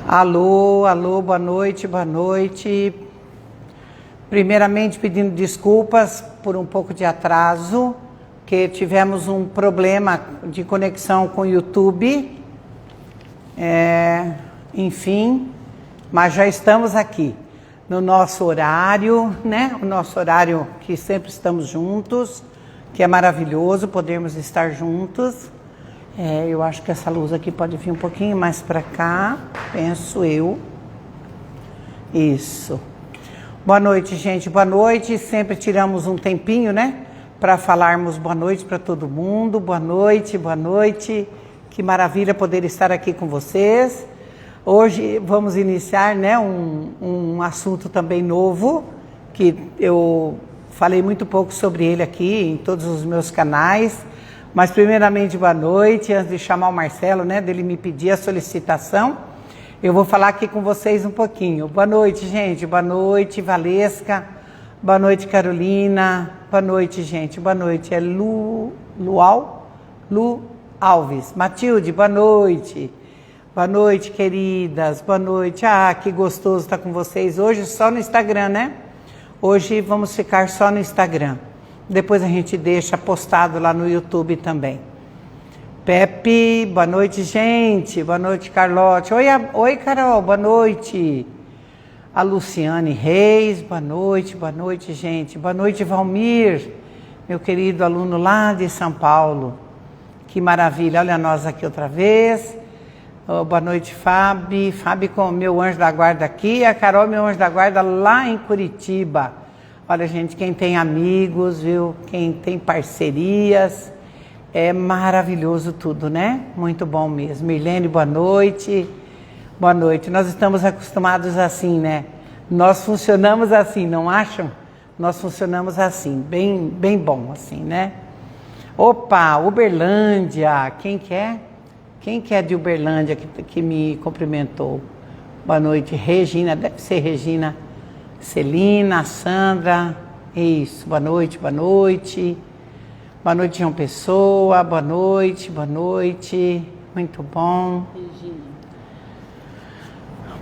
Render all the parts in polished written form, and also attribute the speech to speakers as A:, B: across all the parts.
A: Alô, alô, boa noite, boa noite. Primeiramente pedindo desculpas por um pouco de atraso, que tivemos um problema de conexão com o YouTube. Enfim, mas já estamos aqui no nosso horário, né? O nosso horário que sempre estamos juntos, que é maravilhoso podermos estar juntos. Eu acho que essa luz aqui pode vir um pouquinho mais para cá, penso eu. Isso. Boa noite, gente. Boa noite. Sempre tiramos um tempinho, né? Para falarmos boa noite para todo mundo. Boa noite, boa noite. Que maravilha poder estar aqui com vocês. Hoje vamos iniciar, né, um assunto também novo, que eu falei muito pouco sobre ele aqui em todos os meus canais. Mas primeiramente, boa noite. Antes de chamar o Marcelo, né, dele me pedir a solicitação, eu vou falar aqui com vocês um pouquinho. Boa noite, gente. Boa noite, Valesca. Boa noite, Carolina. Boa noite, gente. Boa noite. É Lu Alves. Matilde, boa noite. Boa noite, queridas. Boa noite. Ah, que gostoso estar com vocês. Hoje só no Instagram, né? Hoje vamos ficar só no Instagram. Depois a gente deixa postado lá no YouTube também. Pepe, boa noite, gente. Boa noite, Carlote. Oi, Carol, boa noite. A Luciane Reis, boa noite, gente. Boa noite, Valmir, meu querido aluno lá de São Paulo. Que maravilha, olha nós aqui outra vez. Boa noite, Fábio. Fábio com o meu anjo da guarda aqui. A Carol, meu anjo da guarda lá em Curitiba. Olha, gente, quem tem amigos, viu? Quem tem parcerias, é maravilhoso tudo, né? Muito bom mesmo. Mirlene, boa noite. Boa noite. Nós estamos acostumados assim, né? Nós funcionamos assim, não acham? Nós funcionamos assim, bem bom assim, né? Opa, Uberlândia. Quem que é? Quem que é de Uberlândia que me cumprimentou? Boa noite, Regina. Deve ser Regina. Celina, Sandra, isso, boa noite, boa noite. Boa noite, João Pessoa, boa noite, muito bom.
B: Regina.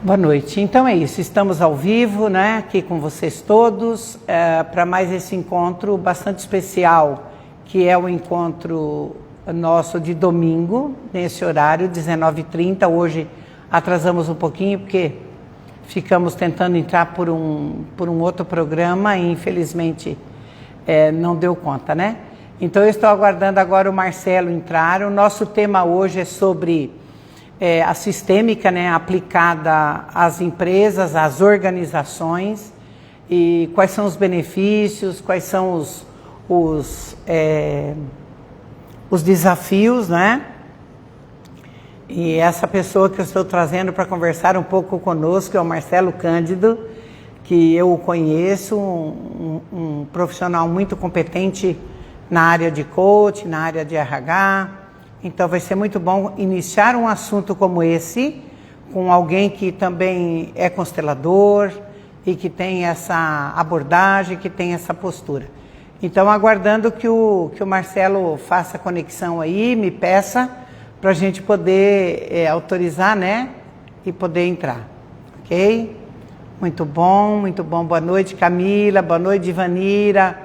A: Boa noite, então é isso, estamos ao vivo, né, aqui com vocês todos, para mais esse encontro bastante especial, que é o encontro nosso de domingo, nesse horário, 19h30, hoje atrasamos um pouquinho, porque ficamos tentando entrar por um outro programa e infelizmente não deu conta, né? Então eu estou aguardando agora o Marcelo entrar. O nosso tema hoje é sobre a sistêmica, né, aplicada às empresas, às organizações, e quais são os benefícios, quais são os desafios, né? E essa pessoa que eu estou trazendo para conversar um pouco conosco é o Marcelo Cândido, que eu conheço, um profissional muito competente na área de coach, na área de RH. Então vai ser muito bom iniciar um assunto como esse, com alguém que também é constelador e que tem essa abordagem, que tem essa postura. Então aguardando que o Marcelo faça a conexão aí, me peça, para a gente poder autorizar, né, e poder entrar, ok? Muito bom, boa noite, Camila, boa noite, Ivanira,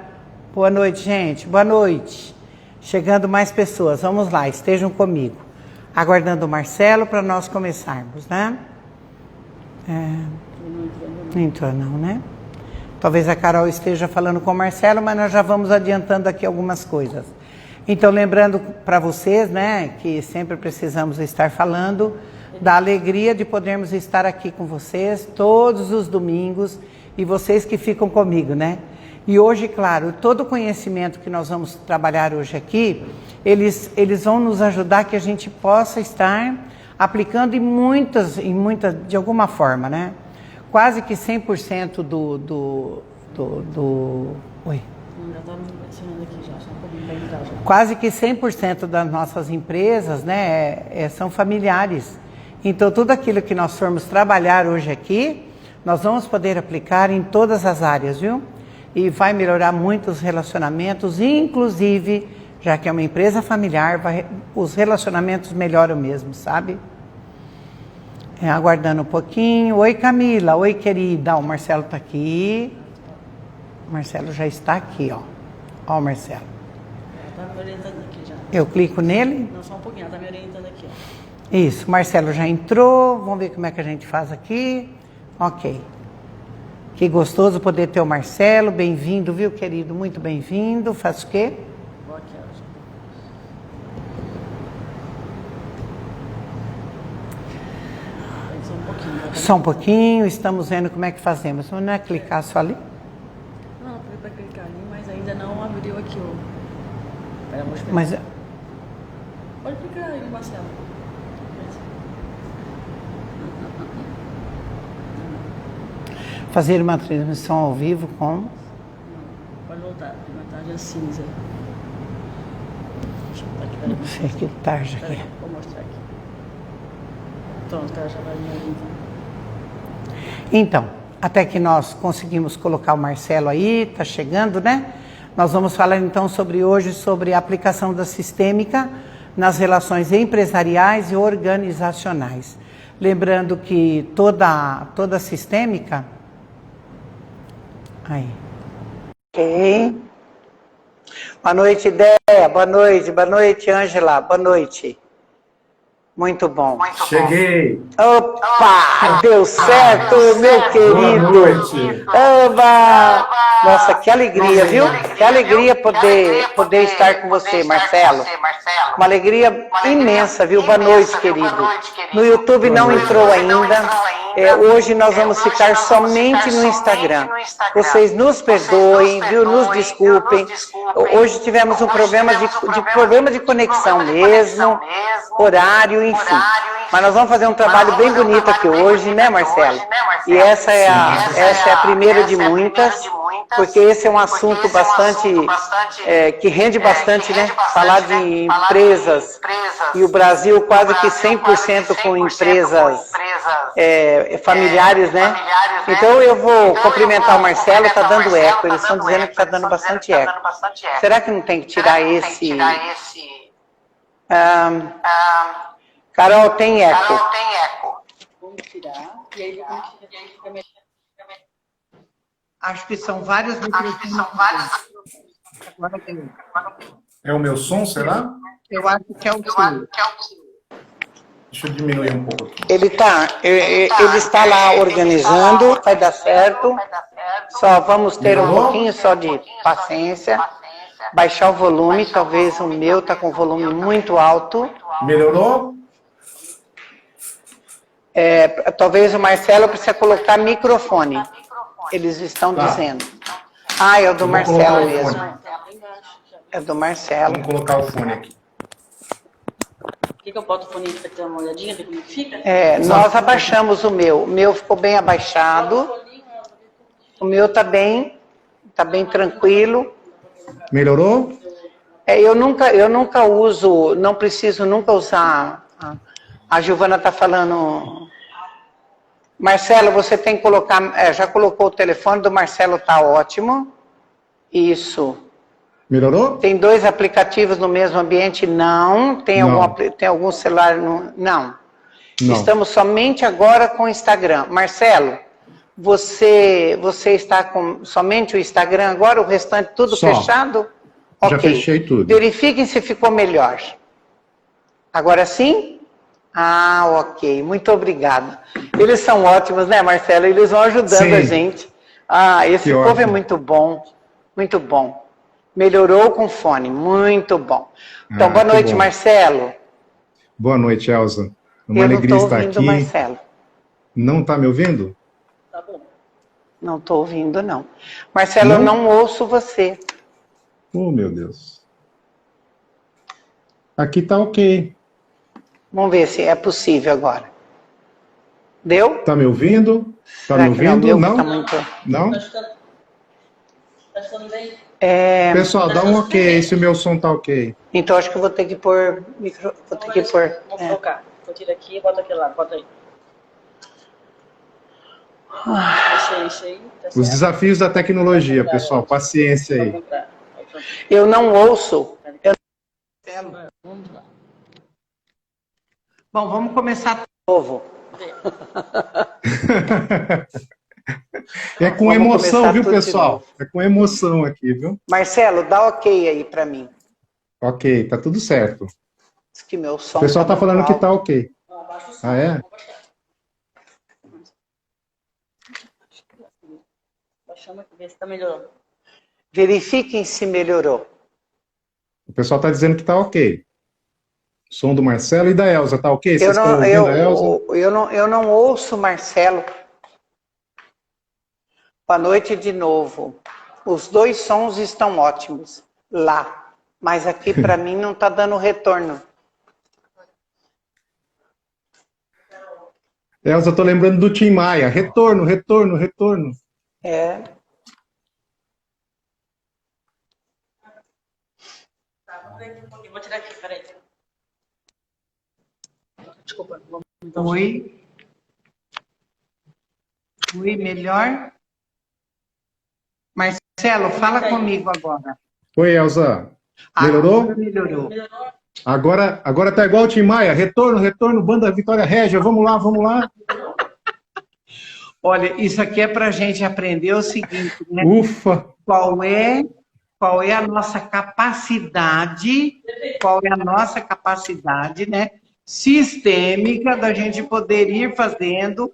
A: boa noite, gente, boa noite. Chegando mais pessoas, vamos lá, estejam comigo, aguardando o Marcelo para nós começarmos, né? Não entrou não, né? Talvez a Carol esteja falando com o Marcelo, mas nós já vamos adiantando aqui algumas coisas. Então, lembrando para vocês, né, que sempre precisamos estar falando da alegria de podermos estar aqui com vocês todos os domingos e vocês que ficam comigo, né? E hoje, claro, todo o conhecimento que nós vamos trabalhar hoje aqui, eles vão nos ajudar que a gente possa estar aplicando em muitas, de alguma forma, né? Quase que 100% Oi. Quase que 100% das nossas empresas, né, são familiares. Então, tudo aquilo que nós formos trabalhar hoje aqui, nós vamos poder aplicar em todas as áreas, viu? E vai melhorar muito os relacionamentos, inclusive, já que é uma empresa familiar, os relacionamentos melhoram mesmo, sabe? Aguardando um pouquinho. Oi, Camila. Oi, querida. O Marcelo tá aqui. O Marcelo já está aqui, ó. Ó o Marcelo.
B: Tá me orientando aqui já.
A: Eu clico nele?
B: Não, só um pouquinho, ela tá me orientando aqui, ó.
A: Isso, o Marcelo já entrou. Vamos ver como é que a gente faz aqui. Ok. Que gostoso poder ter o Marcelo. Bem-vindo, viu, querido? Muito bem-vindo. Faz o quê?
B: Vou aqui, ó. Só um pouquinho.
A: Só um pouquinho. Estamos vendo como é que fazemos. Não é clicar só ali?
B: Não, foi pra clicar ali, mas ainda não abriu aqui o... Pera, eu vou esperar.
A: Mas
B: Pode clicar aí, Marcelo.
A: fazer uma transmissão ao vivo com...
B: Não, pode voltar. Vantagem cinza. Deixa eu botar aqui, pera.
A: Não sei que tarja
B: Pera
A: aqui.
B: aí, vou mostrar aqui. Pronto, ela já vai me orientar.
A: Então, até que nós conseguimos colocar o Marcelo aí, tá chegando, né? Nós vamos falar então hoje sobre a aplicação da sistêmica nas relações empresariais e organizacionais. Lembrando que toda sistêmica... Aí. Ok. Boa noite, Ideia. Boa noite, Ângela. Boa noite. Muito bom.
C: Cheguei.
A: Opa! Deu certo, meu querido.
C: Boa noite.
A: Oba! Nossa, que alegria, viu? Que alegria poder estar com você, Marcelo. Uma alegria imensa, viu? Boa noite, querido. No YouTube não entrou ainda. Hoje nós vamos ficar somente no Instagram. Vocês nos perdoem, viu? Nos desculpem. Hoje tivemos um problema de conexão mesmo, horário, enfim. Mas nós vamos fazer um trabalho bem bonito aqui hoje, né, Marcelo? E essa é a primeira de muitas, porque esse é um assunto bastante, que rende bastante, né? Falar de empresas, e o Brasil quase que 100% com empresas familiares, né? Então eu vou cumprimentar o Marcelo, tá dando eco, eles estão dizendo que tá dando bastante eco. Será que não tem que tirar esse... Carol, tem eco.
B: Vamos tirar. E aí vamos tirar.
A: Acho que são vários microfones. Agora tem.
C: É o meu som, será?
A: Eu acho que é o seu.
C: Deixa eu diminuir um pouco aqui.
A: Ele está lá organizando, vai dar certo. Só vamos ter um pouquinho só de paciência. Baixar o volume, talvez o meu está com o volume muito alto.
C: Melhorou?
A: Talvez o Marcelo precisa colocar microfone. Eles estão dizendo. É o do Marcelo mesmo. É do Marcelo.
C: Vamos colocar o fone aqui.
B: Quer que eu boto o fone para ter uma olhadinha, ver como fica?
A: Nós abaixamos o meu. O meu ficou bem abaixado. O meu tá bem tranquilo.
C: Melhorou?
A: Eu nunca uso, não preciso nunca usar. A Giovana tá falando. Marcelo, você tem que colocar. Já colocou o telefone do Marcelo, tá ótimo. Isso.
C: Melhorou?
A: Tem 2 aplicativos no mesmo ambiente? Não. Tem algum celular? Não. Estamos somente agora com o Instagram. Marcelo, você está com somente o Instagram agora? O restante tudo fechado?
C: Já fechei tudo.
A: Verifiquem se ficou melhor. Agora sim? Ok. Muito obrigado. Eles são ótimos, né, Marcelo? Eles vão ajudando a gente. Esse povo ótimo. É muito bom. Muito bom. Melhorou com fone. Muito bom. Então, boa noite, bom. Marcelo.
C: Boa noite, Elza. Uma alegria estar aqui.
A: Marcelo.
C: Não está me ouvindo?
B: Tá bom.
A: Não estou ouvindo, não. Marcelo, eu não ouço você.
C: Oh, meu Deus. Aqui tá ok.
A: Vamos ver se é possível agora. Deu?
C: Tá me ouvindo? Tá me ouvindo? Não?
A: Tá muito...
C: Não?
B: Tá escutando bem?
C: Pessoal, dá um ok se o meu som tá ok.
A: Então acho que eu vou ter que pôr
B: Vamos colocar. Vou tirar aqui e bota aquele lá. Bota aí. Isso aí. Tá
C: Os desafios da tecnologia, pessoal. Paciência aí.
A: Eu não ouço.
B: Vamos lá.
A: Bom, vamos começar de novo.
C: É com
A: Vamos
C: emoção,
A: começar
C: viu,
A: tudo de
C: pessoal?
A: novo.
C: É com emoção aqui, viu?
A: Marcelo, dá ok aí pra mim.
C: Ok, tá tudo certo.
A: Diz que meu
C: O
A: som
C: pessoal
A: tá
C: tá
A: muito
C: falando que tá
A: alto.
C: ok.
B: Abaixa o som.
C: Ah, é?
B: Baixando aqui, ver se tá melhorando.
A: Verifiquem se melhorou.
C: O pessoal tá dizendo que tá ok. Som do Marcelo e da Elza, tá ok?
A: Eu
C: Vocês estão
A: não,
C: ouvindo a Elza?
A: eu não ouço Marcelo. Boa noite de novo. Os dois sons estão ótimos lá, mas aqui para mim não está dando retorno.
C: Elza, tô lembrando do Tim Maia. Retorno, retorno, retorno.
A: É.
B: Tá, vamos ver aqui um pouquinho. Vou tirar aqui, peraí. Desculpa, vamos então.
A: Oi. Oi, melhor? Marcelo, fala comigo agora.
C: Oi, Elza. Melhorou?
A: Agora melhorou.
C: Agora tá igual o Tim Maia. Retorno, retorno, Banda Vitória Régia. Vamos lá, vamos lá.
A: Olha, isso aqui é para a gente aprender o seguinte, né?
C: Ufa!
A: Qual é a nossa capacidade, né, sistêmica da gente poder ir fazendo,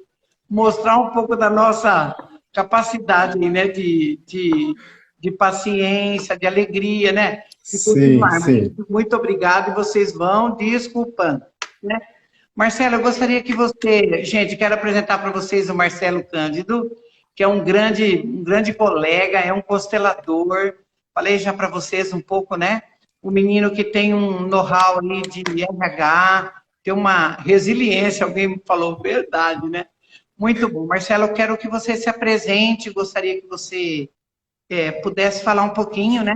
A: mostrar um pouco da nossa capacidade, né, de paciência, de alegria, né? De continuar.
C: Sim.
A: Muito obrigado e vocês vão desculpando, né? Marcelo, eu gostaria que você... Gente, quero apresentar para vocês o Marcelo Cândido, que é um grande colega, é um constelador. Falei já para vocês um pouco, né? Um menino que tem um know-how ali de RH, tem uma resiliência, alguém me falou, verdade, né? Muito bom. Marcelo, eu quero que você se apresente, gostaria que você pudesse falar um pouquinho, né?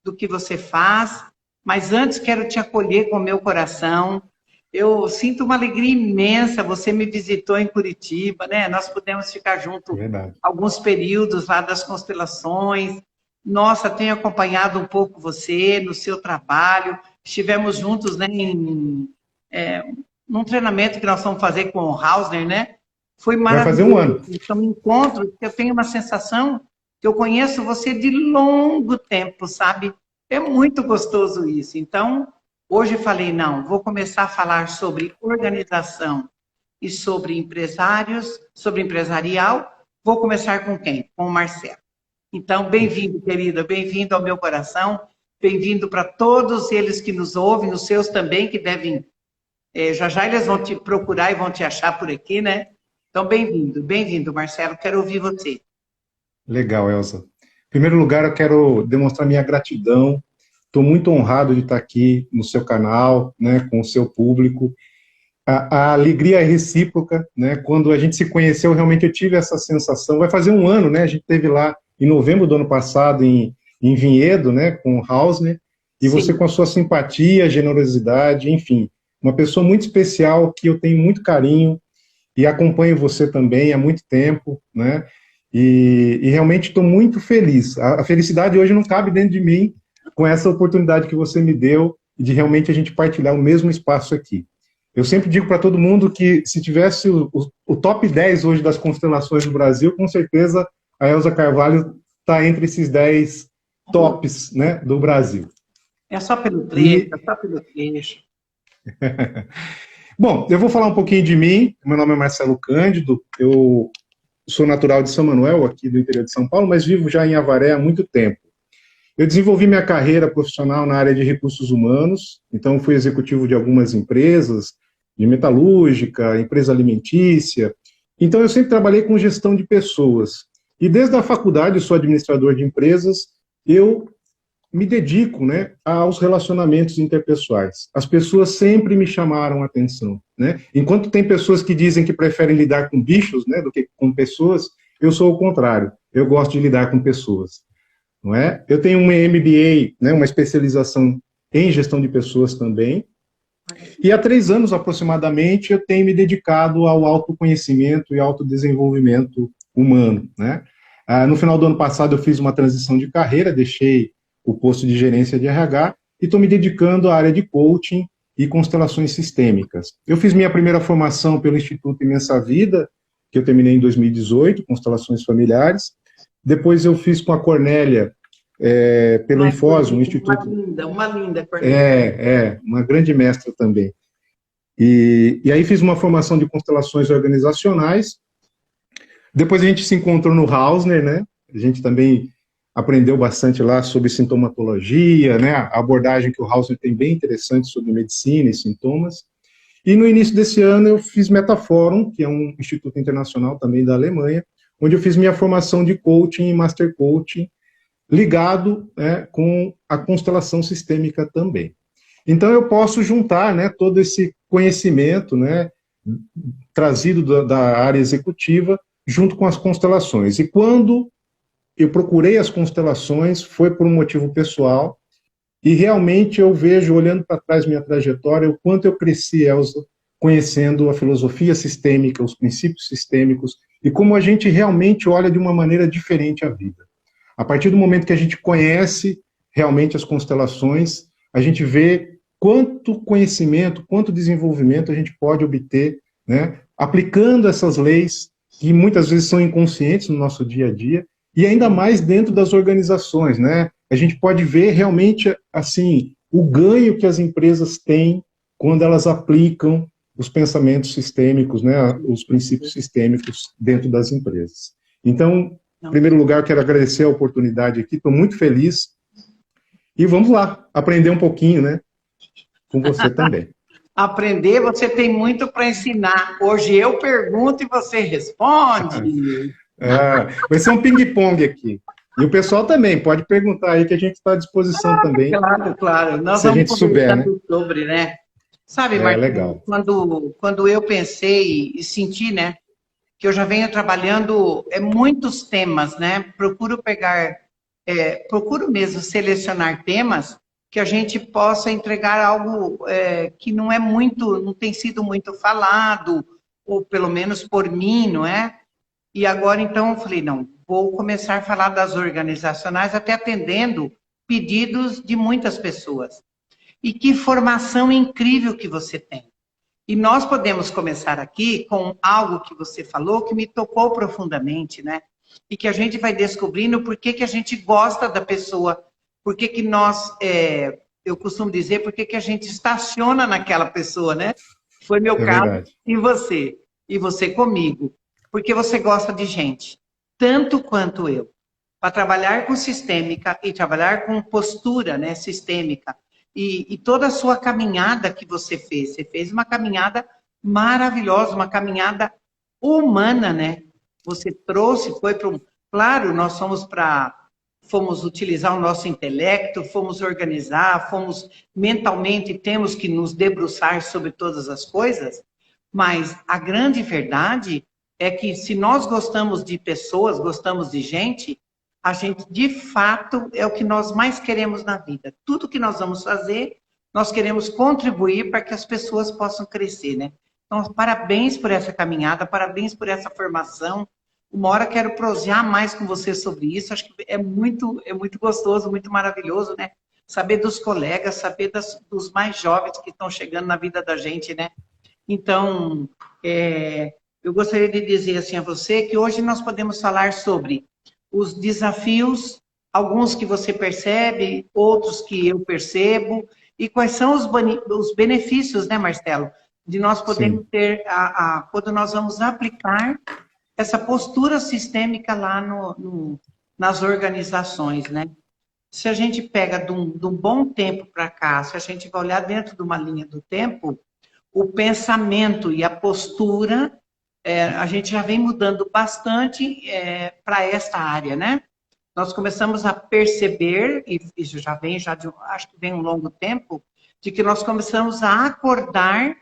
A: Do que você faz, mas antes quero te acolher com o meu coração. Eu sinto uma alegria imensa, você me visitou em Curitiba, né? Nós pudemos ficar juntos alguns períodos lá das constelações. Nossa, tenho acompanhado um pouco você no seu trabalho. Estivemos juntos, né, num treinamento que nós vamos fazer com o Hausner, né? Foi maravilhoso.
C: Vai fazer um ano.
A: Então, um encontro que eu tenho uma sensação que eu conheço você de longo tempo, sabe? É muito gostoso isso. Então, hoje falei, não, vou começar a falar sobre organização e sobre empresários, sobre empresarial. Vou começar com quem? Com o Marcelo. Então, bem-vindo, querida, bem-vindo ao meu coração, bem-vindo para todos eles que nos ouvem, os seus também, que devem... já eles vão te procurar e vão te achar por aqui, né? Então, bem-vindo, Marcelo, quero ouvir você.
C: Legal, Elza. Em primeiro lugar, eu quero demonstrar minha gratidão. Estou muito honrado de estar aqui no seu canal, né, com o seu público. A alegria é recíproca, né? Quando a gente se conheceu, realmente eu tive essa sensação. Vai fazer um ano, né? A gente esteve lá em novembro do ano passado, em Vinhedo, né, com o Hausner, e
A: Sim.
C: você com a sua simpatia, generosidade, enfim, uma pessoa muito especial que eu tenho muito carinho e acompanho você também há muito tempo, né? E realmente estou muito feliz. A felicidade hoje não cabe dentro de mim, com essa oportunidade que você me deu, de realmente a gente partilhar o mesmo espaço aqui. Eu sempre digo para todo mundo que se tivesse o top 10 hoje das constelações do Brasil, com certeza a Elza Carvalho está entre esses 10 tops, né, do Brasil.
A: É só pelo trecho, é só pelo trecho.
C: Bom, eu vou falar um pouquinho de mim. Meu nome é Marcelo Cândido, eu sou natural de São Manuel, aqui do interior de São Paulo, mas vivo já em Avaré há muito tempo. Eu desenvolvi minha carreira profissional na área de recursos humanos, então fui executivo de algumas empresas, de metalúrgica, empresa alimentícia. Então eu sempre trabalhei com gestão de pessoas. E desde a faculdade, eu sou administrador de empresas, eu me dedico, né, aos relacionamentos interpessoais. As pessoas sempre me chamaram a atenção, né? Enquanto tem pessoas que dizem que preferem lidar com bichos, né, do que com pessoas, eu sou o contrário. Eu gosto de lidar com pessoas. Não é? Eu tenho um MBA, né, uma especialização em gestão de pessoas também, e há 3 anos aproximadamente eu tenho me dedicado ao autoconhecimento e autodesenvolvimento humano, né? No final do ano passado eu fiz uma transição de carreira, deixei o posto de gerência de RH e estou me dedicando à área de coaching e constelações sistêmicas. Eu fiz minha primeira formação pelo Instituto Imensa Vida, que eu terminei em 2018, constelações familiares. Depois eu fiz com a Cornélia, pelo Infos, um instituto...
A: Uma linda, Cornélia.
C: Uma grande mestra também. E aí fiz uma formação de constelações organizacionais. Depois a gente se encontrou no Hausner, né? A gente também aprendeu bastante lá sobre sintomatologia, né? A abordagem que o Hausner tem bem interessante sobre medicina e sintomas. E no início desse ano eu fiz Metaforum, que é um instituto internacional também da Alemanha, onde eu fiz minha formação de coaching e master coaching, ligado, né, com a constelação sistêmica também. Então eu posso juntar, né, todo esse conhecimento, né, trazido da área executiva junto com as constelações. E quando eu procurei as constelações, foi por um motivo pessoal, e realmente eu vejo, olhando para trás minha trajetória, o quanto eu cresci, Elza, conhecendo a filosofia sistêmica, os princípios sistêmicos, e como a gente realmente olha de uma maneira diferente a vida. A partir do momento que a gente conhece realmente as constelações, a gente vê quanto conhecimento, quanto desenvolvimento a gente pode obter, né, aplicando essas leis que muitas vezes são inconscientes no nosso dia a dia, e ainda mais dentro das organizações, né? A gente pode ver realmente, assim, o ganho que as empresas têm quando elas aplicam os pensamentos sistêmicos, né, os princípios sistêmicos dentro das empresas. Então, em primeiro lugar, eu quero agradecer a oportunidade aqui, estou muito feliz, e vamos lá, aprender um pouquinho, né, com você também.
A: Aprender, você tem muito para ensinar. Hoje eu pergunto e você responde.
C: Vai ser um ping-pong aqui. E o pessoal também, pode perguntar aí que a gente está à disposição também.
A: Claro, claro. Nós
C: se a
A: vamos
C: gente souber, né?
A: sobre, né? Sabe, Marcos,
C: legal.
A: Quando eu pensei e senti, né, que eu já venho trabalhando muitos temas, né? Procuro mesmo selecionar temas que a gente possa entregar algo que não tem sido muito falado, ou pelo menos por mim, não é? E agora, então, eu falei, não, vou começar a falar das organizacionais, até atendendo pedidos de muitas pessoas. E que formação incrível que você tem. E nós podemos começar aqui com algo que você falou que me tocou profundamente, né? E que a gente vai descobrindo por que a gente gosta da pessoa, por que nós, eu costumo dizer, por que a gente estaciona naquela pessoa, né? Foi meu caso,
C: verdade.
A: E você comigo. Porque você gosta de gente, tanto quanto eu. Para trabalhar com sistêmica e trabalhar com postura, né, sistêmica, e toda a sua caminhada que você fez uma caminhada maravilhosa, uma caminhada humana, né? Você trouxe, foi para Claro, nós fomos utilizar o nosso intelecto, fomos organizar, mentalmente temos que nos debruçar sobre todas as coisas, mas a grande verdade é que se nós gostamos de pessoas, gostamos de gente, a gente, de fato, é o que nós mais queremos na vida. Tudo que nós vamos fazer, nós queremos contribuir para que as pessoas possam crescer, né? Então, parabéns por essa caminhada, parabéns por essa formação. Uma hora quero prosear mais com você sobre isso. Acho que é muito gostoso, muito maravilhoso, né? Saber dos colegas, saber dos mais jovens que estão chegando na vida da gente, né? Então, eu gostaria de dizer assim a você que hoje nós podemos falar sobre os desafios, alguns que você percebe, outros que eu percebo, e quais são os benefícios, né, Marcelo, de nós podermos ter, quando nós vamos aplicar essa postura sistêmica lá nas organizações, né? Se a gente pega de um bom tempo para cá, se a gente vai olhar dentro de uma linha do tempo, o pensamento e a postura, a gente já vem mudando bastante para esta área, né? Nós começamos a perceber, e isso acho que vem um longo tempo, de que nós começamos a acordar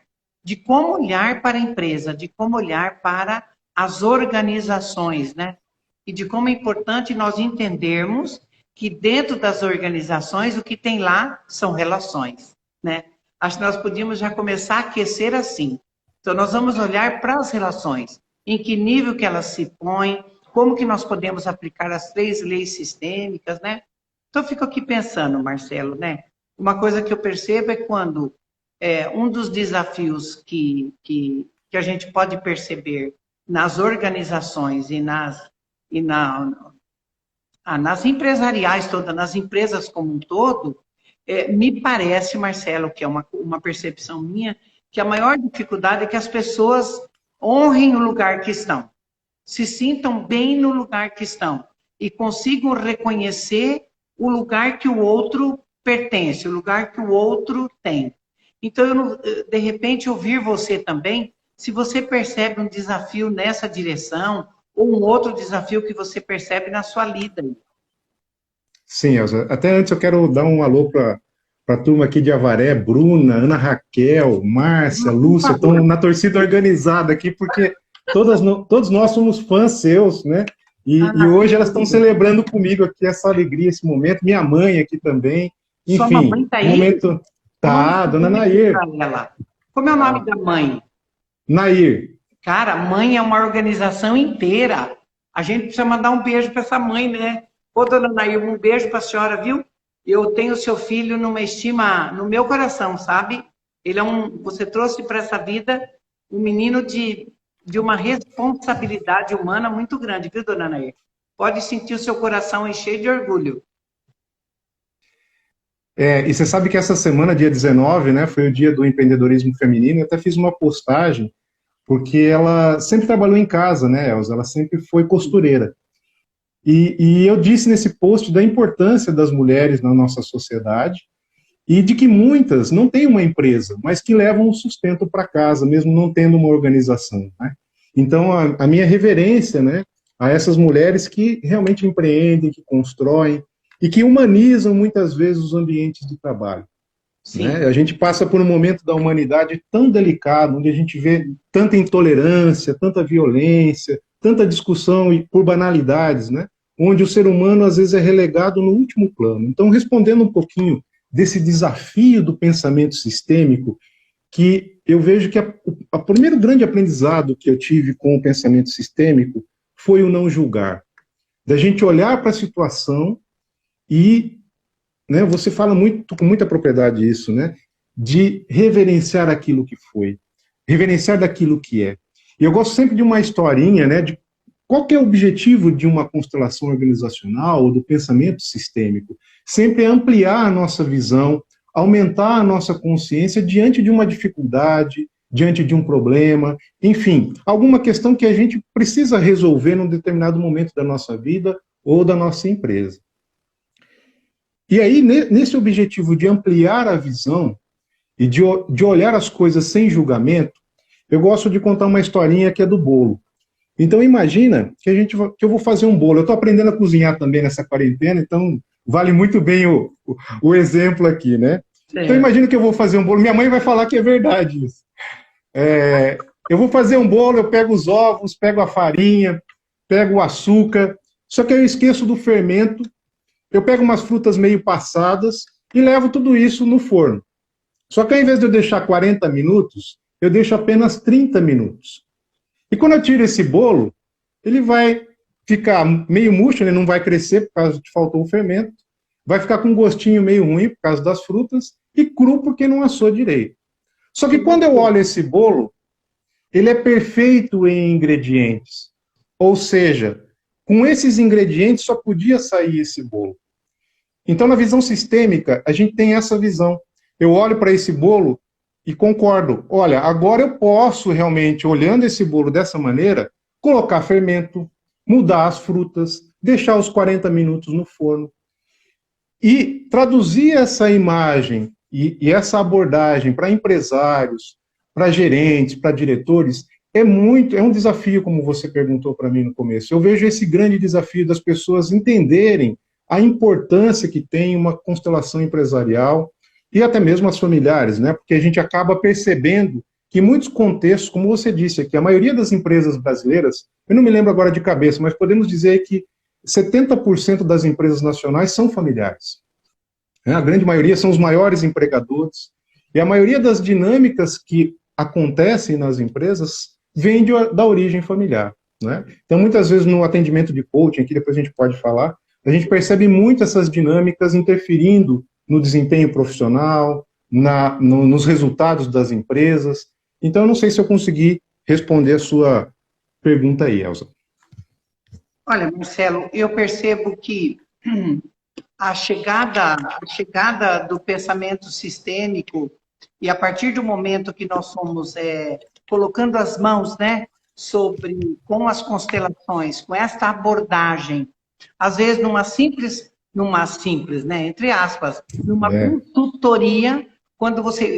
A: de como olhar para a empresa, de como olhar para as organizações, né? E de como é importante nós entendermos que dentro das organizações o que tem lá são relações, né? Acho que nós podíamos já começar a aquecer assim. Então, nós vamos olhar para as relações, em que nível que elas se põem, como que nós podemos aplicar as 3 leis sistêmicas, né? Então, eu fico aqui pensando, Marcelo, né? Uma coisa que eu percebo é quando um dos desafios que a gente pode perceber nas organizações nas empresariais todas, nas empresas como um todo, me parece, Marcelo, que é uma percepção minha, que a maior dificuldade é que as pessoas honrem o lugar que estão, se sintam bem no lugar que estão e consigam reconhecer o lugar que o outro pertence, o lugar que o outro tem. Então, de repente, ouvir você também, se você percebe um desafio nessa direção, ou um outro desafio que você percebe na sua lida.
C: Sim, Elza. Até antes eu quero dar um alô para a turma aqui de Avaré, Bruna, Ana Raquel, Márcia, Lúcia, estão na torcida organizada aqui, porque todos nós somos fãs seus, né? E hoje elas estão celebrando comigo aqui essa alegria, esse momento. Minha mãe aqui também. Enfim,
A: sua mamãe tá aí?
C: Momento... Tá, dona Nair.
A: Como é o nome da mãe?
C: Nair.
A: Cara, mãe é uma organização inteira. A gente precisa mandar um beijo para essa mãe, né? Ô, dona Nair, um beijo para a senhora, viu? Eu tenho seu filho numa estima no meu coração, sabe? Ele você trouxe para essa vida um menino de uma responsabilidade humana muito grande, viu, dona Nair? Pode sentir o seu coração encher de orgulho.
C: E você sabe que essa semana, dia 19, né, foi o dia do empreendedorismo feminino. Eu até fiz uma postagem, porque ela sempre trabalhou em casa, né, Elza? Ela sempre foi costureira. E eu disse nesse post da importância das mulheres na nossa sociedade e de que muitas não têm uma empresa, mas que levam o sustento para casa, mesmo não tendo uma organização, né? Então, a minha reverência, né, a essas mulheres que realmente empreendem, que constroem, e que humanizam muitas vezes os ambientes de trabalho. Né? A gente passa por um momento da humanidade tão delicado, onde a gente vê tanta intolerância, tanta violência, tanta discussão por banalidades, né? Onde o ser humano às vezes é relegado no último plano. Então, respondendo um pouquinho desse desafio do pensamento sistêmico, que eu vejo que o primeiro grande aprendizado que eu tive com o pensamento sistêmico foi o não julgar. Da gente olhar para a situação e, né, você fala com muita propriedade isso, né, de reverenciar aquilo que foi, reverenciar daquilo que é. E eu gosto sempre de uma historinha, né, de qual que é o objetivo de uma constelação organizacional ou do pensamento sistêmico. Sempre é ampliar a nossa visão, aumentar a nossa consciência diante de uma dificuldade, diante de um problema, enfim, alguma questão que a gente precisa resolver num determinado momento da nossa vida ou da nossa empresa. E aí, nesse objetivo de ampliar a visão e de olhar as coisas sem julgamento, eu gosto de contar uma historinha que é do bolo. Então, imagina que eu vou fazer um bolo. Eu estou aprendendo a cozinhar também nessa quarentena, então vale muito bem o exemplo aqui, né? Então, imagina que eu vou fazer um bolo. Minha mãe vai falar que é verdade isso. Eu vou fazer um bolo, eu pego os ovos, pego a farinha, pego o açúcar, só que eu esqueço do fermento. Eu pego umas frutas meio passadas e levo tudo isso no forno. Só que ao invés de eu deixar 40 minutos, eu deixo apenas 30 minutos. E quando eu tiro esse bolo, ele vai ficar meio murcho, ele não vai crescer por causa que faltou o fermento, vai ficar com um gostinho meio ruim por causa das frutas e cru porque não assou direito. Só que quando eu olho esse bolo, ele é perfeito em ingredientes. Ou seja, com esses ingredientes só podia sair esse bolo. Então, na visão sistêmica, a gente tem essa visão. Eu olho para esse bolo e concordo. Olha, agora eu posso realmente, olhando esse bolo dessa maneira, colocar fermento, mudar as frutas, deixar os 40 minutos no forno. E traduzir essa imagem e essa abordagem para empresários, para gerentes, para diretores, é um desafio, como você perguntou para mim no começo. Eu vejo esse grande desafio das pessoas entenderem a importância que tem uma constelação empresarial e até mesmo as familiares, né? Porque a gente acaba percebendo que em muitos contextos, como você disse aqui, a maioria das empresas brasileiras, eu não me lembro agora de cabeça, mas podemos dizer que 70% das empresas nacionais são familiares. A grande maioria são os maiores empregadores, e a maioria das dinâmicas que acontecem nas empresas vem da origem familiar, né? Então, muitas vezes no atendimento de coaching, que depois a gente pode falar, a gente percebe muito essas dinâmicas interferindo no desempenho profissional, nos resultados das empresas. Então, eu não sei se eu consegui responder a sua pergunta aí, Elza.
A: Olha, Marcelo, eu percebo que a chegada do pensamento sistêmico, e a partir do momento que nós fomos colocando as mãos, né, com as constelações, com esta abordagem, às vezes numa simples, né, entre aspas, numa consultoria,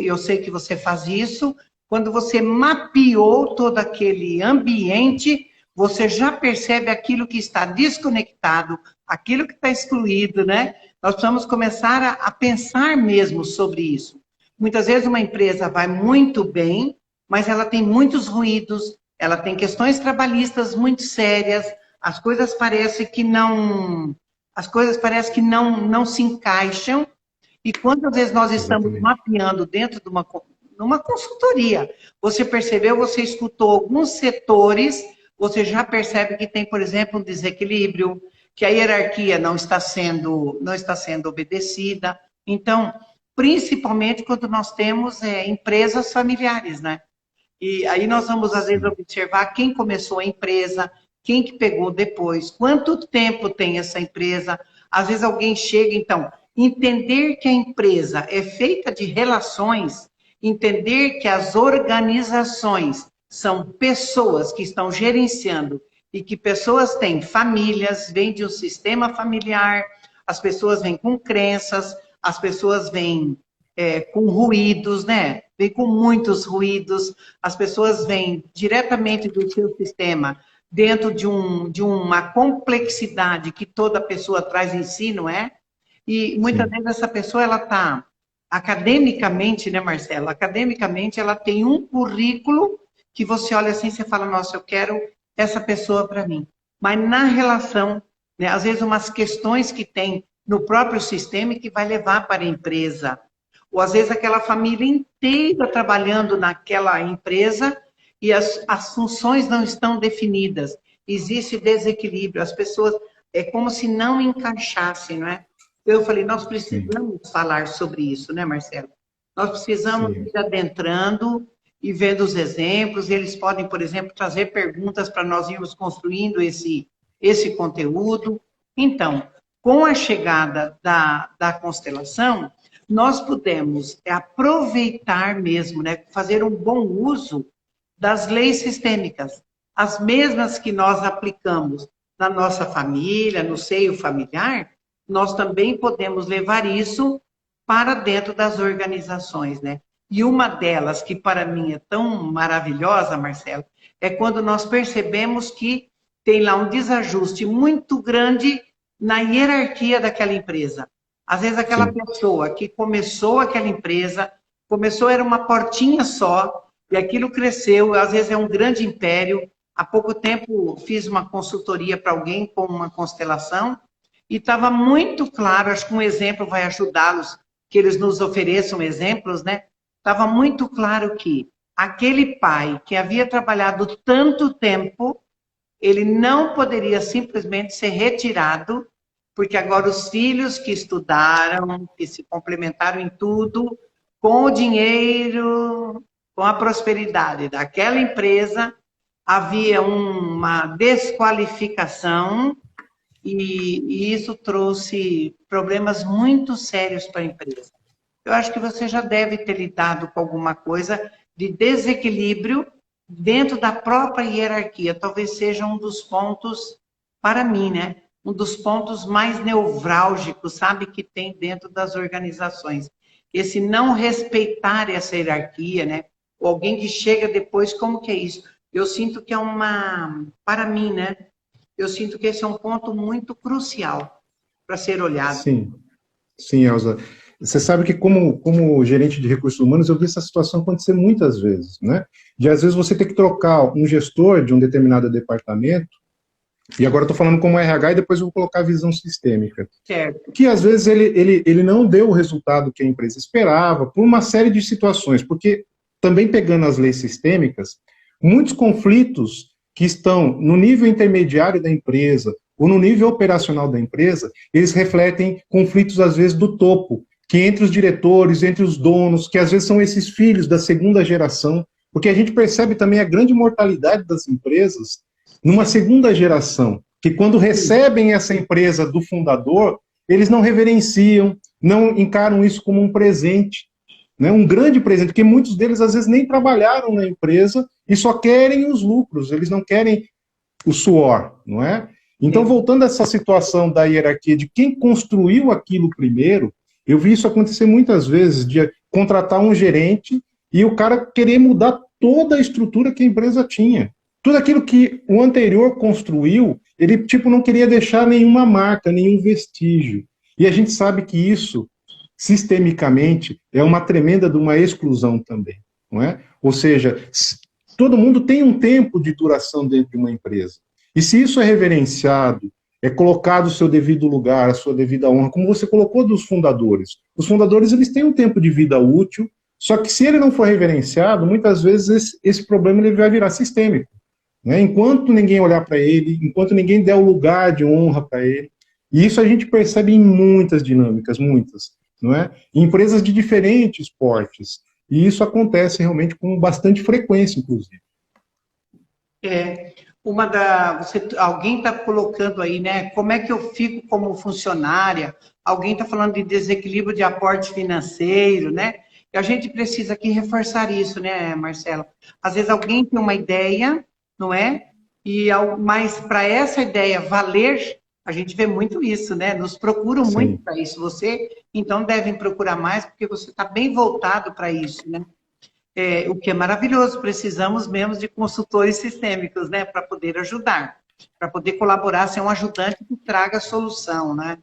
A: eu sei que você faz isso, quando você mapeou todo aquele ambiente, você já percebe aquilo que está desconectado, aquilo que está excluído, né? Nós precisamos começar a pensar mesmo sobre isso. Muitas vezes uma empresa vai muito bem, mas ela tem muitos ruídos, ela tem questões trabalhistas muito sérias, as coisas parecem que não se encaixam, e quantas vezes nós estamos mapeando dentro de uma consultoria, você percebeu, você escutou alguns setores, você já percebe que tem, por exemplo, um desequilíbrio, que a hierarquia não está sendo obedecida. Então, principalmente quando nós temos empresas familiares, né? E aí nós vamos, às vezes, observar quem começou a empresa, quem que pegou depois, quanto tempo tem essa empresa. Às vezes alguém chega, então, entender que a empresa é feita de relações, entender que as organizações são pessoas que estão gerenciando e que pessoas têm famílias, vêm de um sistema familiar, as pessoas vêm com crenças, as pessoas vêm com ruídos, né? Vêm com muitos ruídos, as pessoas vêm diretamente do seu sistema, dentro de uma complexidade que toda pessoa traz em si, não é? E muitas vezes essa pessoa, ela está, academicamente, né, Marcelo? Academicamente, ela tem um currículo que você olha assim e você fala, nossa, eu quero essa pessoa para mim. Mas na relação, né, às vezes umas questões que tem no próprio sistema e que vai levar para a empresa. Ou às vezes aquela família inteira trabalhando naquela empresa e as funções não estão definidas. Existe desequilíbrio, as pessoas, é como se não encaixassem, não é? Eu falei, nós precisamos falar sobre isso, né, Marcelo? Nós precisamos ir adentrando e vendo os exemplos. Eles podem, por exemplo, trazer perguntas para nós irmos construindo esse conteúdo. Então, com a chegada da constelação, nós pudemos aproveitar mesmo, né, fazer um bom uso das leis sistêmicas, as mesmas que nós aplicamos na nossa família, no seio familiar, nós também podemos levar isso para dentro das organizações, né? E uma delas, que para mim é tão maravilhosa, Marcelo, é quando nós percebemos que tem lá um desajuste muito grande na hierarquia daquela empresa. Às vezes aquela pessoa que começou aquela empresa, era uma portinha só, e aquilo cresceu, às vezes é um grande império. Há pouco tempo fiz uma consultoria para alguém com uma constelação, e estava muito claro, acho que um exemplo vai ajudá-los, que eles nos ofereçam exemplos, né? Estava muito claro que aquele pai que havia trabalhado tanto tempo, ele não poderia simplesmente ser retirado, porque agora os filhos que estudaram, que se complementaram em tudo, com o dinheiro, com a prosperidade daquela empresa, havia uma desqualificação e isso trouxe problemas muito sérios para a empresa. Eu acho que você já deve ter lidado com alguma coisa de desequilíbrio dentro da própria hierarquia. Talvez seja um dos pontos, para mim, né? Um dos pontos mais nevrálgicos, sabe, que tem dentro das organizações. Esse não respeitar essa hierarquia, né? Ou alguém que chega depois, como que é isso? Eu sinto que é para mim, né? Eu sinto que esse é um ponto muito crucial para ser olhado.
C: Sim, Elza. Você sabe que como gerente de recursos humanos, eu vi essa situação acontecer muitas vezes, né? De às vezes você ter que trocar um gestor de um determinado departamento, e agora eu estou falando como RH e depois eu vou colocar a visão sistêmica.
A: Certo.
C: Que às vezes ele não deu o resultado que a empresa esperava, por uma série de situações, porque também pegando as leis sistêmicas, muitos conflitos que estão no nível intermediário da empresa ou no nível operacional da empresa, eles refletem conflitos às vezes do topo, que entre os diretores, entre os donos, que às vezes são esses filhos da segunda geração, porque a gente percebe também a grande mortalidade das empresas numa segunda geração, que quando recebem essa empresa do fundador, eles não reverenciam, não encaram isso como um presente, né, um grande presente, porque muitos deles às vezes nem trabalharam na empresa e só querem os lucros, eles não querem o suor, não é? Então, voltando a essa situação da hierarquia de quem construiu aquilo primeiro, eu vi isso acontecer muitas vezes, de contratar um gerente e o cara querer mudar toda a estrutura que a empresa tinha. Tudo aquilo que o anterior construiu, ele tipo não queria deixar nenhuma marca, nenhum vestígio. E a gente sabe que isso, sistemicamente, é uma tremenda de uma exclusão também, não é? Ou seja, todo mundo tem um tempo de duração dentro de uma empresa. E se isso é reverenciado, é colocado o seu devido lugar, a sua devida honra, como você colocou dos fundadores. Os fundadores, eles têm um tempo de vida útil, só que se ele não for reverenciado, muitas vezes esse problema ele vai virar sistêmico, né? Enquanto ninguém olhar para ele, enquanto ninguém der o lugar de honra para ele, e isso a gente percebe em muitas dinâmicas, muitas, não é? Em empresas de diferentes portes, e isso acontece realmente com bastante frequência, inclusive.
A: Alguém está colocando aí, né? Como é que eu fico como funcionária? Alguém está falando de desequilíbrio de aporte financeiro, né? E a gente precisa aqui reforçar isso, né, Marcelo? Às vezes alguém tem uma ideia, não é? Mas para essa ideia valer, a gente vê muito isso, né? Nos procuram
C: Sim.
A: muito para isso. Você, então, devem procurar mais, porque você está bem voltado para isso, né? O que é maravilhoso, precisamos mesmo de consultores sistêmicos, né, para poder ajudar, para poder colaborar, ser um ajudante que traga a solução, né?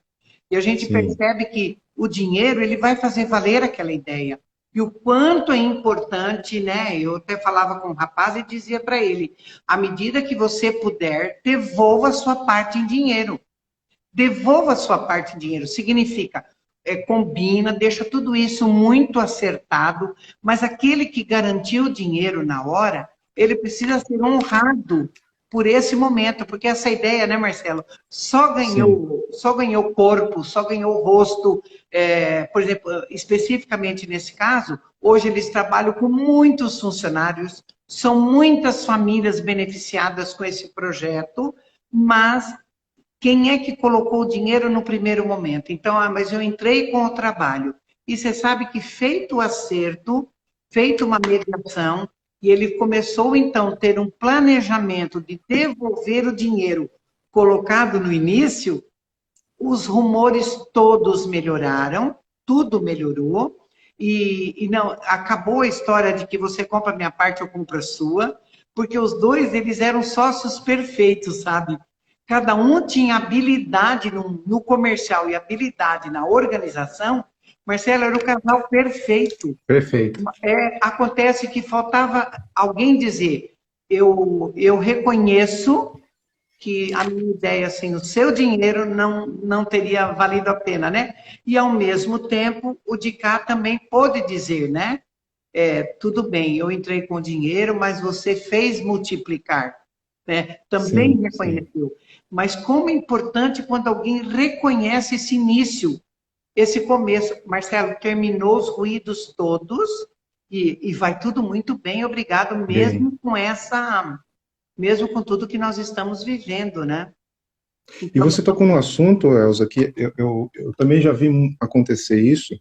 A: E a gente percebe que o dinheiro, ele vai fazer valer aquela ideia. E o quanto é importante, né? Eu até falava com um rapaz e dizia para ele, à medida que você puder, devolva a sua parte em dinheiro. Devolva a sua parte em dinheiro. Significa, combina, deixa tudo isso muito acertado, mas aquele que garantiu o dinheiro na hora, ele precisa ser honrado por esse momento, porque essa ideia, né, Marcelo, só ganhou corpo, só ganhou rosto, por exemplo, especificamente nesse caso, hoje eles trabalham com muitos funcionários, são muitas famílias beneficiadas com esse projeto, mas quem é que colocou o dinheiro no primeiro momento? Então, mas eu entrei com o trabalho. E você sabe que feito o acerto, feito uma mediação, e ele começou, então, a ter um planejamento de devolver o dinheiro colocado no início, os rumores todos melhoraram, tudo melhorou, e não acabou a história de que você compra a minha parte, eu compro a sua, porque os dois, eles eram sócios perfeitos, sabe? Cada um tinha habilidade no comercial e habilidade na organização. Marcelo, era o casal perfeito.
C: Perfeito.
A: Acontece que faltava alguém dizer, eu reconheço que a minha ideia, assim, o seu dinheiro não teria valido a pena, né? E, ao mesmo tempo, o de cá também pôde dizer, né? Tudo bem, eu entrei com dinheiro, mas você fez multiplicar. Né? Também reconheceu. Mas como é importante quando alguém reconhece esse início, esse começo. Marcelo, terminou os ruídos todos e vai tudo muito bem, obrigado, mesmo mesmo com tudo que nós estamos vivendo, né? Então,
C: e você tocou no assunto, Elza, que eu também já vi acontecer isso,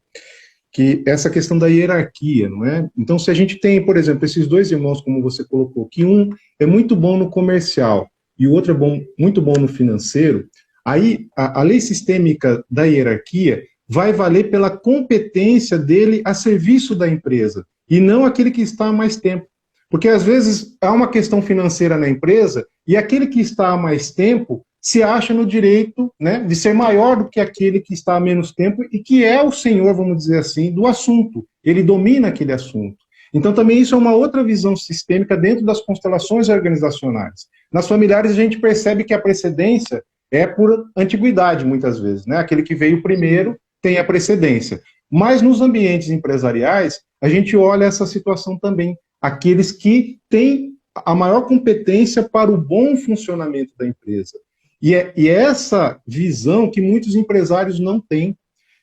C: que essa questão da hierarquia, não é? Então, se a gente tem, por exemplo, esses dois irmãos, como você colocou, que um é muito bom no comercial e o outro é muito bom no financeiro, aí a lei sistêmica da hierarquia vai valer pela competência dele a serviço da empresa, e não aquele que está há mais tempo. Porque, às vezes, há uma questão financeira na empresa, e aquele que está há mais tempo se acha no direito, né, de ser maior do que aquele que está há menos tempo e que é o senhor, vamos dizer assim, do assunto. Ele domina aquele assunto. Então, também isso é uma outra visão sistêmica dentro das constelações organizacionais. Nas familiares, a gente percebe que a precedência é por antiguidade, muitas vezes, né? Aquele que veio primeiro tem a precedência. Mas nos ambientes empresariais, a gente olha essa situação também. Aqueles que têm a maior competência para o bom funcionamento da empresa. E é essa visão que muitos empresários não têm.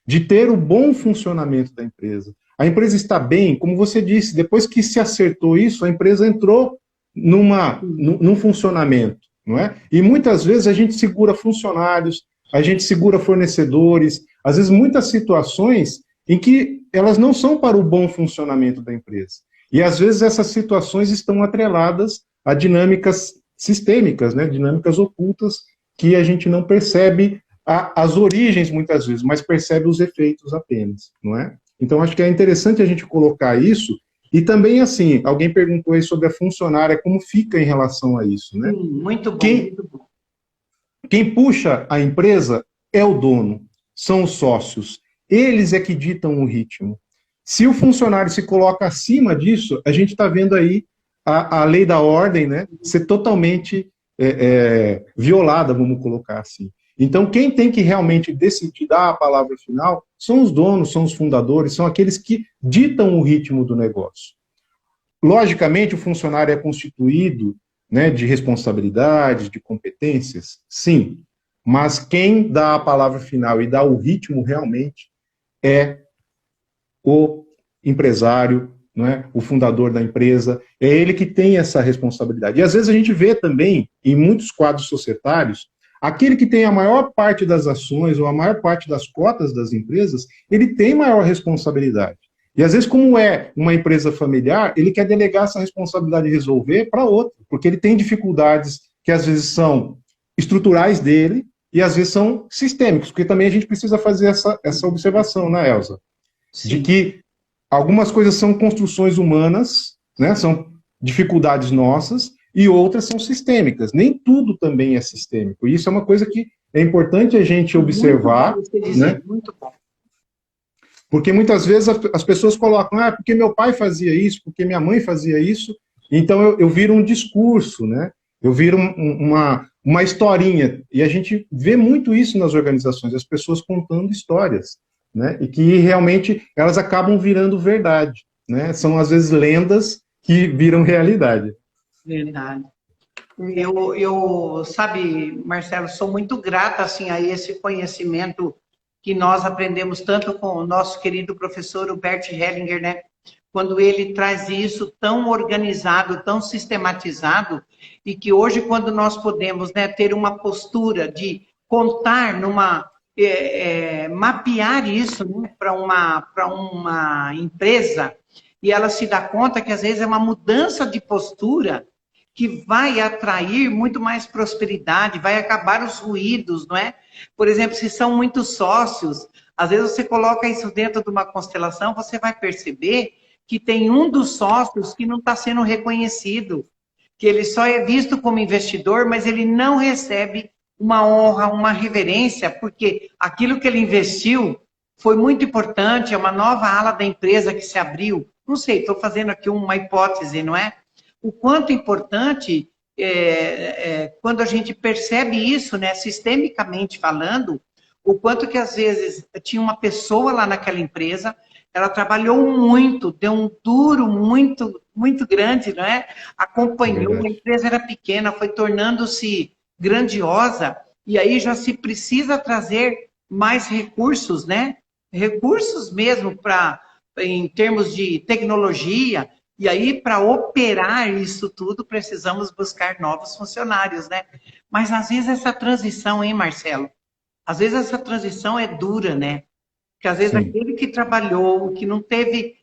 C: de ter o bom funcionamento da empresa. A empresa está bem, como você disse, depois que se acertou isso, a empresa entrou num funcionamento, não é? E muitas vezes a gente segura funcionários, a gente segura fornecedores, às vezes muitas situações em que elas não são para o bom funcionamento da empresa. E às vezes essas situações estão atreladas a dinâmicas sistêmicas, né? Dinâmicas ocultas que a gente não percebe as origens muitas vezes, mas percebe os efeitos apenas, não é? Então acho que é interessante a gente colocar isso. E também, assim, alguém perguntou aí sobre a funcionária, como fica em relação a isso, né?
A: Muito bom, muito bom.
C: Quem puxa a empresa é o dono, são os sócios. Eles é que ditam o ritmo. Se o funcionário se coloca acima disso, a gente está vendo aí a lei da ordem, né, ser totalmente violada, vamos colocar assim. Então, quem tem que realmente decidir, dar a palavra final, são os donos, são os fundadores, são aqueles que ditam o ritmo do negócio. Logicamente, o funcionário é constituído, né, de responsabilidades, de competências, sim, mas quem dá a palavra final e dá o ritmo realmente é o empresário, não é? O fundador da empresa, é ele que tem essa responsabilidade. E às vezes a gente vê também, em muitos quadros societários, aquele que tem a maior parte das ações ou a maior parte das cotas das empresas, ele tem maior responsabilidade. E às vezes, como é uma empresa familiar, ele quer delegar essa responsabilidade de resolver para outro, porque ele tem dificuldades que às vezes são estruturais dele e às vezes são sistêmicos, porque também a gente precisa fazer essa observação, né, Elza?
A: Sim.
C: De que algumas coisas são construções humanas, né, são dificuldades nossas, e outras são sistêmicas. Nem tudo também é sistêmico. E isso é uma coisa que é importante a gente observar.
A: Muito bom você dizer, né? Muito bom.
C: Porque muitas vezes as pessoas colocam, porque meu pai fazia isso, porque minha mãe fazia isso, então eu viro um discurso, né? Eu viro uma historinha. E a gente vê muito isso nas organizações, as pessoas contando histórias, né? E que realmente elas acabam virando verdade, né? São às vezes lendas que viram realidade.
A: Verdade. Sabe, Marcelo, sou muito grata, assim, a esse conhecimento que nós aprendemos tanto com o nosso querido professor Hubert Hellinger, né? Quando ele traz isso tão organizado, tão sistematizado, e que hoje, quando nós podemos, né, ter uma postura de contar mapear isso, né, para uma empresa, e ela se dá conta que às vezes é uma mudança de postura que vai atrair muito mais prosperidade, vai acabar os ruídos, não é? Por exemplo, se são muitos sócios, às vezes você coloca isso dentro de uma constelação, você vai perceber que tem um dos sócios que não está sendo reconhecido, que ele só é visto como investidor, mas ele não recebe uma honra, uma reverência, porque aquilo que ele investiu foi muito importante, é uma nova ala da empresa que se abriu. Não sei, estou fazendo aqui uma hipótese, não é? O quanto importante, quando a gente percebe isso, né, sistemicamente falando, o quanto que às vezes tinha uma pessoa lá naquela empresa, ela trabalhou muito, deu um duro muito, muito grande, não é? Acompanhou, a empresa era pequena, foi tornando-se grandiosa, e aí já se precisa trazer mais recursos, né? Recursos mesmo em termos de tecnologia. E aí, para operar isso tudo, precisamos buscar novos funcionários, né? Mas, às vezes, essa transição, hein, Marcelo? Às vezes, essa transição é dura, né? Porque, às vezes, sim, aquele que trabalhou, que não teve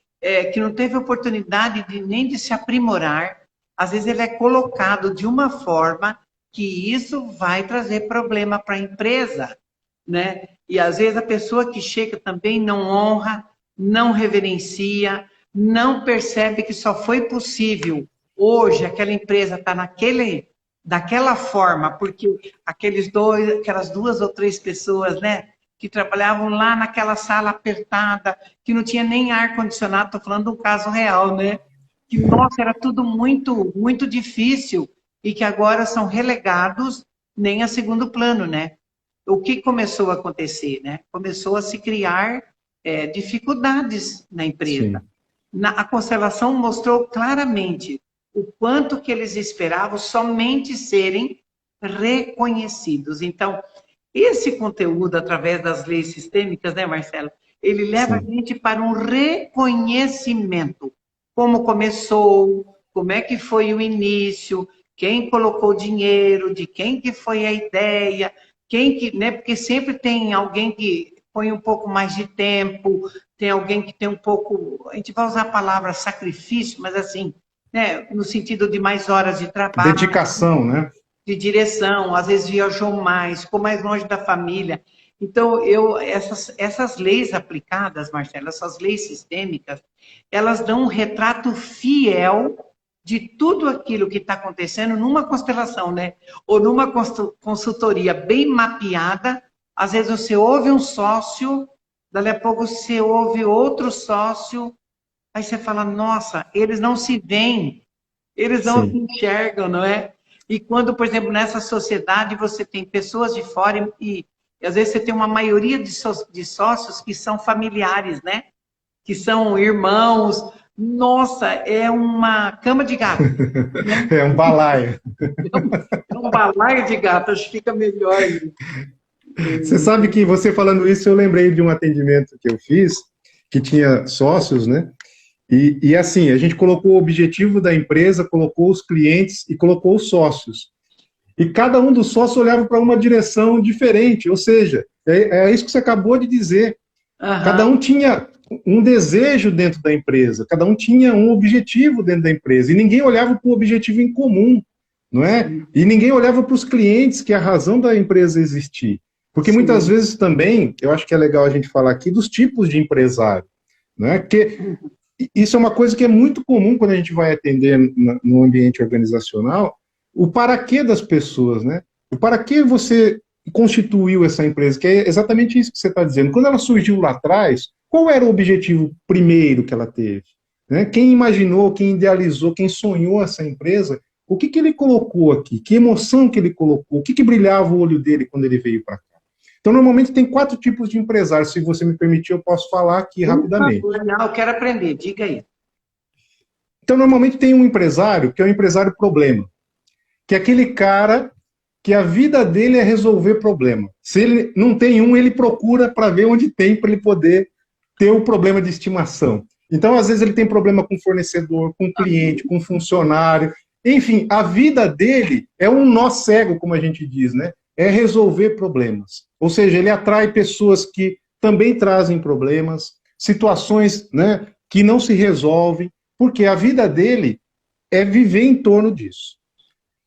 A: oportunidade nem de se aprimorar, às vezes ele é colocado de uma forma que isso vai trazer problema para a empresa, né? E, às vezes, a pessoa que chega também não honra, não reverencia, não percebe que só foi possível hoje aquela empresa estar daquela forma, porque aquelas 2 ou 3 pessoas, né, que trabalhavam lá naquela sala apertada, que não tinha nem ar-condicionado, estou falando de um caso real, né? Que, nossa, era tudo muito, muito difícil e que agora são relegados nem a segundo plano, né? O que começou a acontecer, né? Começou a se criar dificuldades na empresa. Sim. A constelação mostrou claramente o quanto que eles esperavam somente serem reconhecidos. Então, Esse conteúdo, através das leis sistêmicas, né, Marcelo? Ele leva
C: Sim.
A: a gente para um reconhecimento. Como começou, como é que foi o início, quem colocou dinheiro, de quem que foi a ideia, quem que, né? Porque sempre tem alguém que põe um pouco mais de tempo, tem alguém que tem um pouco, a gente vai usar a palavra sacrifício, mas assim, né, no sentido de mais horas de trabalho,
C: Dedicação, né?
A: de direção, às vezes viajou mais, ficou mais longe da família. Então, essas leis aplicadas, Marcelo, essas leis sistêmicas, elas dão um retrato fiel de tudo aquilo que está acontecendo numa constelação, né? Ou numa consultoria bem mapeada. Às vezes você ouve um sócio, dali a pouco você ouve outro sócio, aí você fala, nossa, eles não se veem, eles não se
C: Sim.
A: enxergam, não é? E quando, por exemplo, nessa sociedade você tem pessoas de fora e às vezes você tem uma maioria de sócios que são familiares, né? Que são irmãos. Nossa, é uma cama de gato, né?
C: É um balaio.
A: É um balaio de gato, acho que fica melhor.
C: Você sabe que você falando isso, eu lembrei de um atendimento que eu fiz, que tinha sócios, né? E assim, a gente colocou o objetivo da empresa, colocou os clientes e colocou os sócios. E cada um dos sócios olhava para uma direção diferente, ou seja, é isso que você acabou de dizer. Cada
A: Aham.
C: um tinha um desejo dentro da empresa, cada um tinha um objetivo dentro da empresa, e ninguém olhava para o objetivo em comum, não é? E ninguém olhava para os clientes, que é a razão da empresa existir. Porque muitas
A: Sim.
C: vezes também, eu acho que é legal a gente falar aqui dos tipos de empresário, não é? Porque isso é uma coisa que é muito comum quando a gente vai atender no ambiente organizacional, o para quê das pessoas, né? O para que você constituiu essa empresa, que é exatamente isso que você está dizendo. Quando ela surgiu lá atrás, qual era o objetivo primeiro que ela teve? Né? Quem imaginou, quem idealizou, quem sonhou essa empresa, o que ele colocou aqui? Que emoção que ele colocou? O que brilhava o olho dele quando ele veio para cá? Então, normalmente tem 4 tipos de empresários. Se você me permitir, eu posso falar aqui
A: Por
C: rapidamente.
A: favor, não, eu quero aprender, diga aí.
C: Então, normalmente tem um empresário que é o empresário problema, que é aquele cara que a vida dele é resolver problema. Se ele não tem um, ele procura para ver onde tem, para ele poder ter o problema de estimação. Então, às vezes, ele tem problema com fornecedor, com cliente, com funcionário. Enfim, a vida dele é um nó cego, como a gente diz, né? É resolver problemas. Ou seja, ele atrai pessoas que também trazem problemas, situações, né, que não se resolvem, porque a vida dele é viver em torno disso.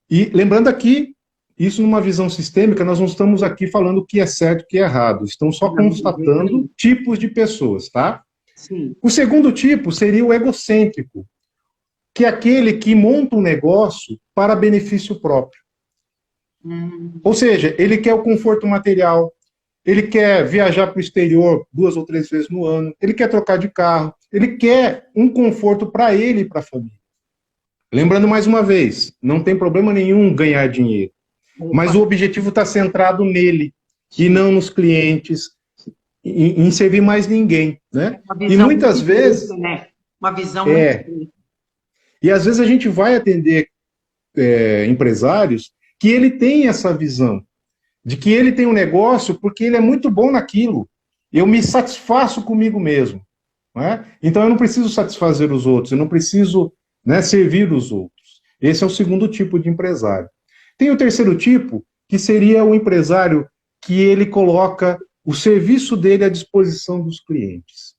C: E lembrando aqui, isso numa visão sistêmica, nós não estamos aqui falando o que é certo e o que é errado, estamos só
A: Não,
C: constatando tipos de pessoas, tá?
A: sim.
C: O segundo tipo seria o egocêntrico, que é aquele que monta um negócio para benefício próprio. Ou seja, ele quer o conforto material, ele quer viajar para o exterior 2 ou 3 vezes no ano, ele quer trocar de carro, ele quer um conforto para ele e para a família. Lembrando mais uma vez, não tem problema nenhum ganhar dinheiro, mas o objetivo está centrado nele e não nos clientes, em servir mais ninguém, né? E muitas vezes
A: Né? Uma visão muito.
C: E às vezes a gente vai atender empresários que ele tem essa visão de que ele tem um negócio porque ele é muito bom naquilo. Eu me satisfaço comigo mesmo, não é? Então eu não preciso satisfazer os outros, eu não preciso, né, servir os outros. Esse é o segundo tipo de empresário. Tem o terceiro tipo, que seria o empresário que ele coloca o serviço dele à disposição dos clientes.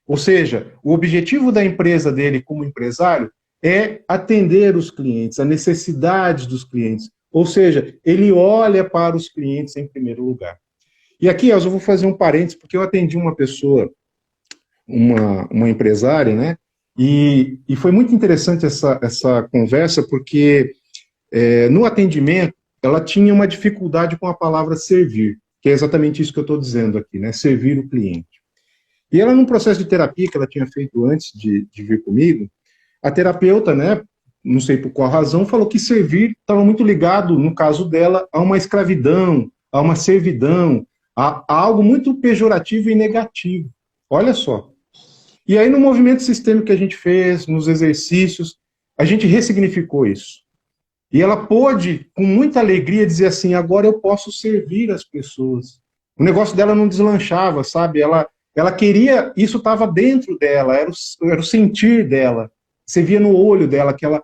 C: Ou seja, o objetivo da empresa dele como empresário é atender os clientes, as necessidades dos clientes. Ou seja, ele olha para os clientes em primeiro lugar. E aqui, eu vou fazer um parênteses, porque eu atendi uma pessoa, uma empresária, né? E foi muito interessante essa conversa, porque no atendimento, ela tinha uma dificuldade com a palavra servir, que é exatamente isso que eu estou dizendo aqui, né? Servir o cliente. E ela, num processo de terapia que ela tinha feito antes de vir comigo, a terapeuta, né, não sei por qual razão, falou que servir estava muito ligado, no caso dela, a uma escravidão, a uma servidão, a algo muito pejorativo e negativo. Olha só. E aí, no movimento sistêmico que a gente fez, nos exercícios, a gente ressignificou isso. E ela pôde, com muita alegria, dizer assim, agora eu posso servir as pessoas. O negócio dela não deslanchava, sabe? Ela queria, isso estava dentro dela, era o sentir dela. Você via no olho dela que ela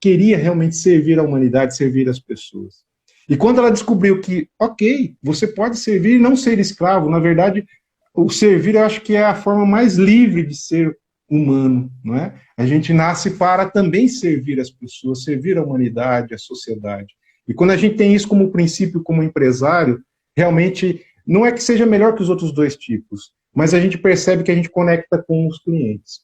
C: queria realmente servir a humanidade, servir as pessoas. E quando ela descobriu que, ok, você pode servir e não ser escravo, na verdade, o servir eu acho que é a forma mais livre de ser humano, não é? A gente nasce para também servir as pessoas, servir a humanidade, a sociedade. E quando a gente tem isso como princípio, como empresário, realmente não é que seja melhor que os outros dois tipos, mas a gente percebe que a gente conecta com os clientes.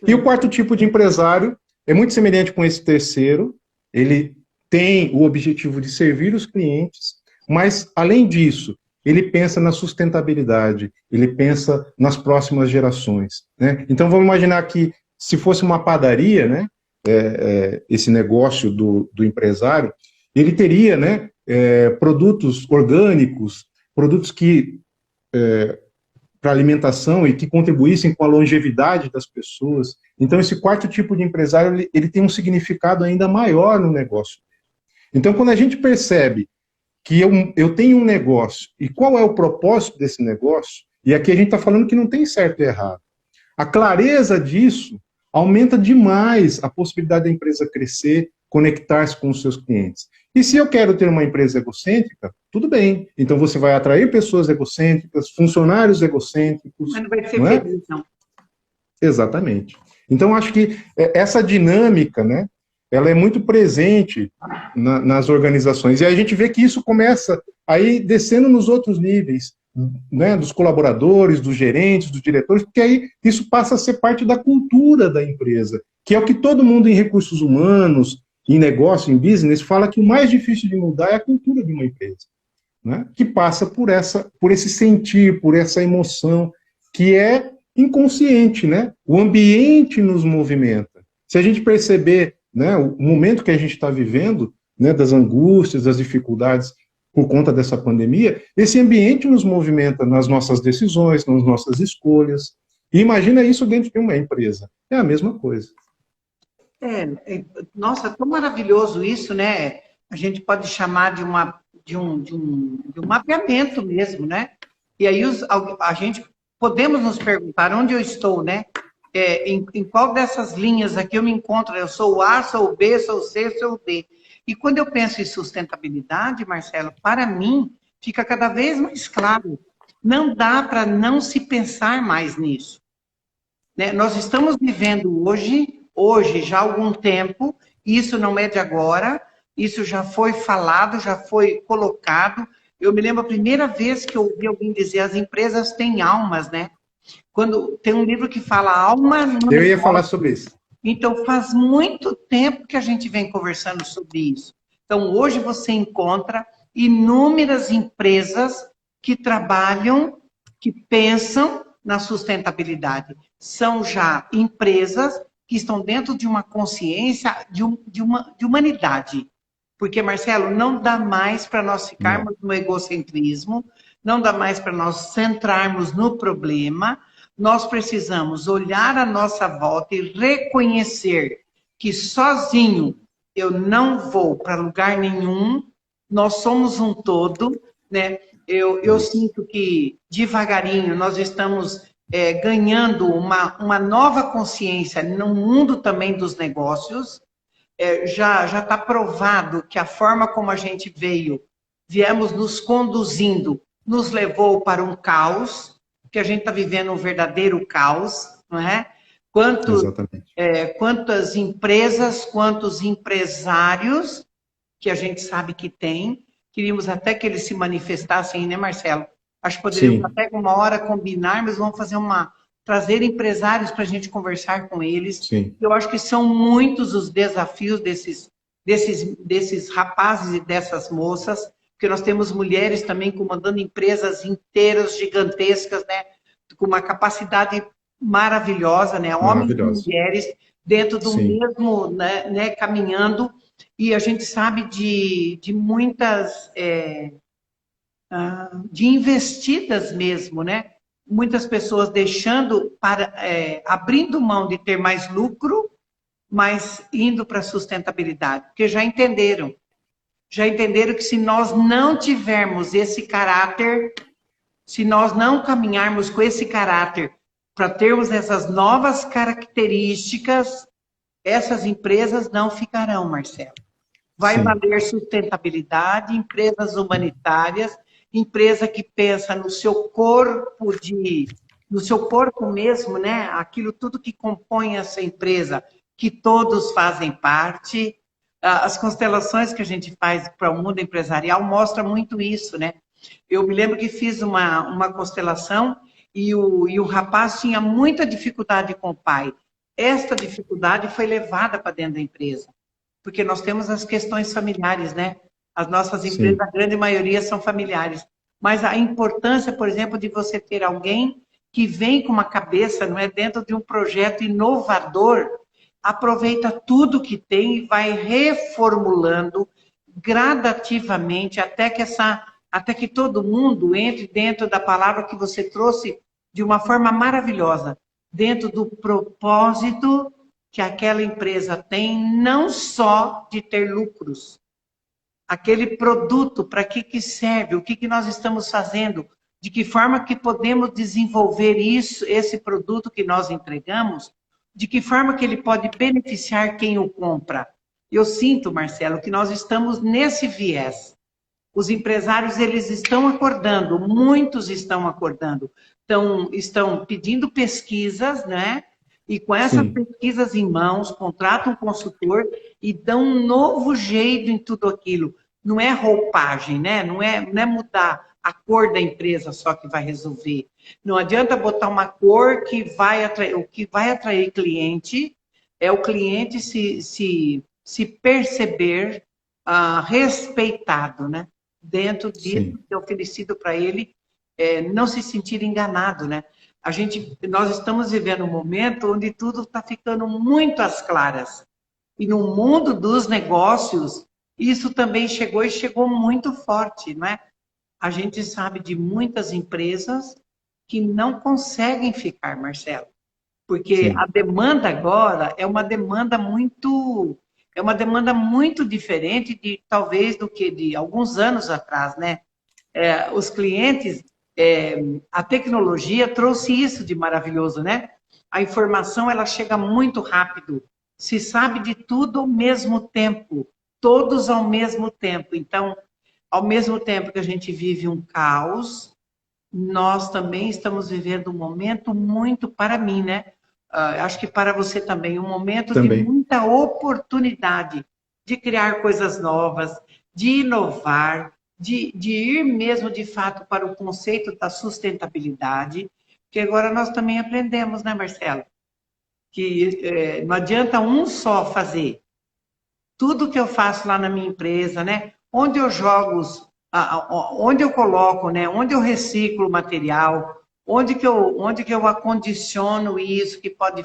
C: E o quarto tipo de empresário é muito semelhante com esse terceiro, ele tem o objetivo de servir os clientes, mas, além disso, ele pensa na sustentabilidade, ele pensa nas próximas gerações, né? Então, vamos imaginar que, se fosse uma padaria, né, esse negócio do empresário, ele teria, né, produtos orgânicos, produtos que para alimentação e que contribuíssem com a longevidade das pessoas. Então, esse quarto tipo de empresário, ele tem um significado ainda maior no negócio. Então, quando a gente percebe que eu tenho um negócio, e qual é o propósito desse negócio, e aqui a gente está falando que não tem certo e errado. A clareza disso aumenta demais a possibilidade da empresa crescer, conectar-se com os seus clientes. E se eu quero ter uma empresa egocêntrica, tudo bem. Então você vai atrair pessoas egocêntricas, funcionários egocêntricos.
A: Mas não vai ser
C: não é?
A: feliz, não.
C: Exatamente. Então acho que essa dinâmica, né, ela é muito presente nas organizações. E a gente vê que isso começa aí descendo nos outros níveis, né, dos colaboradores, dos gerentes, dos diretores, porque aí isso passa a ser parte da cultura da empresa, que é o que todo mundo em recursos humanos, em negócio, em business, fala que o mais difícil de mudar é a cultura de uma empresa, né, que passa por esse sentir, por essa emoção, que é inconsciente, né? O ambiente nos movimenta. Se a gente perceber, né, o momento que a gente está vivendo, né, das angústias, das dificuldades por conta dessa pandemia, esse ambiente nos movimenta nas nossas decisões, nas nossas escolhas. E imagina isso dentro de uma empresa. É a mesma coisa.
A: Nossa, tão maravilhoso isso, né? A gente pode chamar de um mapeamento mesmo, né? E aí a gente podemos nos perguntar onde eu estou, né? Em qual dessas linhas aqui eu me encontro? Eu sou o A, sou o B, sou o C, sou o D. E quando eu penso em sustentabilidade, Marcelo, para mim, fica cada vez mais claro. Não dá para não se pensar mais nisso, né? Nós estamos vivendo hoje já há algum tempo, isso não é de agora, isso já foi falado, já foi colocado. Eu me lembro a primeira vez que eu ouvi alguém dizer as empresas têm almas, né? Quando tem um livro que fala alma...
C: Eu ia falar sobre isso.
A: Então, faz muito tempo que a gente vem conversando sobre isso. Então, hoje você encontra inúmeras empresas que trabalham, que pensam na sustentabilidade. São já empresas que estão dentro de uma consciência de humanidade. Porque, Marcelo, não dá mais para nós ficarmos no egocentrismo, não dá mais para nós centrarmos no problema. Nós precisamos olhar à nossa volta e reconhecer que sozinho eu não vou para lugar nenhum, nós somos um todo, né? Eu sinto que devagarinho nós estamos ganhando uma nova consciência no mundo também dos negócios. Já está provado que a forma como a gente viemos nos conduzindo, nos levou para um caos, que a gente está vivendo um verdadeiro caos, não é? Quantas empresas, quantos empresários que a gente sabe que tem, queríamos até que eles se manifestassem, né, Marcelo? Acho que poderíamos até uma hora combinar, mas vamos fazer trazer empresários para a gente conversar com eles.
C: Sim.
A: Eu acho que são muitos os desafios desses rapazes e dessas moças, porque nós temos mulheres também comandando empresas inteiras, gigantescas, né? Com uma capacidade maravilhosa, né? Homens e mulheres dentro do mesmo, né? Caminhando. E a gente sabe de muitas... de investidas mesmo, né? Muitas pessoas abrindo mão de ter mais lucro, mas indo para a sustentabilidade, porque já entenderam que se nós não tivermos esse caráter, se nós não caminharmos com esse caráter para termos essas novas características, essas empresas não ficarão, Marcelo. Vai
C: Sim.
A: valer sustentabilidade, empresas humanitárias, empresa que pensa no seu corpo no seu corpo mesmo, né? Aquilo tudo que compõe essa empresa, que todos fazem parte. As constelações que a gente faz para o mundo empresarial mostram muito isso, né? Eu me lembro que fiz uma constelação e o rapaz tinha muita dificuldade com o pai. Esta dificuldade foi levada para dentro da empresa, porque nós temos as questões familiares, né? As nossas empresas, a grande maioria, são familiares. Mas a importância, por exemplo, de você ter alguém que vem com uma cabeça, não é, dentro de um projeto inovador, aproveita tudo que tem e vai reformulando gradativamente até que todo mundo entre dentro da palavra que você trouxe de uma forma maravilhosa, dentro do propósito que aquela empresa tem, não só de ter lucros. Aquele produto, para que serve? O que nós estamos fazendo? De que forma que podemos desenvolver esse produto que nós entregamos? De que forma que ele pode beneficiar quem o compra? Eu sinto, Marcelo, que nós estamos nesse viés. Os empresários, eles estão acordando, muitos estão acordando, estão pedindo pesquisas, né? E com essas pesquisas em mãos, contratam um consultor e dão um novo jeito em tudo aquilo. Não é roupagem, né? Não é mudar a cor da empresa só que vai resolver. Não adianta botar uma cor que vai atrair. O que vai atrair cliente é o cliente se perceber respeitado, né? Dentro disso que é oferecido para ele, não se sentir enganado, né? Nós estamos vivendo um momento onde tudo está ficando muito às claras. E no mundo dos negócios, isso também chegou e chegou muito forte, não é? A gente sabe de muitas empresas que não conseguem ficar, Marcelo, porque a demanda agora é uma demanda muito diferente talvez do que de alguns anos atrás, né? Os clientes, a tecnologia trouxe isso de maravilhoso, né? A informação, ela chega muito rápido, se sabe de tudo ao mesmo tempo, todos ao mesmo tempo. Então, ao mesmo tempo que a gente vive um caos, nós também estamos vivendo um momento muito, para mim, né? Acho que para você também, um momento de muita oportunidade de criar coisas novas, de inovar, de ir mesmo, de fato, para o conceito da sustentabilidade, que agora nós também aprendemos, né, Marcelo? Que não adianta um só fazer. Tudo que eu faço lá na minha empresa, né? Onde eu jogo, onde eu coloco, né? Onde eu reciclo o material, onde que eu acondiciono isso que pode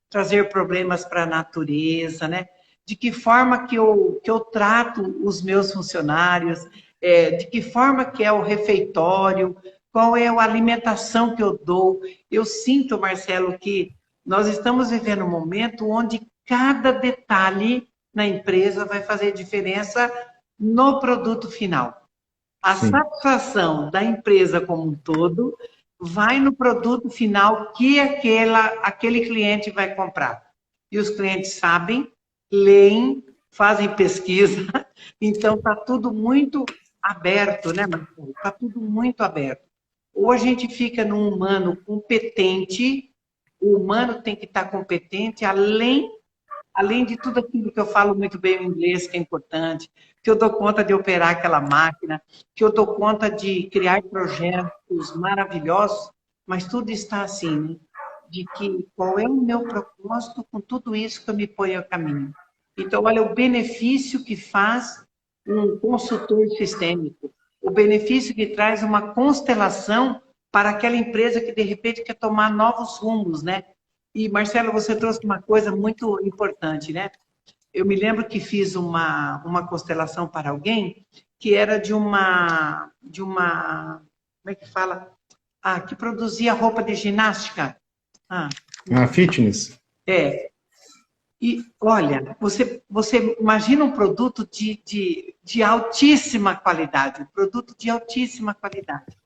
A: trazer problemas para a natureza, né? De que forma que eu trato os meus funcionários, de que forma que é o refeitório, qual é a alimentação que eu dou. Eu sinto, Marcelo, que nós estamos vivendo um momento onde cada detalhe na empresa vai fazer diferença no produto final. A satisfação da empresa como um todo vai no produto final que aquele cliente vai comprar. E os clientes sabem, leem, fazem pesquisa, então está tudo muito aberto, né, Marcelo? Está tudo muito aberto. Ou a gente fica num humano competente, o humano tem que estar competente além de tudo aquilo que eu falo muito bem o inglês, que é importante, que eu dou conta de operar aquela máquina, que eu dou conta de criar projetos maravilhosos, mas tudo está assim, né? De que qual é o meu propósito com tudo isso que eu me ponho a caminho. Então, olha o benefício que faz um consultor sistêmico, o benefício que traz uma constelação para aquela empresa que, de repente, quer tomar novos rumos, né? E, Marcelo, você trouxe uma coisa muito importante, né? Eu me lembro que fiz uma constelação para alguém que era de uma como é que fala? Que produzia roupa de ginástica.
C: Fitness.
A: E, olha, você imagina um produto de altíssima qualidade, um produto de altíssima qualidade.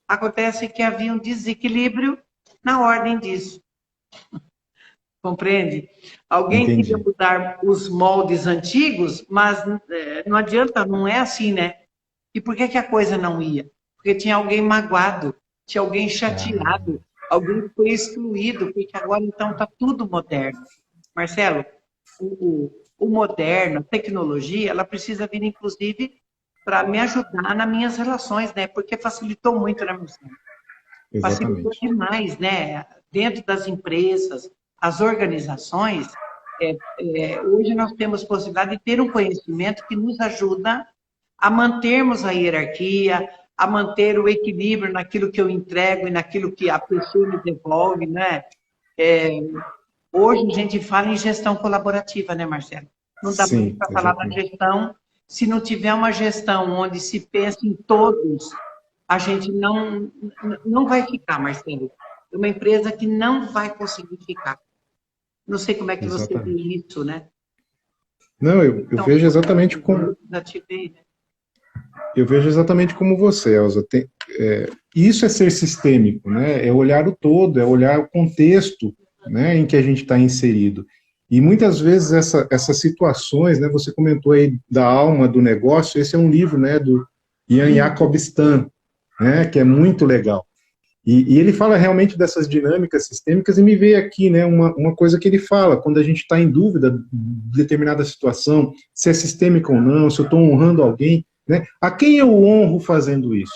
A: Acontece que havia um desequilíbrio na ordem disso. Compreende? Alguém queria
C: Entendi.
A: mudar os moldes antigos, mas não adianta, não é assim, né? E por que que a coisa não ia? Porque tinha alguém magoado, tinha alguém
C: Ah,
A: chateado, alguém foi excluído, porque agora então está tudo moderno. Marcelo, o moderno, a tecnologia, ela precisa vir, inclusive, para me ajudar nas minhas relações, né? Porque facilitou muito, né, Marcelo? Facilitou
C: exatamente.
A: demais, né? Dentro das empresas, as organizações, hoje nós temos possibilidade de ter um conhecimento que nos ajuda a mantermos a hierarquia, a manter o equilíbrio naquilo que eu entrego e naquilo que a pessoa me devolve, né? É, hoje a gente fala em gestão colaborativa, né, Marcelo? Não dá mais
C: Sim,
A: para falar da
C: exatamente.
A: gestão se não tiver uma gestão onde se pensa em todos, a gente não vai ficar, Marcelo. É uma empresa que não vai conseguir ficar. Não sei como é que você vê
C: Exatamente.
A: isso, né?
C: Não, eu
A: Então,
C: vejo exatamente como
A: colaborativa, né?
C: eu vejo exatamente como você, Elza. Isso é ser sistêmico, né? É olhar o todo, é olhar o contexto, né, em que a gente está inserido. E muitas vezes essas situações, né? Você comentou aí da alma do negócio. Esse é um livro, né, do Ian Jacob Stan, né, que é muito legal. E ele fala realmente dessas dinâmicas sistêmicas, e me veio aqui, né, uma coisa que ele fala, quando a gente está em dúvida de determinada situação, se é sistêmica ou não, se eu estou honrando alguém, né, a quem eu honro fazendo isso?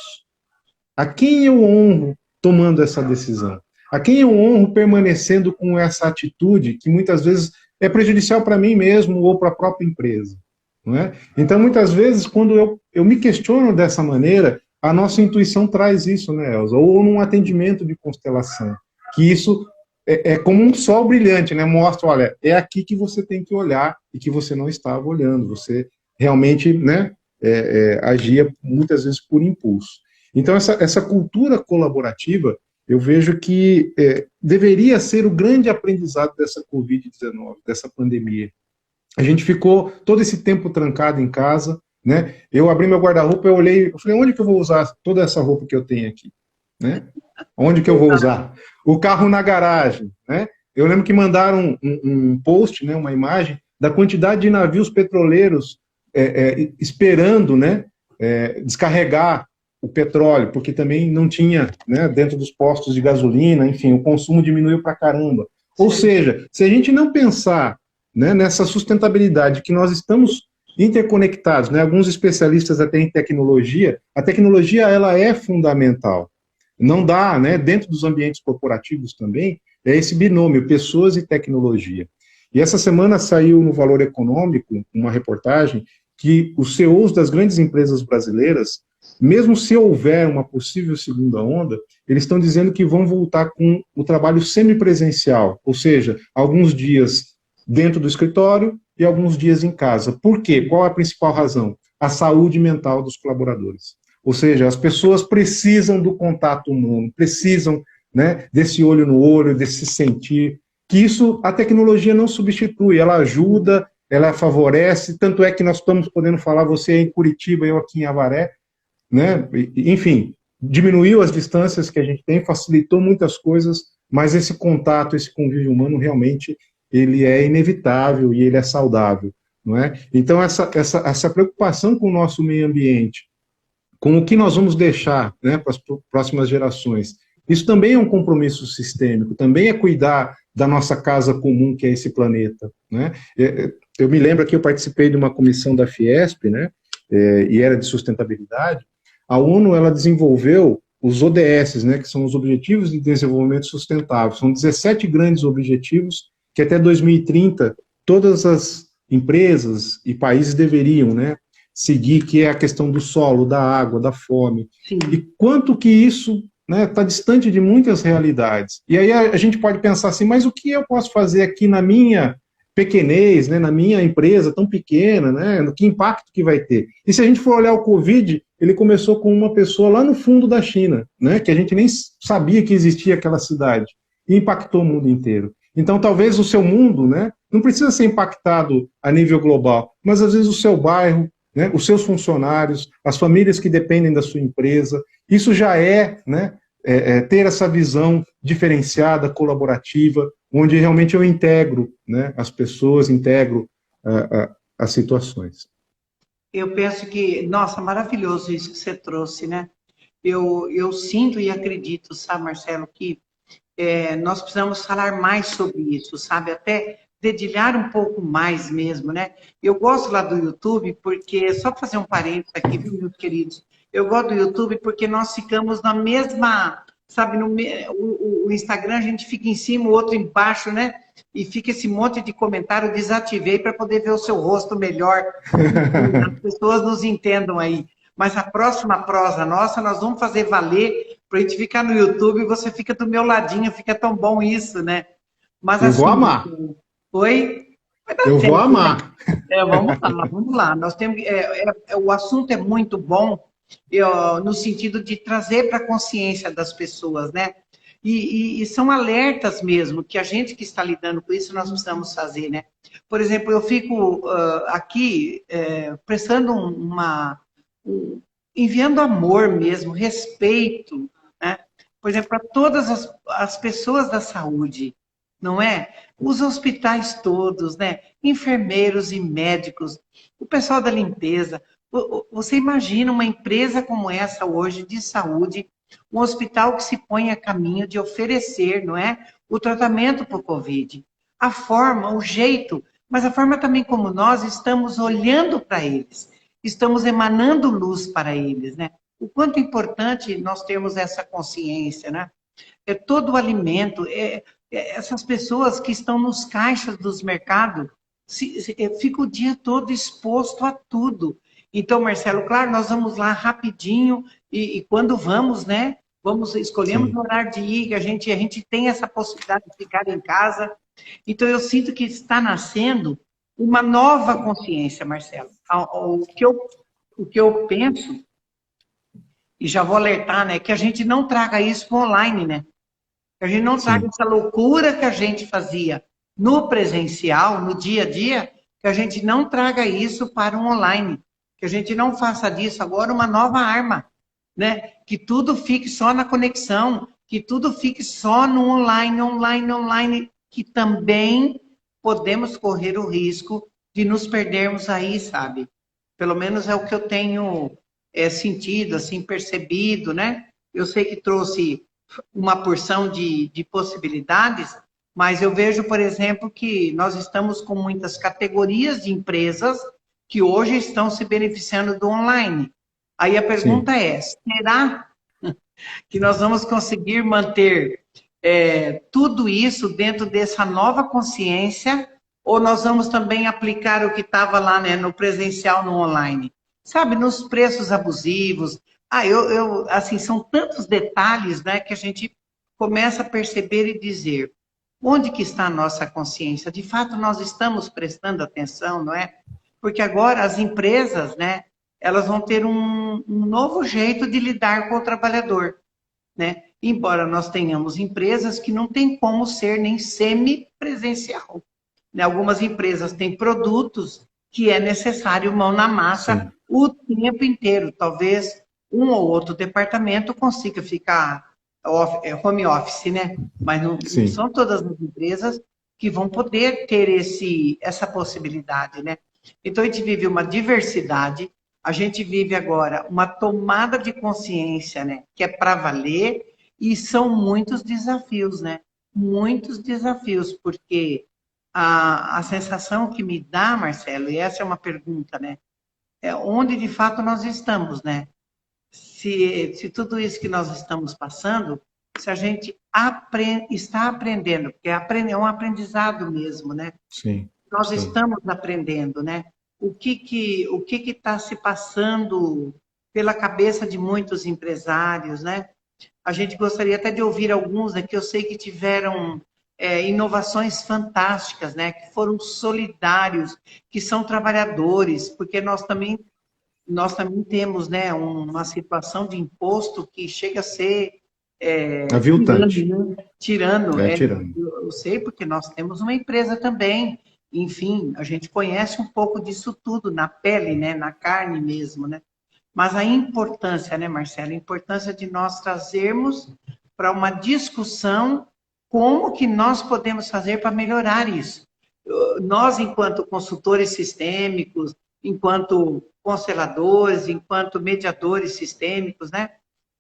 C: A quem eu honro tomando essa decisão? A quem eu honro permanecendo com essa atitude que muitas vezes é prejudicial para mim mesmo ou para a própria empresa? Não é? Então, muitas vezes, quando eu me questiono dessa maneira, a nossa intuição traz isso, né, Elza? Ou num atendimento de constelação, que isso é como um sol brilhante, né? Mostra, olha, é aqui que você tem que olhar e que você não estava olhando. Você realmente, né, agia muitas vezes por impulso. Então, essa cultura colaborativa, eu vejo que deveria ser o grande aprendizado dessa Covid-19, dessa pandemia. A gente ficou todo esse tempo trancado em casa, né? Eu abri meu guarda-roupa, eu olhei, eu falei, onde que eu vou usar toda essa roupa que eu tenho aqui, né? Onde que eu vou usar? O carro na garagem, né? Eu lembro que mandaram um post, né, uma imagem da quantidade de navios petroleiros esperando, né, descarregar o petróleo, porque também não tinha, né, dentro dos postos de gasolina, enfim, o consumo diminuiu para caramba. Ou
A: Sim.
C: seja, se a gente não pensar, né, nessa sustentabilidade, que nós estamos interconectados, né, alguns especialistas até em tecnologia, a tecnologia ela é fundamental. Não dá, né, dentro dos ambientes corporativos também, é esse binômio, pessoas e tecnologia. E essa semana saiu no Valor Econômico uma reportagem que os CEOs das grandes empresas brasileiras, mesmo se houver uma possível segunda onda, eles estão dizendo que vão voltar com o trabalho semipresencial, ou seja, alguns dias dentro do escritório e alguns dias em casa. Por quê? Qual a principal razão? A saúde mental dos colaboradores. Ou seja, as pessoas precisam do contato humano, precisam, né, desse olho no olho, desse sentir, que isso a tecnologia não substitui, ela ajuda, ela favorece, tanto é que nós estamos podendo falar, você em Curitiba, eu aqui em Avaré, né? Enfim, diminuiu as distâncias que a gente tem, facilitou muitas coisas, mas esse contato, esse convívio humano, realmente, ele é inevitável e ele é saudável, não é? Então, essa preocupação com o nosso meio ambiente, com o que nós vamos deixar, né, para as próximas gerações, isso também é um compromisso sistêmico, também é cuidar da nossa casa comum, que é esse planeta, né? Eu me lembro que eu participei de uma comissão da Fiesp, né, e era de sustentabilidade. A ONU ela desenvolveu os ODS, né, que são os Objetivos de Desenvolvimento Sustentável. São 17 grandes objetivos que até 2030 todas as empresas e países deveriam, né, seguir, que é a questão do solo, da água, da fome.
A: Sim.
C: E quanto que isso está, né, distante de muitas realidades. E aí a gente pode pensar assim, mas o que eu posso fazer aqui na minha pequenez, né, na minha empresa tão pequena, né, que impacto que vai ter? E se a gente for olhar o Covid, ele começou com uma pessoa lá no fundo da China, né, que a gente nem sabia que existia aquela cidade, e impactou o mundo inteiro. Então, talvez o seu mundo, né, não precisa ser impactado a nível global, mas às vezes o seu bairro, né, os seus funcionários, as famílias que dependem da sua empresa, isso já é, né, ter essa visão diferenciada, colaborativa, onde realmente eu integro, né, as pessoas, integro as situações.
A: Eu penso que, nossa, maravilhoso isso que você trouxe, né? Eu sinto e acredito, sabe, Marcelo, que nós precisamos falar mais sobre isso, sabe? Até dedilhar um pouco mais mesmo, né? Eu gosto lá do YouTube porque, só para fazer um parênteses aqui, viu, meus queridos? Eu gosto do YouTube porque nós ficamos na mesma, sabe, o Instagram a gente fica em cima, o outro embaixo, né? E fica esse monte de comentário, desativei para poder ver o seu rosto melhor, as pessoas nos entendam aí. Mas a próxima prosa nossa, nós vamos fazer valer para a gente ficar no YouTube e você fica do meu ladinho, fica tão bom isso, né? Mas
C: eu
A: assim,
C: vou amar.
A: Oi?
C: Eu vou amar.
A: Vamos lá. Nós temos, o assunto é muito bom, no sentido de trazer para a consciência das pessoas, né? E são alertas mesmo, que a gente que está lidando com isso, nós precisamos fazer, né? Por exemplo, eu fico aqui prestando enviando amor mesmo, respeito, né? Por exemplo, para todas as pessoas da saúde, não é? Os hospitais todos, né? Enfermeiros e médicos, o pessoal da limpeza. Você imagina uma empresa como essa hoje de saúde, um hospital que se põe a caminho de oferecer, não é? O tratamento para o Covid. A forma, o jeito, mas a forma também como nós estamos olhando para eles, estamos emanando luz para eles, né? O quanto é importante nós termos essa consciência, né? Todo o alimento, essas pessoas que estão nos caixas dos mercados, fica o dia todo exposto a tudo. Então, Marcelo, claro, nós vamos lá rapidinho e quando vamos, né? Escolhemos o horário de ir, que a gente tem essa possibilidade de ficar em casa. Então, eu sinto que está nascendo uma nova consciência, Marcelo. O que eu penso, e já vou alertar, né? Que a gente não traga isso para online, né? Que a gente não traga essa loucura que a gente fazia no presencial, no dia a dia, que a gente não traga isso para o online. Que a gente não faça disso agora uma nova arma, né? Que tudo fique só na conexão, que tudo fique só no online, que também podemos correr o risco de nos perdermos aí, sabe? Pelo menos é o que eu tenho sentido, assim, percebido, né? Eu sei que trouxe uma porção de possibilidades, mas eu vejo, por exemplo, que nós estamos com muitas categorias de empresas que hoje estão se beneficiando do online. Aí a pergunta é, será que nós vamos conseguir manter tudo isso dentro dessa nova consciência, ou nós vamos também aplicar o que estava lá, né, no presencial, no online? Sabe, nos preços abusivos. Assim, são tantos detalhes, né, que a gente começa a perceber e dizer, onde que está a nossa consciência? De fato, nós estamos prestando atenção, não é? Porque agora as empresas, né, elas vão ter um novo jeito de lidar com o trabalhador, né? Embora nós tenhamos empresas que não tem como ser nem semi-presencial. Né? Algumas empresas têm produtos que é necessário mão na massa o tempo inteiro. Talvez um ou outro departamento consiga ficar home office, né? Mas não são todas as empresas que vão poder ter essa possibilidade, né? Então, a gente vive uma diversidade, a gente vive agora uma tomada de consciência, né? Que é para valer, e são muitos desafios, né? Muitos desafios, porque a sensação que me dá, Marcelo, e essa é uma pergunta, né? É onde de fato nós estamos, né? Se tudo isso que nós estamos passando, se a gente está aprendendo, porque é um aprendizado mesmo, né?
C: Sim.
A: Nós estamos aprendendo, né? O que está se passando pela cabeça de muitos empresários, né? A gente gostaria até de ouvir alguns, né, que eu sei que tiveram inovações fantásticas, né? Que foram solidários, que são trabalhadores, porque nós também temos, né, uma situação de imposto que chega a ser
C: Aviltante.
A: Tirando.
C: Tirando.
A: Eu sei porque nós temos uma empresa também. Enfim, a gente conhece um pouco disso tudo, na pele, né? Na carne mesmo, né? Mas a importância, né, Marcelo? A importância de nós trazermos para uma discussão como que nós podemos fazer para melhorar isso. Nós, enquanto consultores sistêmicos, enquanto consteladores, enquanto mediadores sistêmicos, né?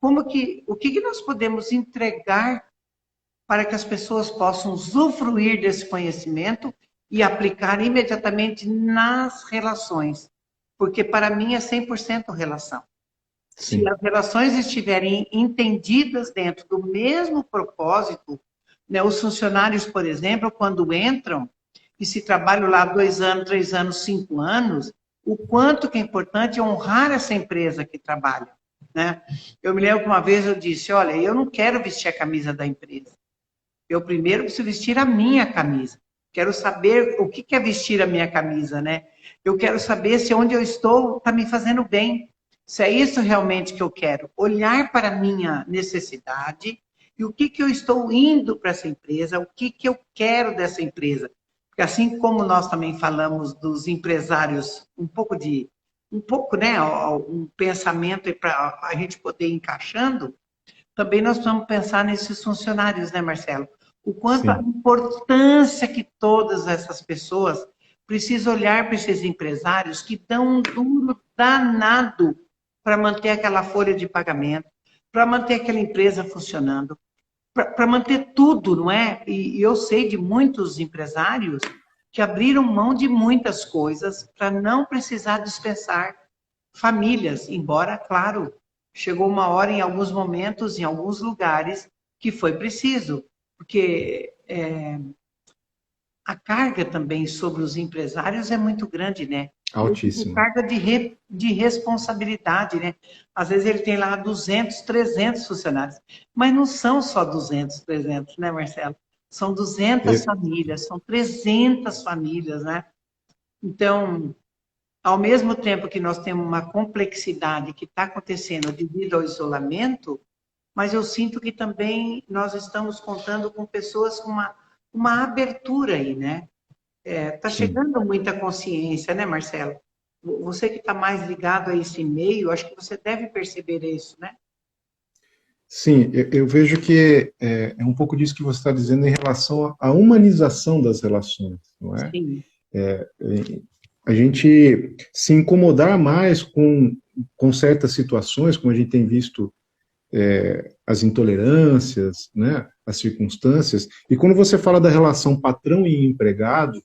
A: O que nós podemos entregar para que as pessoas possam usufruir desse conhecimento e aplicar imediatamente nas relações? Porque para mim é 100% relação.
C: Sim.
A: Se as relações estiverem entendidas dentro do mesmo propósito, né, os funcionários, por exemplo, quando entram e se trabalham lá 2 anos, 3 anos, 5 anos, o quanto que é importante honrar essa empresa que trabalha, né? Eu me lembro que uma vez eu disse, olha, eu não quero vestir a camisa da empresa. Eu primeiro preciso vestir a minha camisa. Quero saber o que é vestir a minha camisa, né? Eu quero saber se onde eu estou está me fazendo bem. Se é isso realmente que eu quero. Olhar para a minha necessidade e o que eu estou indo para essa empresa, o que eu quero dessa empresa. Porque assim como nós também falamos dos empresários, um pouco, né? Um pensamento para a gente poder ir encaixando, também nós precisamos pensar nesses funcionários, né, Marcelo? O quanto a importância que todas essas pessoas precisam olhar para esses empresários que dão um duro danado para manter aquela folha de pagamento, para manter aquela empresa funcionando, para manter tudo, não é? E eu sei de muitos empresários que abriram mão de muitas coisas para não precisar dispensar famílias, embora, claro, chegou uma hora em alguns momentos, em alguns lugares, que foi preciso, porque a carga também sobre os empresários é muito grande, né?
C: Altíssima.
A: Carga de responsabilidade, né? Às vezes ele tem lá 200, 300 funcionários, mas não são só 200, 300, né, Marcelo? São 200 famílias, são 300 famílias, né? Então, ao mesmo tempo que nós temos uma complexidade que está acontecendo devido ao isolamento, mas eu sinto que também nós estamos contando com pessoas com uma abertura aí, né? Está chegando muita consciência, né, Marcelo? Você que está mais ligado a esse meio, acho que você deve perceber isso, né?
C: Sim, eu vejo que é um pouco disso que você está dizendo em relação à humanização das relações, não é?
A: Sim.
C: A gente se incomodar mais com certas situações, como a gente tem visto as intolerâncias, né, as circunstâncias, e quando você fala da relação patrão e empregado,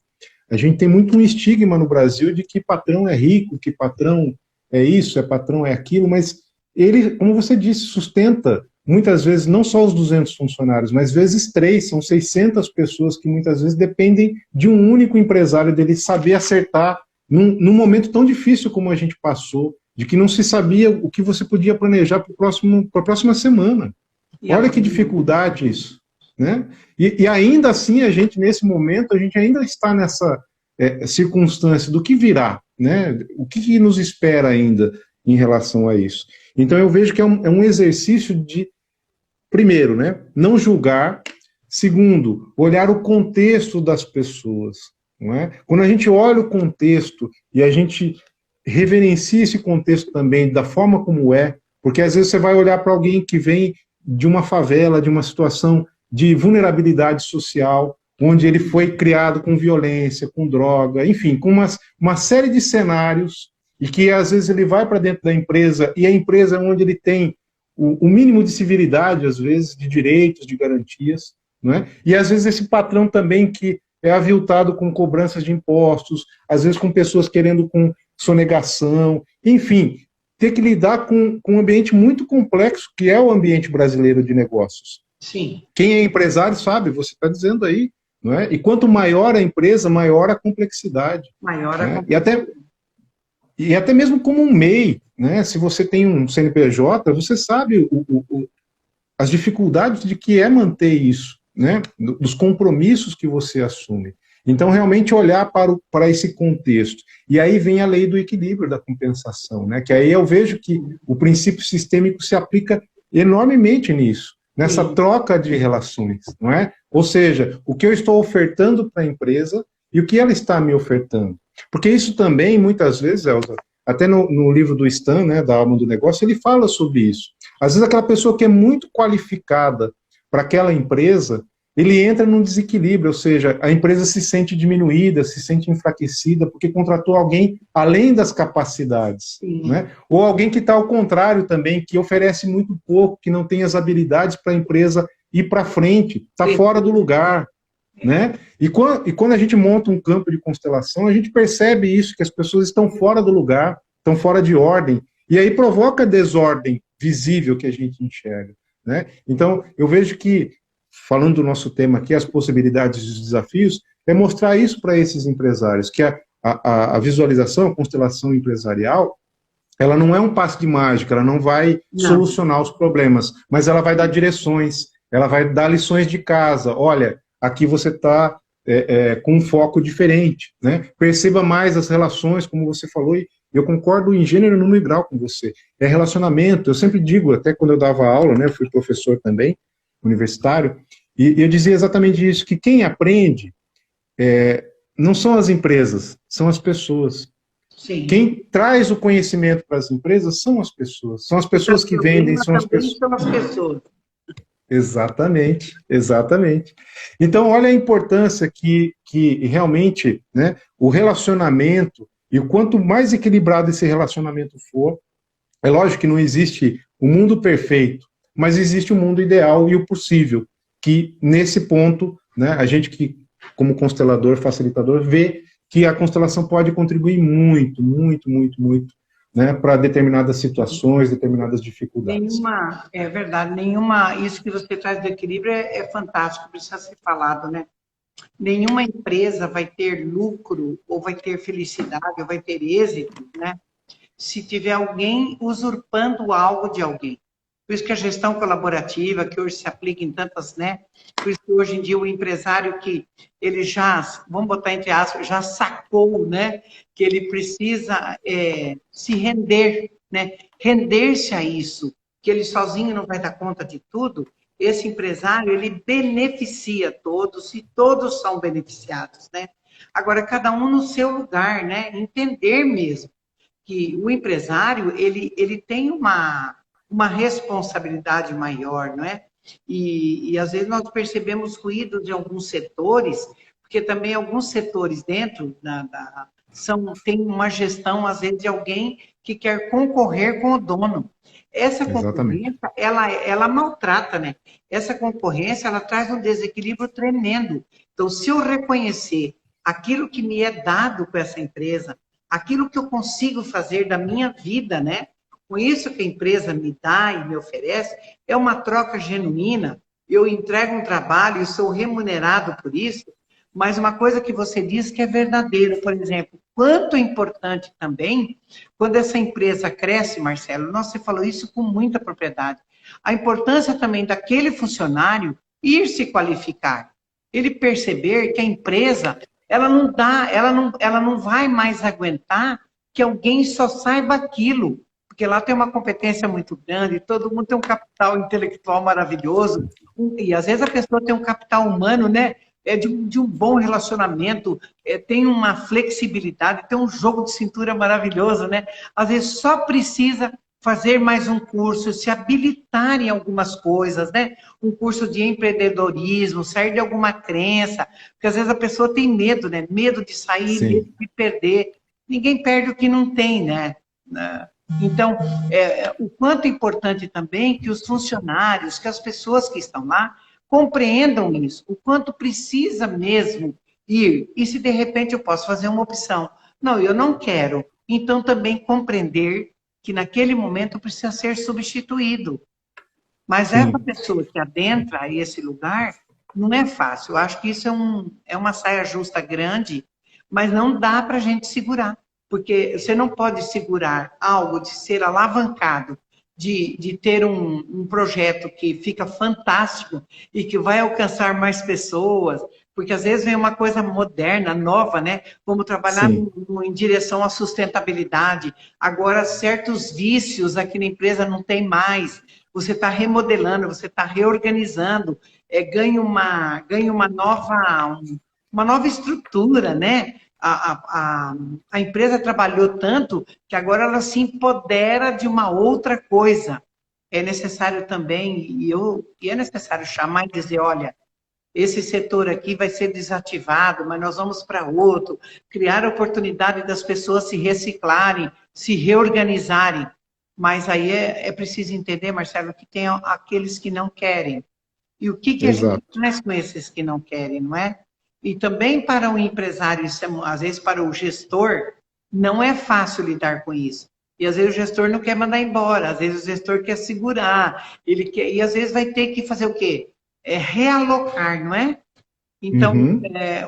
C: a gente tem muito um estigma no Brasil de que patrão é rico, que patrão é isso, patrão é aquilo, mas ele, como você disse, sustenta muitas vezes não só os 200 funcionários, mas vezes 3, são 600 pessoas que muitas vezes dependem de um único empresário, dele saber acertar num momento tão difícil como a gente passou, de que não se sabia o que você podia planejar para a próxima semana. Olha que dificuldade isso, né? E ainda assim, a gente, nesse momento, a gente ainda está nessa circunstância do que virá, né? O que nos espera ainda em relação a isso. Então, eu vejo que é um exercício de, primeiro, né, não julgar, segundo, olhar o contexto das pessoas, não é? Quando a gente olha o contexto e a gente reverencia esse contexto também da forma como porque às vezes você vai olhar para alguém que vem de uma favela, de uma situação de vulnerabilidade social, onde ele foi criado com violência, com droga, enfim, com uma série de cenários, e que às vezes ele vai para dentro da empresa, e a empresa é onde ele tem o mínimo de civilidade, às vezes, de direitos, de garantias, não é? E às vezes esse patrão também que é aviltado com cobranças de impostos, às vezes com pessoas querendo com sonegação, enfim, ter que lidar com um ambiente muito complexo, que é o ambiente brasileiro de negócios.
A: Sim.
C: Quem é empresário sabe, você está dizendo aí, não é? E quanto maior a empresa, maior a complexidade.
A: Maior
C: a
A: complexidade.
C: E até mesmo como um MEI, né? Se você tem um CNPJ, você sabe as dificuldades de que é manter isso, né? Dos compromissos que você assume. Então, realmente olhar para esse contexto. E aí vem a lei do equilíbrio, da compensação, né? Que aí eu vejo que o princípio sistêmico se aplica enormemente nisso. nessa troca de relações, não é? Ou seja, o que eu estou ofertando para a empresa e o que ela está me ofertando. Porque isso também, muitas vezes, Elza, até no livro do Stan, né, da Alma do Negócio, ele fala sobre isso. Às vezes aquela pessoa que é muito qualificada para aquela empresa, ele entra num desequilíbrio, ou seja, a empresa se sente diminuída, se sente enfraquecida, porque contratou alguém além das capacidades, né? Ou alguém que está ao contrário também, que oferece muito pouco, que não tem as habilidades para a empresa ir para frente, está fora do lugar, né? E quando a gente monta um campo de constelação, a gente percebe isso, que as pessoas estão fora do lugar, estão fora de ordem, e aí provoca desordem visível que a gente enxerga, né? Então, eu vejo que, falando do nosso tema aqui, as possibilidades e os desafios, é mostrar isso para esses empresários, que a visualização, a constelação empresarial, ela não é um passe de mágica, ela não vai solucionar os problemas, mas ela vai dar direções, ela vai dar lições de casa. Olha, aqui você está com um foco diferente, né? Perceba mais as relações, como você falou, e eu concordo em gênero, número e grau com você. É relacionamento, eu sempre digo, até quando eu dava aula, né, eu fui professor também, universitário, e eu dizia exatamente isso, que quem aprende não são as empresas, são as pessoas. Sim. Quem traz o conhecimento para as empresas são as pessoas que vendem, são as pessoas. Exatamente, exatamente. Então, olha a importância que realmente, né, o relacionamento, e o quanto mais equilibrado esse relacionamento for, é lógico que não existe o mundo perfeito, mas existe o mundo ideal e o possível, que nesse ponto, né, a gente que, como constelador, facilitador, vê que a constelação pode contribuir muito, muito, muito, muito, né, para determinadas situações, determinadas dificuldades.
A: É verdade, isso que você traz do equilíbrio é fantástico, precisa ser falado, né? Nenhuma empresa vai ter lucro, ou vai ter felicidade, ou vai ter êxito, né, se tiver alguém usurpando algo de alguém. Por isso que a gestão colaborativa, que hoje se aplica em tantas, né? Por isso que hoje em dia o empresário que ele já, vamos botar entre aspas, já sacou, né? Que ele precisa se render, né? Render-se a isso, que ele sozinho não vai dar conta de tudo. Esse empresário, ele beneficia todos e todos são beneficiados, né? Agora, cada um no seu lugar, né? Entender mesmo que o empresário, ele tem uma responsabilidade maior, não é? E às vezes nós percebemos ruídos de alguns setores, porque também alguns setores dentro tem uma gestão, às vezes, de alguém que quer concorrer com o dono. Essa concorrência, ela maltrata, né? Essa concorrência, ela traz um desequilíbrio tremendo. Então, se eu reconhecer aquilo que me é dado com essa empresa, aquilo que eu consigo fazer da minha vida, né? Com isso que a empresa me dá e me oferece, é uma troca genuína. Eu entrego um trabalho e sou remunerado por isso, mas uma coisa que você diz que é verdadeira, por exemplo, quanto é importante também, quando essa empresa cresce, Marcelo, você falou isso com muita propriedade, a importância também daquele funcionário ir se qualificar, ele perceber que a empresa, ela não vai mais aguentar que alguém só saiba aquilo, porque lá tem uma competência muito grande, todo mundo tem um capital intelectual maravilhoso, e às vezes a pessoa tem um capital humano, né? De um bom relacionamento, tem uma flexibilidade, tem um jogo de cintura maravilhoso, né? Às vezes só precisa fazer mais um curso, se habilitar em algumas coisas, né? Um curso de empreendedorismo, sair de alguma crença, porque às vezes a pessoa tem medo, né? Medo de sair, Sim. medo de perder. Ninguém perde o que não tem, né? Então, o quanto é importante também que os funcionários, que as pessoas que estão lá, compreendam isso, o quanto precisa mesmo ir. E se de repente eu posso fazer uma opção. Não, eu não quero. Então, também compreender que naquele momento precisa ser substituído. Mas Sim. essa pessoa que adentra esse lugar, não é fácil. Eu acho que isso é uma saia justa grande, mas não dá para a gente segurar. Porque você não pode segurar algo de ser alavancado, de ter um projeto que fica fantástico e que vai alcançar mais pessoas, porque às vezes vem uma coisa moderna, nova, né? Vamos trabalhar em direção à sustentabilidade. Agora, certos vícios aqui na empresa não tem mais. você está remodelando, você está reorganizando, ganha uma nova estrutura, né? A empresa trabalhou tanto que agora ela se empodera de uma outra coisa. É necessário também, e é necessário chamar e dizer, olha, esse setor aqui vai ser desativado, mas nós vamos para outro, criar a oportunidade das pessoas se reciclarem, se reorganizarem. Mas aí é preciso entender, Marcelo, que tem aqueles que não querem. E o que a gente faz com esses que não querem, não é? E também para o empresário, às vezes para o gestor, não é fácil lidar com isso. E às vezes o gestor não quer mandar embora, às vezes o gestor quer segurar, e às vezes vai ter que fazer o quê? Realocar, não é? Então,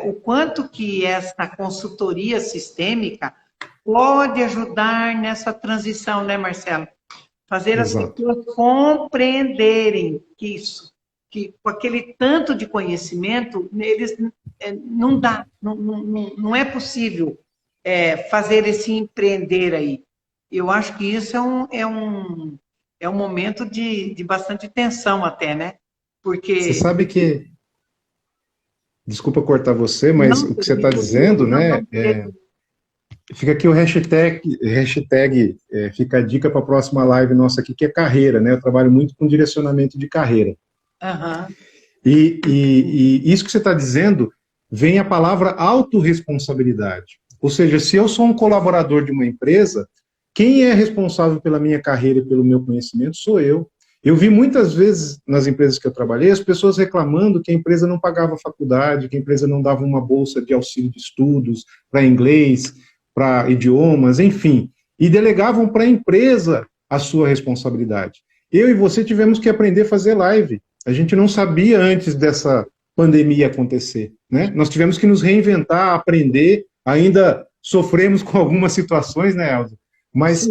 A: o quanto que essa consultoria sistêmica pode ajudar nessa transição, né, Marcelo? Fazer as pessoas compreenderem que com aquele tanto de conhecimento, eles não dá, não é possível fazer esse empreender aí. Eu acho que isso é um momento de bastante tensão até, né? Porque...
C: Você sabe que... Desculpa cortar você, mas o que você está dizendo, né? Fica aqui o hashtag fica a dica para a próxima live nossa aqui, que é carreira, né? Eu trabalho muito com direcionamento de carreira. E isso que você está dizendo, vem a palavra autorresponsabilidade. Ou seja, se eu sou um colaborador de uma empresa, quem é responsável pela minha carreira e pelo meu conhecimento sou eu. Eu vi muitas vezes nas empresas que eu trabalhei, as pessoas reclamando que a empresa não pagava faculdade, que a empresa não dava uma bolsa de auxílio de estudos para inglês, para idiomas, enfim, e delegavam para a empresa a sua responsabilidade. Eu e você tivemos que aprender a fazer live. A gente não sabia antes dessa pandemia acontecer, né? Nós tivemos que nos reinventar, aprender, ainda sofremos com algumas situações, né, Elza? Mas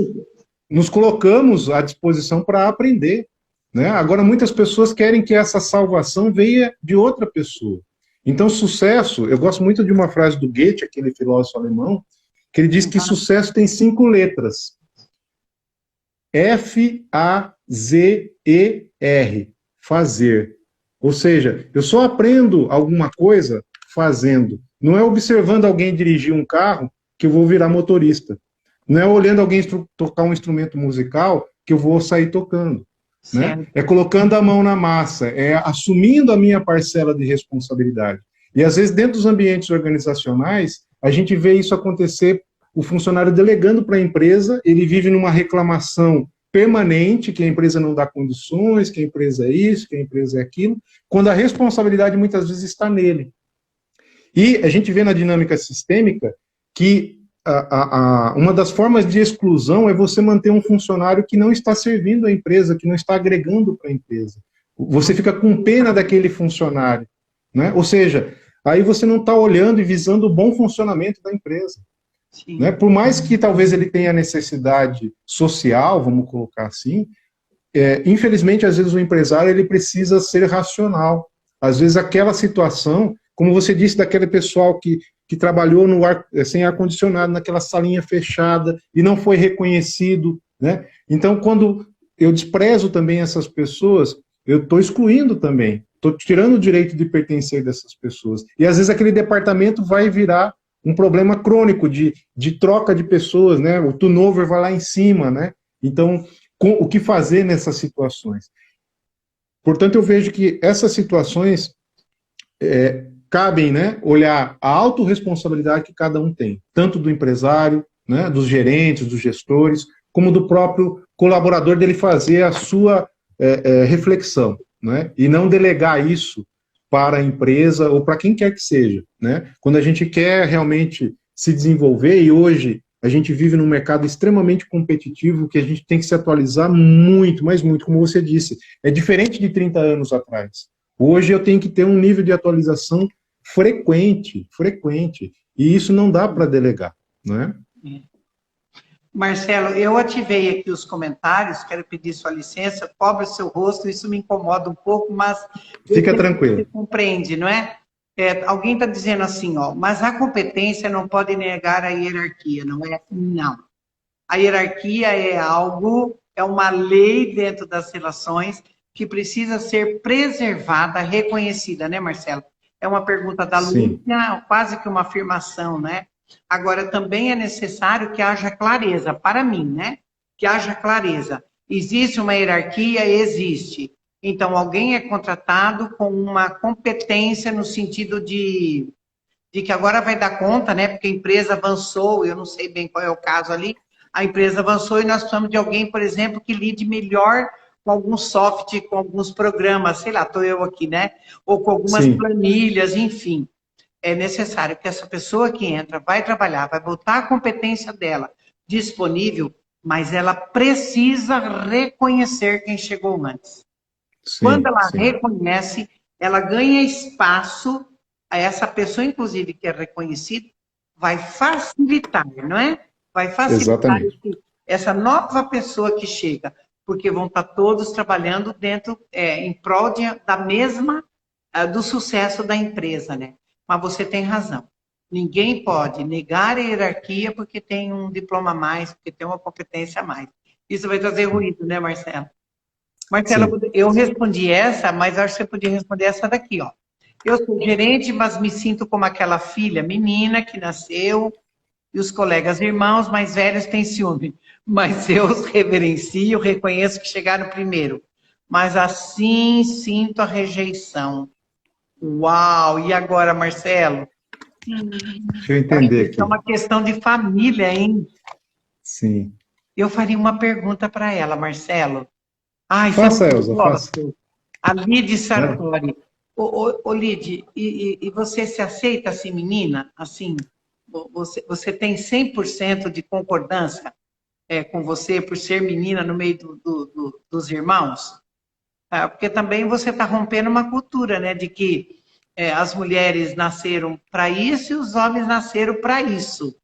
C: nos colocamos à disposição para aprender, né? Agora, muitas pessoas querem que essa salvação venha de outra pessoa. Então, sucesso, eu gosto muito de uma frase do Goethe, aquele filósofo alemão, que ele diz que sucesso tem 5 letras. F-A-Z-E-R, fazer. Ou seja, eu só aprendo alguma coisa fazendo. Não é observando alguém dirigir um carro que eu vou virar motorista. Não é olhando alguém tocar um instrumento musical que eu vou sair tocando. Né? É colocando a mão na massa, é assumindo a minha parcela de responsabilidade. E às vezes dentro dos ambientes organizacionais, a gente vê isso acontecer, o funcionário delegando para a empresa, ele vive numa reclamação permanente, que a empresa não dá condições, que a empresa é isso, que a empresa é aquilo, quando a responsabilidade muitas vezes está nele. E a gente vê na dinâmica sistêmica que uma das formas de exclusão é você manter um funcionário que não está servindo a empresa, que não está agregando para a empresa. Você fica com pena daquele funcionário, né? Ou seja, aí você não está olhando e visando o bom funcionamento da empresa. Né? Por mais que talvez ele tenha necessidade social, vamos colocar assim, infelizmente, às vezes o empresário ele precisa ser racional. Às vezes aquela situação, como você disse, daquele pessoal que trabalhou no sem ar-condicionado, naquela salinha fechada, e não foi reconhecido, né? Então, quando eu desprezo também essas pessoas, eu estou excluindo também, estou tirando o direito de pertencer dessas pessoas. E às vezes aquele departamento vai virar um problema crônico de troca de pessoas, né? O turnover vai lá em cima, né? Então, o que fazer nessas situações? Portanto, eu vejo que essas situações cabem, né, olhar a autorresponsabilidade que cada um tem, tanto do empresário, né, dos gerentes, dos gestores, como do próprio colaborador dele fazer a sua reflexão, né, e não delegar isso para a empresa ou para quem quer que seja, né? Quando a gente quer realmente se desenvolver, e hoje a gente vive num mercado extremamente competitivo, que a gente tem que se atualizar muito, mas muito, como você disse, é diferente de 30 anos atrás. Hoje eu tenho que ter um nível de atualização frequente, e isso não dá para delegar, não é?
A: Marcelo, eu ativei aqui os comentários, quero pedir sua licença, cobre o seu rosto, isso me incomoda um pouco, mas...
C: Fica tranquilo.
A: Você compreende, não é? Alguém está dizendo assim, ó, mas a competência não pode negar a hierarquia, não é? Não. A hierarquia é algo é uma lei dentro das relações que precisa ser preservada, reconhecida, né, Marcelo? É uma pergunta da
C: Sim,
A: Lúcia, quase que uma afirmação, né? Agora, também é necessário que haja clareza, para mim, né? Que haja clareza. Existe uma hierarquia? Existe. Então, alguém é contratado com uma competência no sentido de que agora vai dar conta, né? Porque a empresa avançou, eu não sei bem qual é o caso ali, a empresa avançou e nós precisamos de alguém, por exemplo, que lide melhor com algum software, com alguns programas, sei lá, estou eu aqui, né? Ou com algumas
C: sim,
A: planilhas, enfim. É necessário que essa pessoa que entra vai trabalhar, vai botar a competência dela disponível, mas ela precisa reconhecer quem chegou antes. Quando
C: sim,
A: ela
C: sim.
A: reconhece, ela ganha espaço, a essa pessoa, inclusive, que é reconhecida, vai facilitar, não é? Vai facilitar
C: Exatamente.
A: essa nova pessoa que chega, porque vão estar todos trabalhando dentro, em prol da mesma, do sucesso da empresa, né? Mas você tem razão. Ninguém pode negar a hierarquia porque tem um diploma a mais, porque tem uma competência a mais. Isso vai trazer ruído, né, Marcelo? Marcelo,
C: Sim.
A: eu respondi essa, mas acho que você podia responder essa daqui, ó. Eu sou gerente, mas me sinto como aquela filha menina que nasceu e os colegas irmãos mais velhos têm ciúme. Mas eu os reverencio, reconheço que chegaram primeiro. Mas assim sinto a rejeição. Uau! E agora, Marcelo?
C: Deixa eu
A: Acho que
C: entender
A: isso é
C: aqui.
A: uma questão de família, hein?
C: Sim.
A: Eu faria uma pergunta para ela, Marcelo. Ai, sabe o
C: Faça,
A: que eu
C: Elza, faça.
A: gosto? A Lide
C: Né?
A: Sartori. Ô, Lide, e você se aceita assim, menina? Assim, você tem 100% de concordância com você por ser menina no meio dos irmãos? Ah, porque também você está rompendo uma cultura, né? De que as mulheres nasceram para isso e os homens nasceram para isso.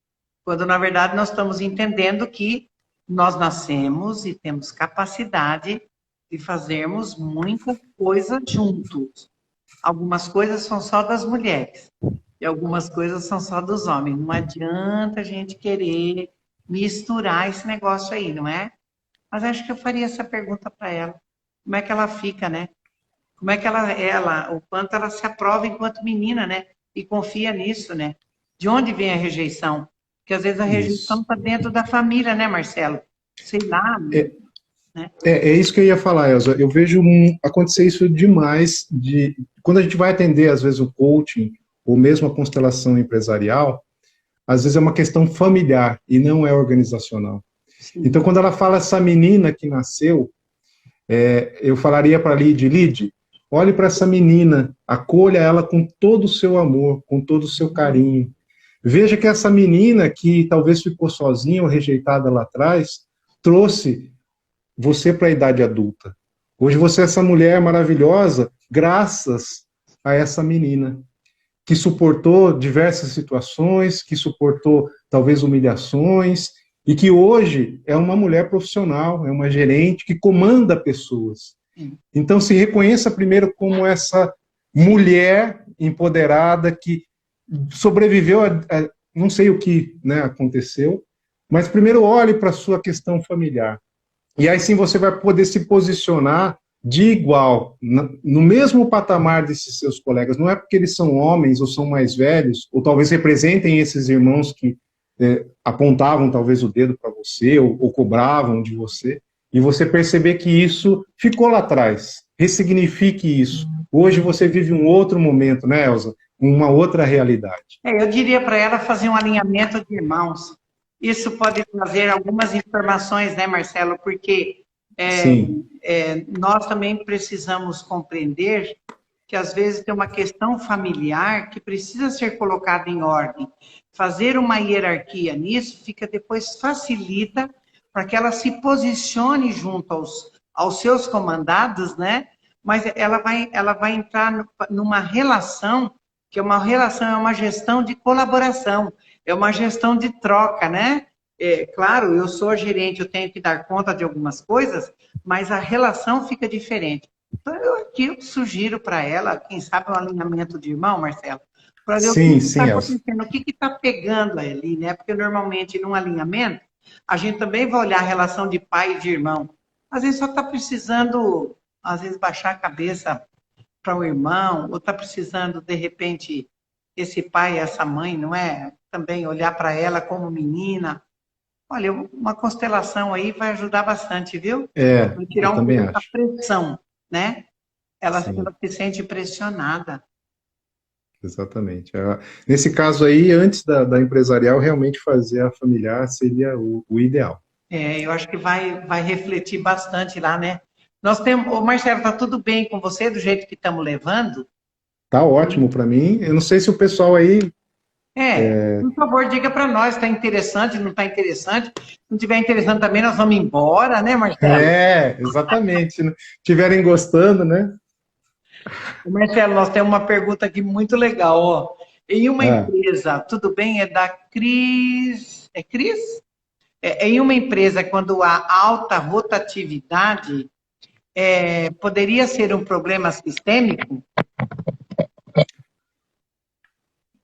A: Quando, na verdade, nós estamos entendendo que nós nascemos e temos capacidade de fazermos muitas coisas juntos. Algumas coisas são só das mulheres e algumas coisas são só dos homens. Não adianta a gente querer misturar esse negócio aí, não é? Mas acho que eu faria essa pergunta para ela. Como é que ela fica, né? Como é que o quanto ela se aprova enquanto menina, né? E confia nisso, né? De onde vem a rejeição? Porque às vezes a rejeição
C: Isso.
A: está dentro da família, né, Marcelo? Sei lá,
C: É,
A: né?
C: é isso que eu ia falar, Elza. Eu vejo acontecer isso demais quando a gente vai atender, às vezes, o coaching, ou mesmo a constelação empresarial, às vezes é uma questão familiar e não é organizacional.
A: Sim.
C: Então, quando ela fala essa menina que nasceu, eu falaria para a Lid, olhe para essa menina, acolha ela com todo o seu amor, com todo o seu carinho. Veja que essa menina que talvez ficou sozinha ou rejeitada lá atrás, trouxe você para a idade adulta. Hoje você é essa mulher maravilhosa, graças a essa menina, que suportou diversas situações, que suportou talvez humilhações, e que hoje é uma mulher profissional, é uma gerente que comanda pessoas. Então se reconheça primeiro como essa mulher empoderada que sobreviveu a não sei o que, né, aconteceu, mas primeiro olhe para a sua questão familiar. E aí sim você vai poder se posicionar de igual, no mesmo patamar desses seus colegas. Não é porque eles são homens ou são mais velhos, ou talvez representem esses irmãos que apontavam talvez o dedo para você, ou cobravam de você, e você perceber que isso ficou lá atrás. Ressignifique isso. Hoje você vive um outro momento, né, Elza? Uma outra realidade.
A: Eu diria para ela fazer um alinhamento de irmãos. Isso pode trazer algumas informações, né, Marcelo? Porque
C: Sim,
A: nós também precisamos compreender que às vezes tem uma questão familiar que precisa ser colocada em ordem. Fazer uma hierarquia nisso fica depois facilita para que ela se posicione junto aos seus comandados, né? Mas ela vai entrar numa relação que é uma gestão de colaboração, é uma gestão de troca, né? Claro, eu sou gerente, eu tenho que dar conta de algumas coisas, mas a relação fica diferente. Então, eu sugiro para ela, quem sabe, um alinhamento de irmão, Marcelo, para ver o que
C: sim,
A: está
C: sim, Elza.
A: acontecendo, o que está pegando ali, né? Porque normalmente num alinhamento, a gente também vai olhar a relação de pai e de irmão. Às vezes só está precisando, às vezes, baixar a cabeça para o irmão, ou está precisando, de repente, esse pai, essa mãe, não é? Também olhar para ela como menina. Olha, uma constelação aí vai ajudar bastante, viu? Vai tirar
C: eu
A: um
C: também
A: pouco da
C: acho.
A: pressão, né?
C: Sim,
A: Ela se sente pressionada.
C: exatamente. Nesse caso aí, antes da empresarial, realmente fazer a familiar seria o ideal.
A: É, eu acho que vai refletir bastante lá, né? Nós temos, ô Marcelo, tá tudo bem com você do jeito que estamos levando?
C: Tá ótimo para mim. Eu não sei se o pessoal aí.
A: Por favor, diga para nós, está interessante, não está interessante? Se não tiver interessante também, nós vamos embora, né, Marcelo?
C: Exatamente. Se não estiverem gostando, né?
A: Marcelo, nós temos uma pergunta aqui muito legal, ó. Em uma
C: Ah,
A: empresa, tudo bem? É da Cris. É Cris? Em uma empresa, quando há alta rotatividade, poderia ser um problema sistêmico?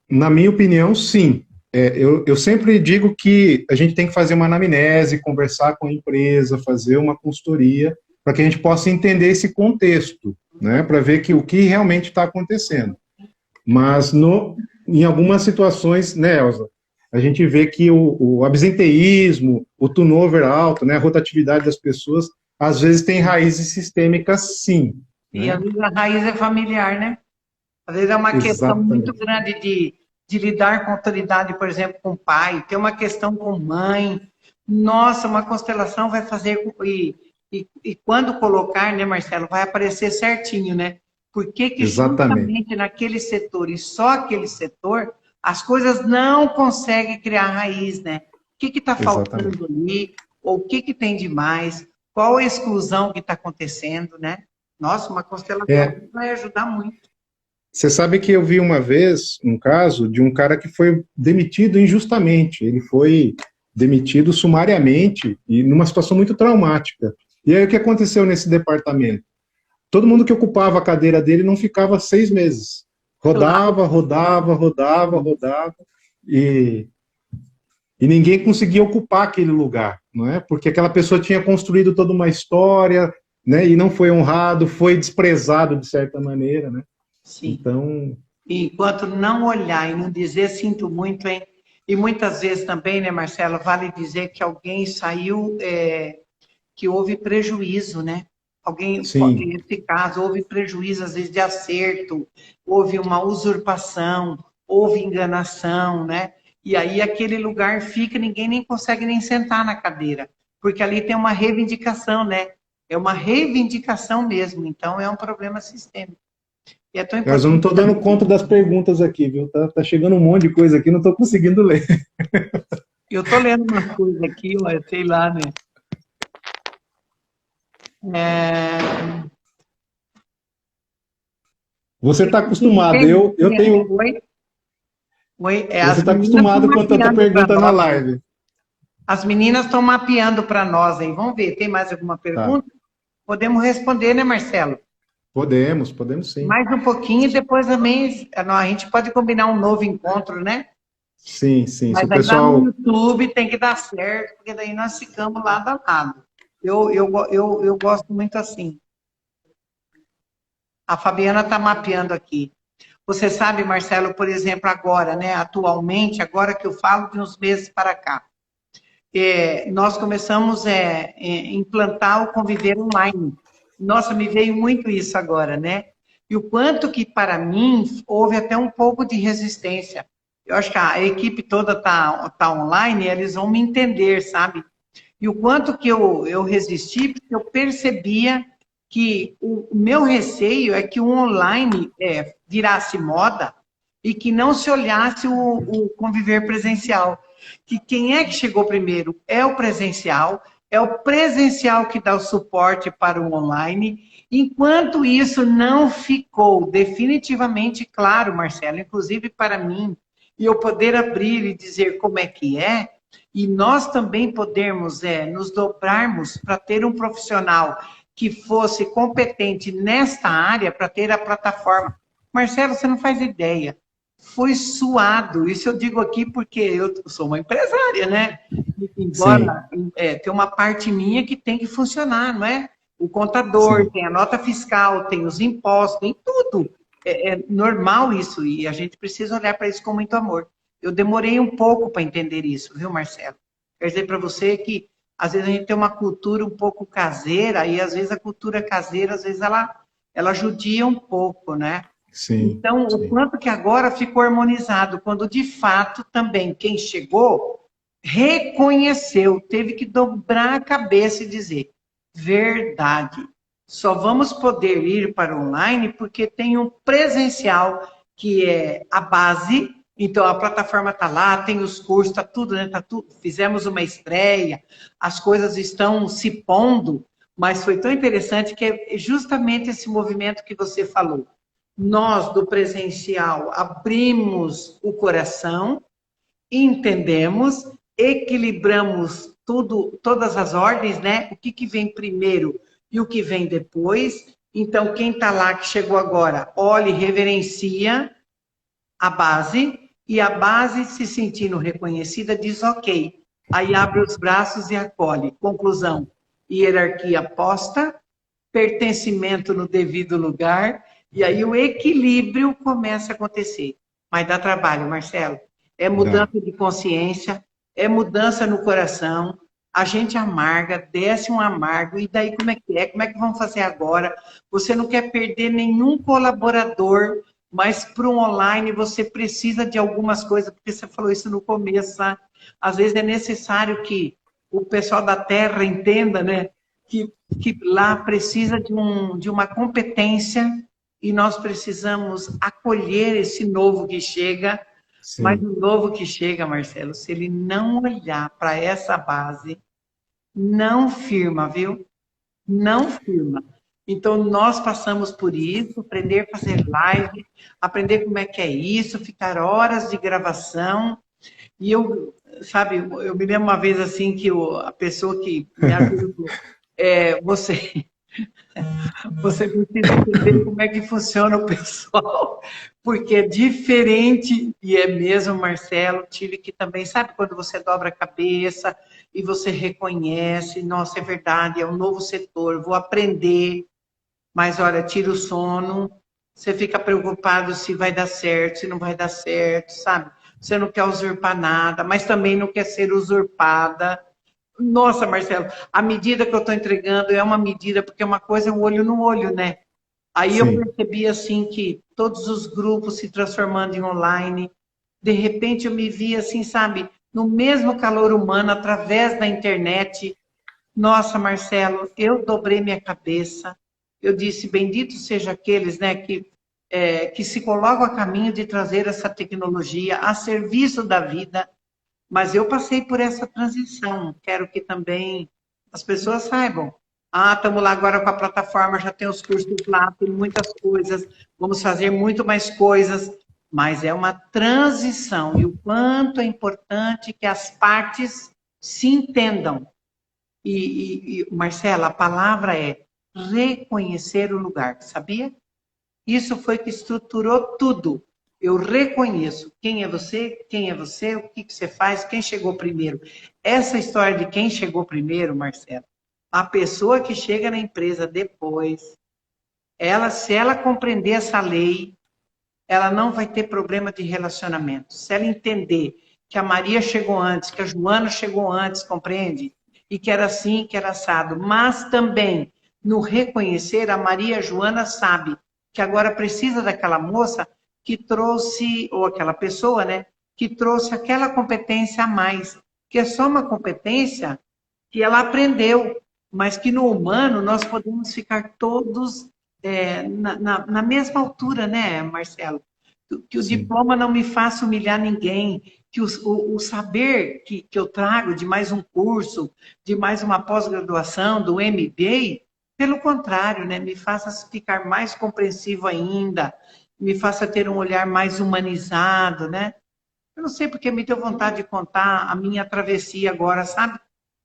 C: na minha opinião, sim. Eu sempre digo que a gente tem que fazer uma anamnese, conversar com a empresa, fazer uma consultoria, para que a gente possa entender esse contexto, né? Para ver que o que realmente está acontecendo. Mas em algumas situações, né, Elza, a gente vê que o absenteísmo, o turnover alto, né, a rotatividade das pessoas, às vezes tem raízes sistêmicas, sim.
A: E às
C: Né?
A: vezes a raiz é familiar, né? Às vezes é uma questão muito
C: Exatamente.
A: grande de lidar com autoridade, por exemplo, com o pai, tem uma questão com mãe. Nossa, uma constelação vai fazer. E quando colocar, né, Marcelo, vai aparecer certinho, né? Por que que
C: Exatamente.
A: justamente naquele setor e só aquele setor as coisas não conseguem criar raiz, né? O que está
C: Exatamente.
A: faltando ali? Ou o que tem de mais? Qual a exclusão que está acontecendo, né? Nossa, uma constelação
C: É,
A: vai ajudar muito.
C: você sabe que eu vi uma vez um caso de um cara que foi demitido injustamente. Ele foi demitido sumariamente e numa situação muito traumática. E aí o que aconteceu nesse departamento? Todo mundo que ocupava a cadeira dele não ficava 6 meses.
A: Claro.
C: Rodava, rodava, rodava, rodava, e, e ninguém conseguia ocupar aquele lugar, não é? Porque aquela pessoa tinha construído toda uma história, né? E não foi honrado, foi desprezado de certa maneira, né?
A: Sim.
C: Então,
A: Enquanto não olhar e não dizer sinto muito, hein? E muitas vezes também, né, Marcelo, vale dizer que alguém saiu, que houve prejuízo, né? Alguém,
C: sim,
A: nesse caso, houve prejuízo, às vezes, de acerto, houve uma usurpação, houve enganação, né? E aí aquele lugar fica, ninguém nem consegue nem sentar na cadeira, porque ali tem uma reivindicação, né? É uma reivindicação mesmo, então é um problema sistêmico. E é tão
C: mas eu não
A: importante
C: estou dando conta das perguntas aqui, viu? Tá chegando um monte de coisa aqui, não estou conseguindo ler.
A: eu tô lendo umas coisas aqui, ó, sei lá, né? É...
C: Você está acostumado, eu tenho.
A: Oi? Oi?
C: Você
A: As
C: está
A: meninas estão
C: acostumado com tanta
A: mapeando para
C: pergunta na
A: nós, hein?
C: live.
A: As meninas estão mapeando para nós, hein? Vamos ver, tem mais alguma
C: Tá.
A: pergunta? Podemos responder, né, Marcelo?
C: Podemos sim.
A: Mais um pouquinho e depois também a gente pode combinar um novo encontro, né?
C: Sim, sim. Se
A: Mas
C: o
A: aí lá no
C: pessoal.
A: YouTube tem que dar certo, porque daí nós ficamos lado a lado. Eu gosto muito assim. A Fabiana está mapeando aqui. Você sabe, Marcelo, por exemplo, agora, né? Atualmente, agora que eu falo de uns meses para cá, nós começamos a implantar o conviver online. Nossa, me veio muito isso agora, né? E o quanto que, para mim, houve até um pouco de resistência. Eu acho que a equipe toda tá online e eles vão me entender, sabe? E o quanto que eu resisti, porque eu percebia que o meu receio é que o online virasse moda e que não se olhasse o conviver presencial. Que quem é que chegou primeiro é o presencial que dá o suporte para o online. Enquanto isso não ficou definitivamente claro, Marcelo, inclusive para mim, e eu poder abrir e dizer como é que é, e nós também podermos nos dobrarmos para ter um profissional que fosse competente nesta área para ter a plataforma. Marcelo, você não faz ideia. foi suado. Isso eu digo aqui porque eu sou uma empresária, né?
C: Sim,
A: Embora tem uma parte minha que tem que funcionar, não é? O contador,
C: sim.
A: tem a nota fiscal, tem os impostos, tem tudo. É normal isso e a gente precisa olhar para isso com muito amor. Eu demorei um pouco para entender isso, viu, Marcelo? Quer dizer para você que às vezes a gente tem uma cultura um pouco caseira e às vezes a cultura caseira, às vezes ela judia um pouco, né?
C: Sim,
A: Então, o
C: sim.
A: quanto que agora ficou harmonizado, quando de fato também quem chegou reconheceu, teve que dobrar a cabeça e dizer: verdade, só vamos poder ir para online porque tem um presencial que é a base. Então a plataforma está lá, tem os cursos, está tudo, né? Tá tudo. Fizemos uma estreia, as coisas estão se pondo, mas foi tão interessante que é justamente esse movimento que você falou. Nós do presencial abrimos o coração, entendemos, equilibramos tudo, todas as ordens, né? O que vem primeiro e o que vem depois. Então, quem está lá, que chegou agora, olhe, reverencia a base, e a base, se sentindo reconhecida, diz ok. Aí abre os braços e acolhe. Conclusão: hierarquia posta, pertencimento no devido lugar, e aí o equilíbrio começa a acontecer. Mas dá trabalho, Marcelo. É
C: Dá.
A: mudança de consciência, é mudança no coração. A gente amarga, desce um amargo, e daí como é que é? Como é que vamos fazer agora? Você não quer perder nenhum colaborador, mas para um online você precisa de algumas coisas, porque você falou isso no começo, sabe? Às vezes é necessário que o pessoal da terra entenda, né? Que lá precisa de uma competência e nós precisamos acolher esse novo que chega, mas
C: Sim.
A: o novo que chega, Marcelo, se ele não olhar para essa base, não firma, viu? Não firma. Então, nós passamos por isso, aprender a fazer live, aprender como é que é isso, ficar horas de gravação. E eu, sabe, eu me lembro uma vez assim que a pessoa que me ajudou, você você precisa entender como é que funciona o pessoal, porque é diferente, e é mesmo, Marcelo, tive que também, sabe quando você dobra a cabeça e você reconhece, nossa, é verdade, é um novo setor, vou aprender, mas olha, tira o sono, você fica preocupado se vai dar certo, se não vai dar certo, sabe? Você não quer usurpar nada, mas também não quer ser usurpada. Nossa, Marcelo, a medida que eu estou entregando é uma medida, porque uma coisa é o olho no olho, né? Aí eu
C: Sim.
A: percebi assim que todos os grupos se transformando em online. De repente eu me vi assim, sabe, no mesmo calor humano através da internet. Nossa, Marcelo, eu dobrei minha cabeça. Eu disse, bendito seja aqueles, né, que se colocam a caminho de trazer essa tecnologia a serviço da vida, mas eu passei por essa transição. Quero que também as pessoas saibam. Ah, estamos lá agora com a plataforma, já tem os cursos lá, tem muitas coisas, vamos fazer muito mais coisas, mas é uma transição. E o quanto é importante que as partes se entendam. Marcela, a palavra é reconhecer o lugar, sabia? Isso foi que estruturou tudo. Eu reconheço quem é você, o que você faz, quem chegou primeiro. Essa história de quem chegou primeiro, Marcelo, a pessoa que chega na empresa depois, se ela compreender essa lei, ela não vai ter problema de relacionamento. Se ela entender que a Maria chegou antes, que a Joana chegou antes, compreende? E que era assim, que era assado. Mas também, no reconhecer, a Maria Joana sabe que agora precisa daquela moça que trouxe, ou aquela pessoa, né, que trouxe aquela competência a mais, que é só uma competência que ela aprendeu, mas que no humano nós podemos ficar todos na mesma altura, né, Marcelo? Que o
C: Sim.
A: diploma não me faça humilhar ninguém, que o saber que eu trago de mais um curso, de mais uma pós-graduação, do MBA, pelo contrário, né, me faça ficar mais compreensivo ainda, me faça ter um olhar mais humanizado, né? Eu não sei porque me deu vontade de contar a minha travessia agora, sabe?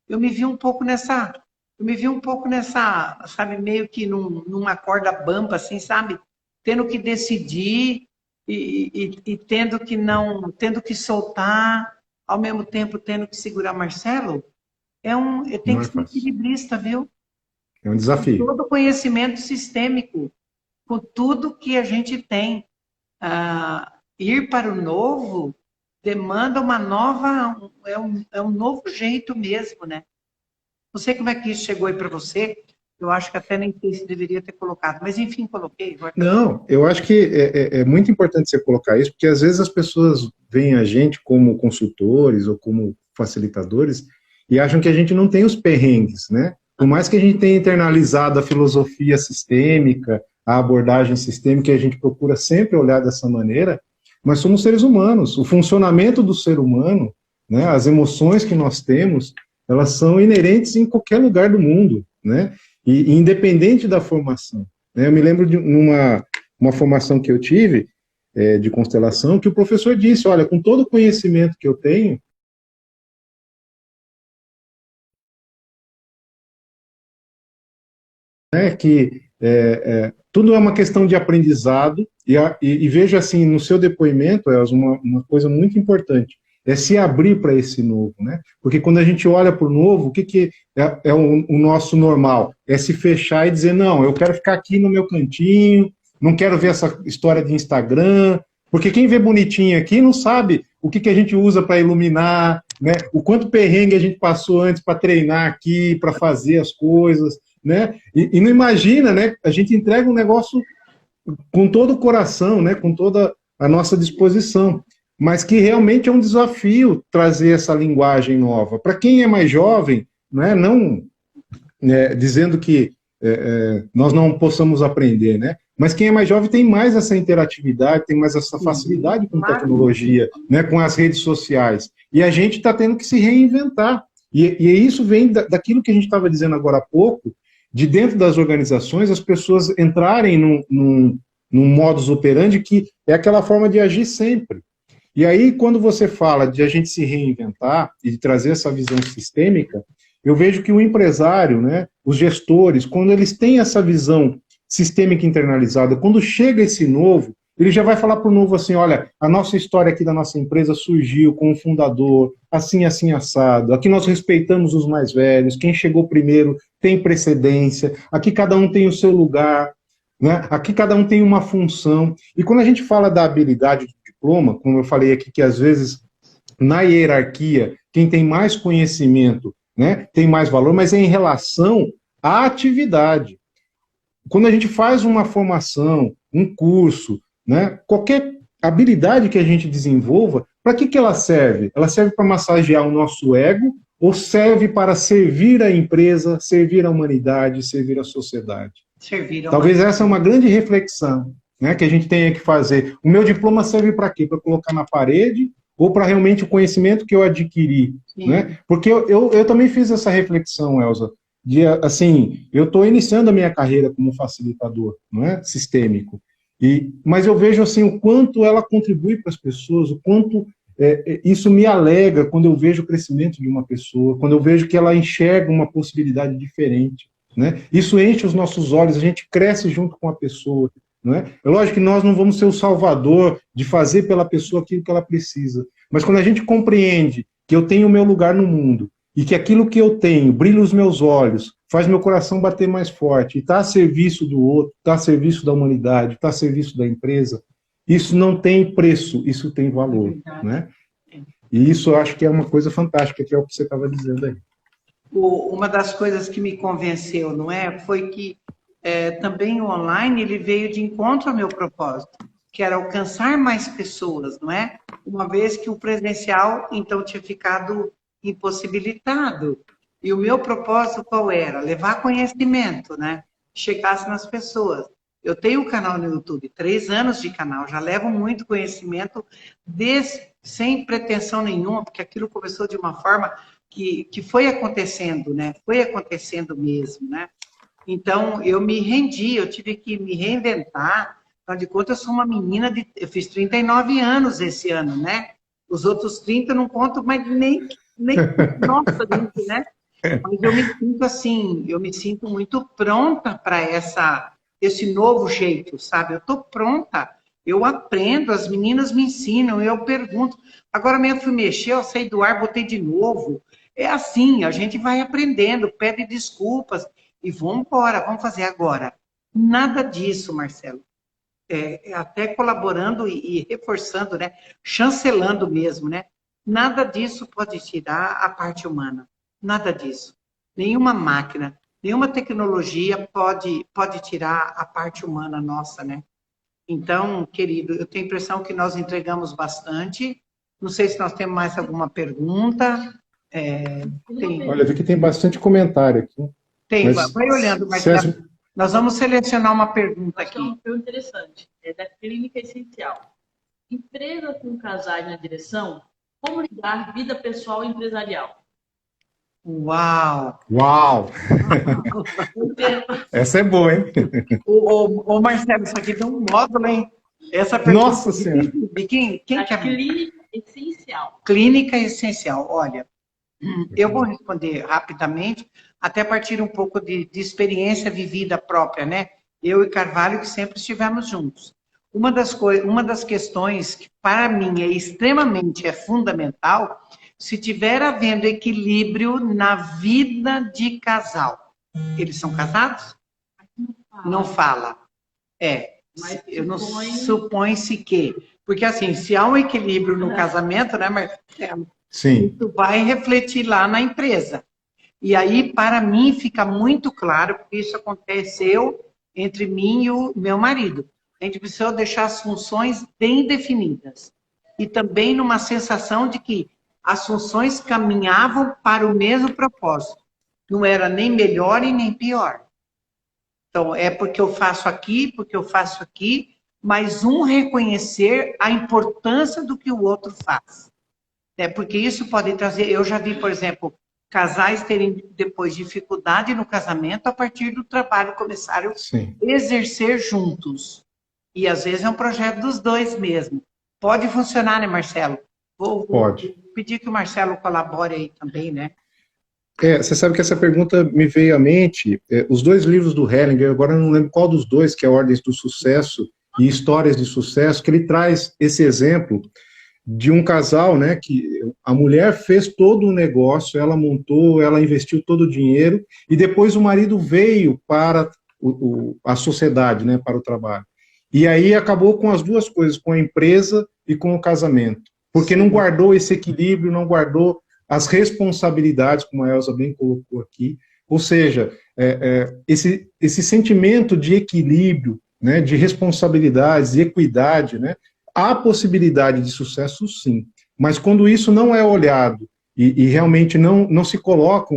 A: Eu me vi um pouco nessa, eu me vi um pouco nessa, sabe, meio que numa corda bamba, assim, sabe? Tendo que decidir, e tendo que não, tendo que soltar, ao mesmo tempo tendo que segurar Marcelo, tem
C: Não
A: que
C: é
A: ser
C: fácil.
A: equilibrista, viu?
C: É um desafio.
A: Todo conhecimento sistêmico, com tudo que a gente tem. Ir para o novo demanda uma nova, é um novo jeito mesmo, né? Não sei como é que isso chegou aí para você, eu acho que até nem sei se deveria ter colocado, mas enfim, coloquei. Agora tá tudo.
C: Não, eu acho que é muito importante você colocar isso, porque às vezes as pessoas veem a gente como consultores ou como facilitadores e acham que a gente não tem os perrengues, né? Por mais que a gente tenha internalizado a filosofia sistêmica, a abordagem sistêmica, e a gente procura sempre olhar dessa maneira, mas somos seres humanos. O funcionamento do ser humano, né, as emoções que nós temos, elas são inerentes em qualquer lugar do mundo, né? E independente da formação. Eu me lembro de uma formação que eu tive, de constelação, que o professor disse, olha, com todo o conhecimento que eu tenho, né, que tudo é uma questão de aprendizado, e veja assim, no seu depoimento, Elza, uma coisa muito importante, é se abrir para esse novo, né? Porque quando a gente olha para o novo, o que é o nosso normal? É se fechar e dizer, não, eu quero ficar aqui no meu cantinho, não quero ver essa história de Instagram, porque quem vê bonitinho aqui não sabe o que a gente usa para iluminar, né? O quanto perrengue a gente passou antes para treinar aqui, para fazer as coisas, né? E não imagina, né? A gente entrega um negócio com todo o coração, né? Com toda a nossa disposição, mas que realmente é um desafio trazer essa linguagem nova. Para quem é mais jovem, né? Não dizendo que nós não possamos aprender, né? Mas quem é mais jovem tem mais essa interatividade, tem mais essa facilidade com tecnologia, né? Com as redes sociais. E a gente está tendo que se reinventar. E isso vem daquilo que a gente estava dizendo agora há pouco, de dentro das organizações, as pessoas entrarem num modus operandi que é aquela forma de agir sempre. E aí, quando você fala de a gente se reinventar e de trazer essa visão sistêmica, eu vejo que o empresário, né, os gestores, quando eles têm essa visão sistêmica internalizada, quando chega esse novo, ele já vai falar para o novo assim, olha, a nossa história aqui da nossa empresa surgiu com o fundador, assim, assim, assado, aqui nós respeitamos os mais velhos, quem chegou primeiro tem precedência, aqui cada um tem o seu lugar, né? Aqui cada um tem uma função, e quando a gente fala da habilidade do diploma, como eu falei aqui, que às vezes na hierarquia, quem tem mais conhecimento, né, tem mais valor, mas é em relação à atividade. Quando a gente faz uma formação, um curso, né, qualquer habilidade que a gente desenvolva, para que ela serve? Ela serve para massagear o nosso ego ou serve para servir a empresa, servir a humanidade, servir a sociedade? Talvez essa é uma grande reflexão, né, que a gente tenha que fazer. O meu diploma serve para quê? Para colocar na parede ou para realmente o conhecimento que eu adquiri? Né? Porque eu também fiz essa reflexão, Elza, de, assim, eu estou iniciando a minha carreira como facilitador, não é? Sistêmico, mas eu vejo assim, o quanto ela contribui para as pessoas, o quanto isso me alegra quando eu vejo o crescimento de uma pessoa, quando eu vejo que ela enxerga uma possibilidade diferente. Né? Isso enche os nossos olhos, a gente cresce junto com a pessoa. Não é? É lógico que nós não vamos ser o salvador de fazer pela pessoa aquilo que ela precisa, mas quando a gente compreende que eu tenho o meu lugar no mundo e que aquilo que eu tenho brilha os meus olhos, faz meu coração bater mais forte, e está a serviço do outro, está a serviço da humanidade, está a serviço da empresa, isso não tem preço, isso tem valor. Né? E isso eu acho que é uma coisa fantástica, que é o que você estava dizendo aí.
A: Uma das coisas que me convenceu, não é, foi que também o online ele veio de encontro ao meu propósito, que era alcançar mais pessoas, não é? Uma vez que o presencial, então, tinha ficado impossibilitado. E o meu propósito qual era? Levar conhecimento, né? Chegasse nas pessoas. Eu tenho um canal no YouTube, 3 anos de canal, já levo muito conhecimento sem pretensão nenhuma, porque aquilo começou de uma forma que foi acontecendo, né? Foi acontecendo mesmo, né? Então, eu me rendi, eu tive que me reinventar. Afinal de contas, eu sou uma menina eu fiz 39 anos esse ano, né? Os outros 30 eu não conto, mas nem nossa, gente, né? Mas eu me sinto assim, eu me sinto muito pronta para esse novo jeito, sabe? Eu estou pronta. Eu aprendo, as meninas me ensinam, eu pergunto. Agora mesmo fui mexer, eu saí do ar, botei de novo. É assim, a gente vai aprendendo, pede desculpas e vamos embora, vamos fazer agora. Nada disso, Marcelo. Até colaborando e reforçando, né? Chancelando mesmo, né? Nada disso pode tirar a parte humana. Nada disso. Nenhuma máquina, nenhuma tecnologia pode tirar a parte humana nossa, né? Então, querido, eu tenho a impressão que nós entregamos bastante. Não sei se nós temos mais alguma pergunta.
C: Olha, vi que tem bastante comentário aqui.
A: Tem,
C: Mas,
A: vai olhando, Marcelo. Nós vamos selecionar uma pergunta
B: Acho que
A: aqui.
B: é uma pergunta interessante. É da Clínica Essencial. Empresa com casais na direção, como lidar vida pessoal e empresarial?
A: Uau!
C: Uau! Essa é boa, hein?
A: Ô, Marcelo, isso aqui tem um módulo, hein? Essa pergunta.
C: Nossa Senhora!
A: De quem
B: A
A: que é?
B: Clínica Essencial.
A: Clínica Essencial. Olha, eu vou responder rapidamente, até a partir um pouco de experiência vivida própria, né? Eu e Carvalho, que sempre estivemos juntos. Uma das questões que, para mim, é extremamente fundamental, se tiver havendo equilíbrio na vida de casal. Eles são casados? Não fala.
B: Mas
A: Eu não supõe-se que. Porque, assim, se há um equilíbrio no casamento, né, Marcelo?
C: Sim.
A: Isso vai refletir lá na empresa. E aí, para mim, fica muito claro, porque isso aconteceu entre mim e o meu marido. A gente precisou deixar as funções bem definidas. E também numa sensação de que as funções caminhavam para o mesmo propósito. Não era nem melhor e nem pior. Então, é porque eu faço aqui, mas um reconhecer a importância do que o outro faz. Porque isso pode trazer... Eu já vi, por exemplo, casais terem depois dificuldade no casamento a partir do trabalho começarem a exercer juntos. E às vezes é um projeto dos dois mesmo. Pode funcionar, né, Marcelo?
C: Pode.
A: Vou pedir que o Marcelo colabore aí também, né?
C: Você sabe que essa pergunta me veio à mente, os dois livros do Hellinger, agora eu não lembro qual dos dois, que é Ordens do Sucesso e Histórias de Sucesso, que ele traz esse exemplo de um casal, né, que a mulher fez todo o negócio, ela montou, ela investiu todo o dinheiro, e depois o marido veio para a sociedade, né, para o trabalho. E aí acabou com as duas coisas, com a empresa e com o casamento, porque não guardou esse equilíbrio, não guardou as responsabilidades, como a Elza bem colocou aqui, ou seja, esse sentimento de equilíbrio, né, de responsabilidades, de equidade, né, há possibilidade de sucesso, sim, mas quando isso não é olhado e realmente não se coloca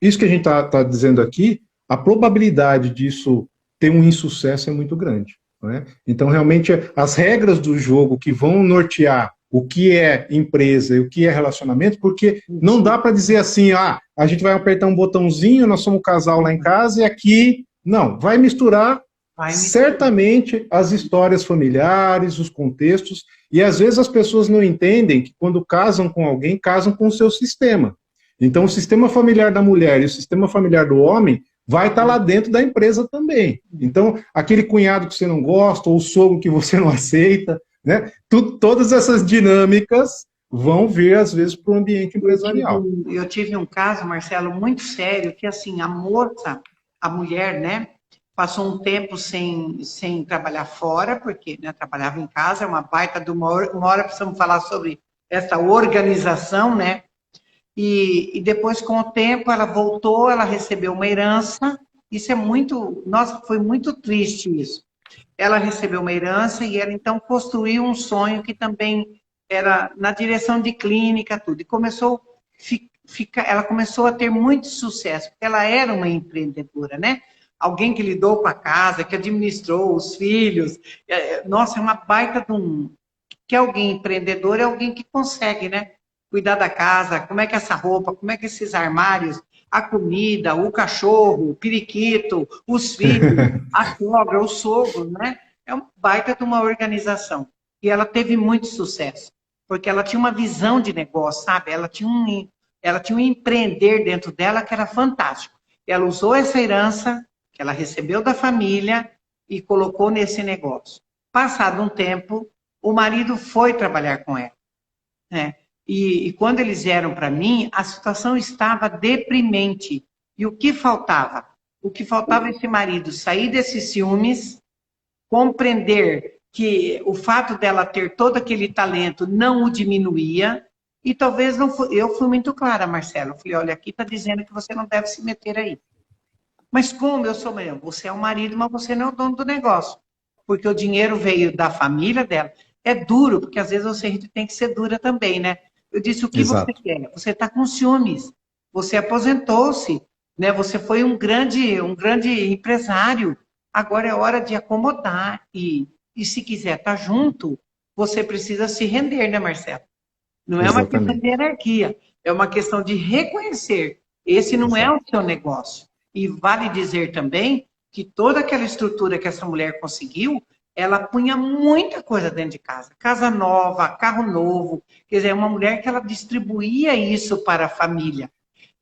C: isso que a gente está dizendo aqui, a probabilidade disso ter um insucesso é muito grande, né? Então, realmente, as regras do jogo que vão nortear o que é empresa e o que é relacionamento, porque não dá para dizer assim, a gente vai apertar um botãozinho, nós somos um casal lá em casa e aqui... Não, vai misturar certamente as histórias familiares, os contextos, e às vezes as pessoas não entendem que quando casam com alguém, casam com o seu sistema. Então, o sistema familiar da mulher e o sistema familiar do homem vai estar lá dentro da empresa também. Então, aquele cunhado que você não gosta, ou o sogro que você não aceita, né? Todas essas dinâmicas vão vir, às vezes, para o ambiente empresarial.
A: Eu tive um caso, Marcelo, muito sério, que assim, a moça, a mulher, né, passou um tempo sem trabalhar fora, porque, né, trabalhava em casa, é uma baita de uma hora precisamos falar sobre essa organização, né, e depois, com o tempo, ela voltou, ela recebeu uma herança, isso é muito, nossa, foi muito triste isso. Ela recebeu uma herança e ela, então, construiu um sonho que também era na direção de clínica, tudo, e começou ela começou a ter muito sucesso, porque ela era uma empreendedora, né? Alguém que lidou com a casa, que administrou os filhos. Nossa, é uma baita de um... Que alguém empreendedor é alguém que consegue, né? Cuidar da casa, como é que é essa roupa, como é que esses armários, a comida, o cachorro, o periquito, os filhos, a sogra, o sogro, né? É uma baita de uma organização. E ela teve muito sucesso, porque ela tinha uma visão de negócio, sabe? Ela tinha um empreender dentro dela que era fantástico. Ela usou essa herança que ela recebeu da família e colocou nesse negócio. Passado um tempo, o marido foi trabalhar com ela, né? E quando eles vieram para mim, a situação estava deprimente. E o que faltava? O que faltava é esse marido sair desses ciúmes, compreender que o fato dela ter todo aquele talento não o diminuía, e talvez não foi, eu fui muito clara, Marcelo, eu falei, olha, aqui está dizendo que você não deve se meter aí. Mas como eu sou marido? Você é o marido, mas você não é o dono do negócio, porque o dinheiro veio da família dela. É duro, porque às vezes você tem que ser dura também, né? Eu disse, o que você
C: Exato.
A: quer? Você está com ciúmes, você aposentou-se, né? Você foi um grande empresário, agora é hora de acomodar, e se quiser estar junto, você precisa se render, né, Marcelo? Não é uma questão de
C: Exatamente.
A: hierarquia, é uma questão de reconhecer. Esse não é o
C: Exato.
A: seu negócio. E vale dizer também que toda aquela estrutura que essa mulher conseguiu, ela punha muita coisa dentro de casa. Casa nova, carro novo. Quer dizer, é uma mulher que ela distribuía isso para a família.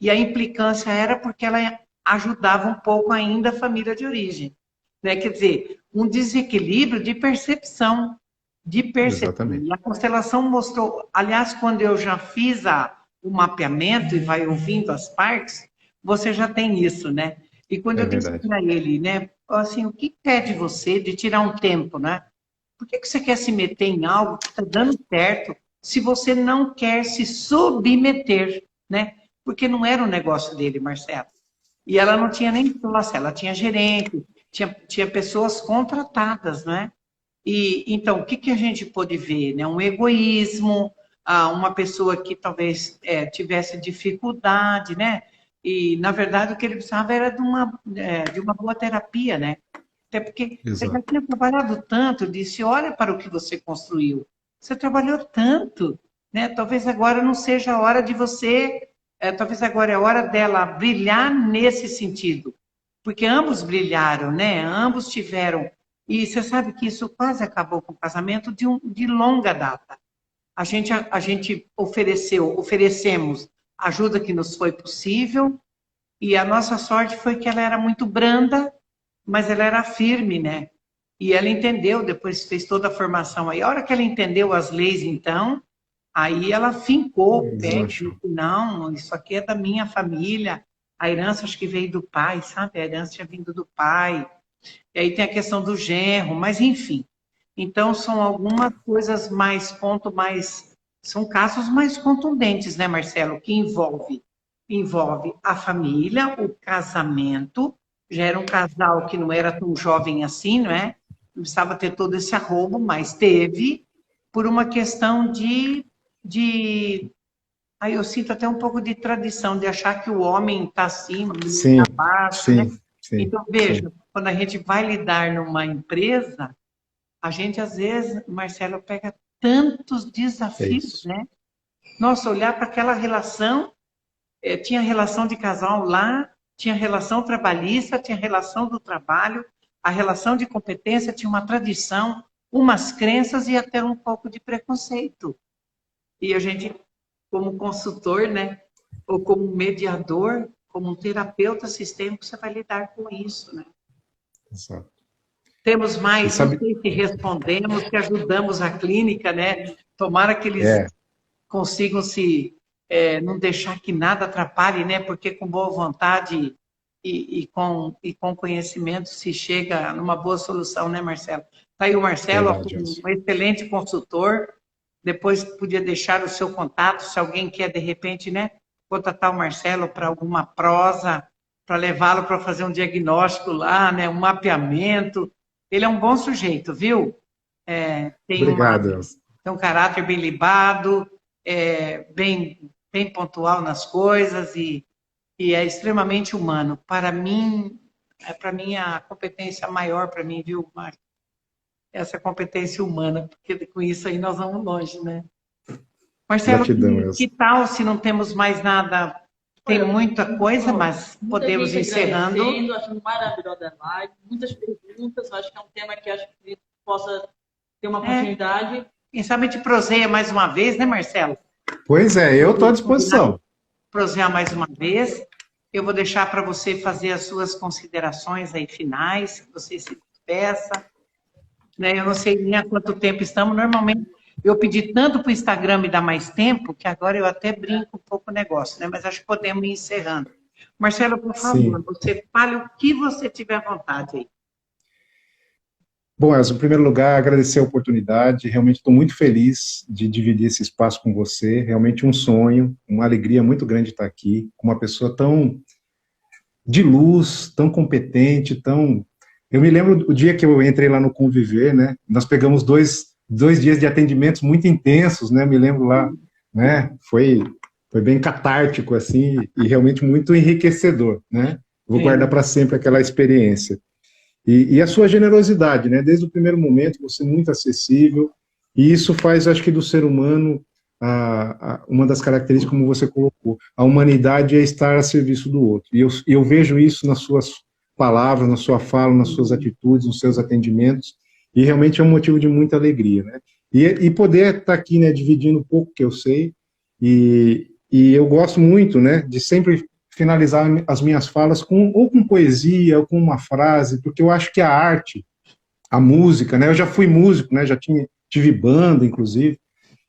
A: E a implicância era porque ela ajudava um pouco ainda a família de origem. Né? Quer dizer, um desequilíbrio de percepção. De percepção.
C: Exatamente.
A: E a constelação mostrou, aliás, quando eu já fiz o mapeamento e vai ouvindo as partes, você já tem isso, né? E quando
C: É
A: eu disse
C: verdade.
A: para ele, né, assim, o que pede você de tirar um tempo, né? Por que você quer se meter em algo que está dando certo se você não quer se submeter, né? Porque não era o negócio dele, Marcelo. E ela não tinha nem sócia, ela tinha gerente, tinha pessoas contratadas, né? E, então, o que a gente pôde ver? Né? Um egoísmo, uma pessoa que talvez tivesse dificuldade, né? E, na verdade, o que ele precisava era de uma boa terapia, né? Até porque ele já
C: Exato.
A: tinha trabalhado tanto, eu disse, olha para o que você construiu. Você trabalhou tanto, né? Talvez agora não seja a hora de você, talvez agora é a hora dela brilhar nesse sentido. Porque ambos brilharam, né? Ambos tiveram. E você sabe que isso quase acabou com o casamento de longa data. A gente oferecemos ajuda que nos foi possível, e a nossa sorte foi que ela era muito branda, mas ela era firme, né? E ela entendeu, depois fez toda a formação aí. A hora que ela entendeu as leis, então, aí ela fincou o pé,
C: Deslanchou.
A: disse, não, isso aqui é da minha família, a herança acho que veio do pai, sabe? A herança tinha vindo do pai. E aí tem a questão do genro, mas enfim. Então, são algumas coisas são casos mais contundentes, né, Marcelo? Que envolve a família, o casamento. Já era um casal que não era tão jovem assim, não é? Não precisava ter todo esse arrobo, mas teve, por uma questão de... Aí eu sinto até um pouco de tradição, de achar que o homem está acima, o menino
C: Sim,
A: está abaixo, né?
C: sim, sim,
A: Então,
C: sim.
A: veja, quando a gente vai lidar numa empresa, a gente, às vezes, Marcelo, pega tantos
C: É
A: desafios,
C: isso.
A: né? Nossa, olhar para aquela relação, tinha relação de casal lá, tinha relação trabalhista, tinha relação do trabalho, a relação de competência tinha uma tradição, umas crenças e até um pouco de preconceito. E a gente, como consultor, né? Ou como mediador, como um terapeuta sistêmico, você vai lidar com isso, né?
C: Exato.
A: Temos
C: E
A: mais, não
C: sabe,
A: sei se respondemos, se ajudamos a clínica, né? Tomara que eles
C: é,
A: consigam não deixar que nada atrapalhe, né? Porque com boa vontade e com conhecimento se chega numa boa solução, né, Marcelo? Está aí o Marcelo,
C: verdade, Elcio.
A: um excelente consultor. Depois podia deixar o seu contato, se alguém quer, de repente, né, contatar o Marcelo para alguma prosa, para levá-lo para fazer um diagnóstico lá, né, um mapeamento. Ele é um bom sujeito, viu? Tem
C: Obrigado, Elcio.
A: tem um caráter bem libado, bem pontual nas coisas e é extremamente humano. Para mim, a competência maior para mim, viu, Marcos? Essa competência humana, porque com isso aí nós vamos longe, né? Marcelo,
C: Gratidão,
A: que
C: Elcio.
A: tal se não temos mais nada? Tem muita coisa, mas
B: Muita
A: podemos
B: gente
A: encerrando.
B: agradecendo, achando maravilhosa a live, muitas perguntas, acho que é um tema que acho que possa ter uma continuidade.
A: Quem sabe a gente proseia mais uma vez, né, Marcelo?
C: Pois é, eu estou à disposição.
A: Prosear mais uma vez. Eu vou deixar para você fazer as suas considerações aí finais, se você se peça, né? Eu não sei nem há quanto tempo estamos. Normalmente, eu pedi tanto para o Instagram me dar mais tempo, que agora eu até brinco um pouco o negócio, né? Mas acho que podemos ir encerrando. Marcelo, por favor,
C: Sim.
A: você fale o que você tiver vontade aí.
C: Bom, Elza, em primeiro lugar, agradecer a oportunidade. Realmente estou muito feliz de dividir esse espaço com você. Realmente um sonho, uma alegria muito grande estar aqui, com uma pessoa tão de luz, tão competente, tão... Eu me lembro o dia que eu entrei lá no Conviver, né? Nós pegamos dois dias de atendimentos muito intensos, né? Me lembro lá, né? Foi bem catártico, assim, e realmente muito enriquecedor, né? Vou guardar para sempre aquela experiência. E a sua generosidade, né? Desde o primeiro momento, você é muito acessível, e isso faz, acho que, do ser humano uma das características, como você colocou, a humanidade é estar a serviço do outro. E eu vejo isso nas suas palavras, na sua fala, nas suas atitudes, nos seus atendimentos, e realmente é um motivo de muita alegria, né? E poder estar aqui, né, dividindo um pouco que eu sei, e eu gosto muito, né, de sempre finalizar as minhas falas ou com poesia, ou com uma frase, porque eu acho que a arte, a música, né, eu já fui músico, né, tive banda, inclusive,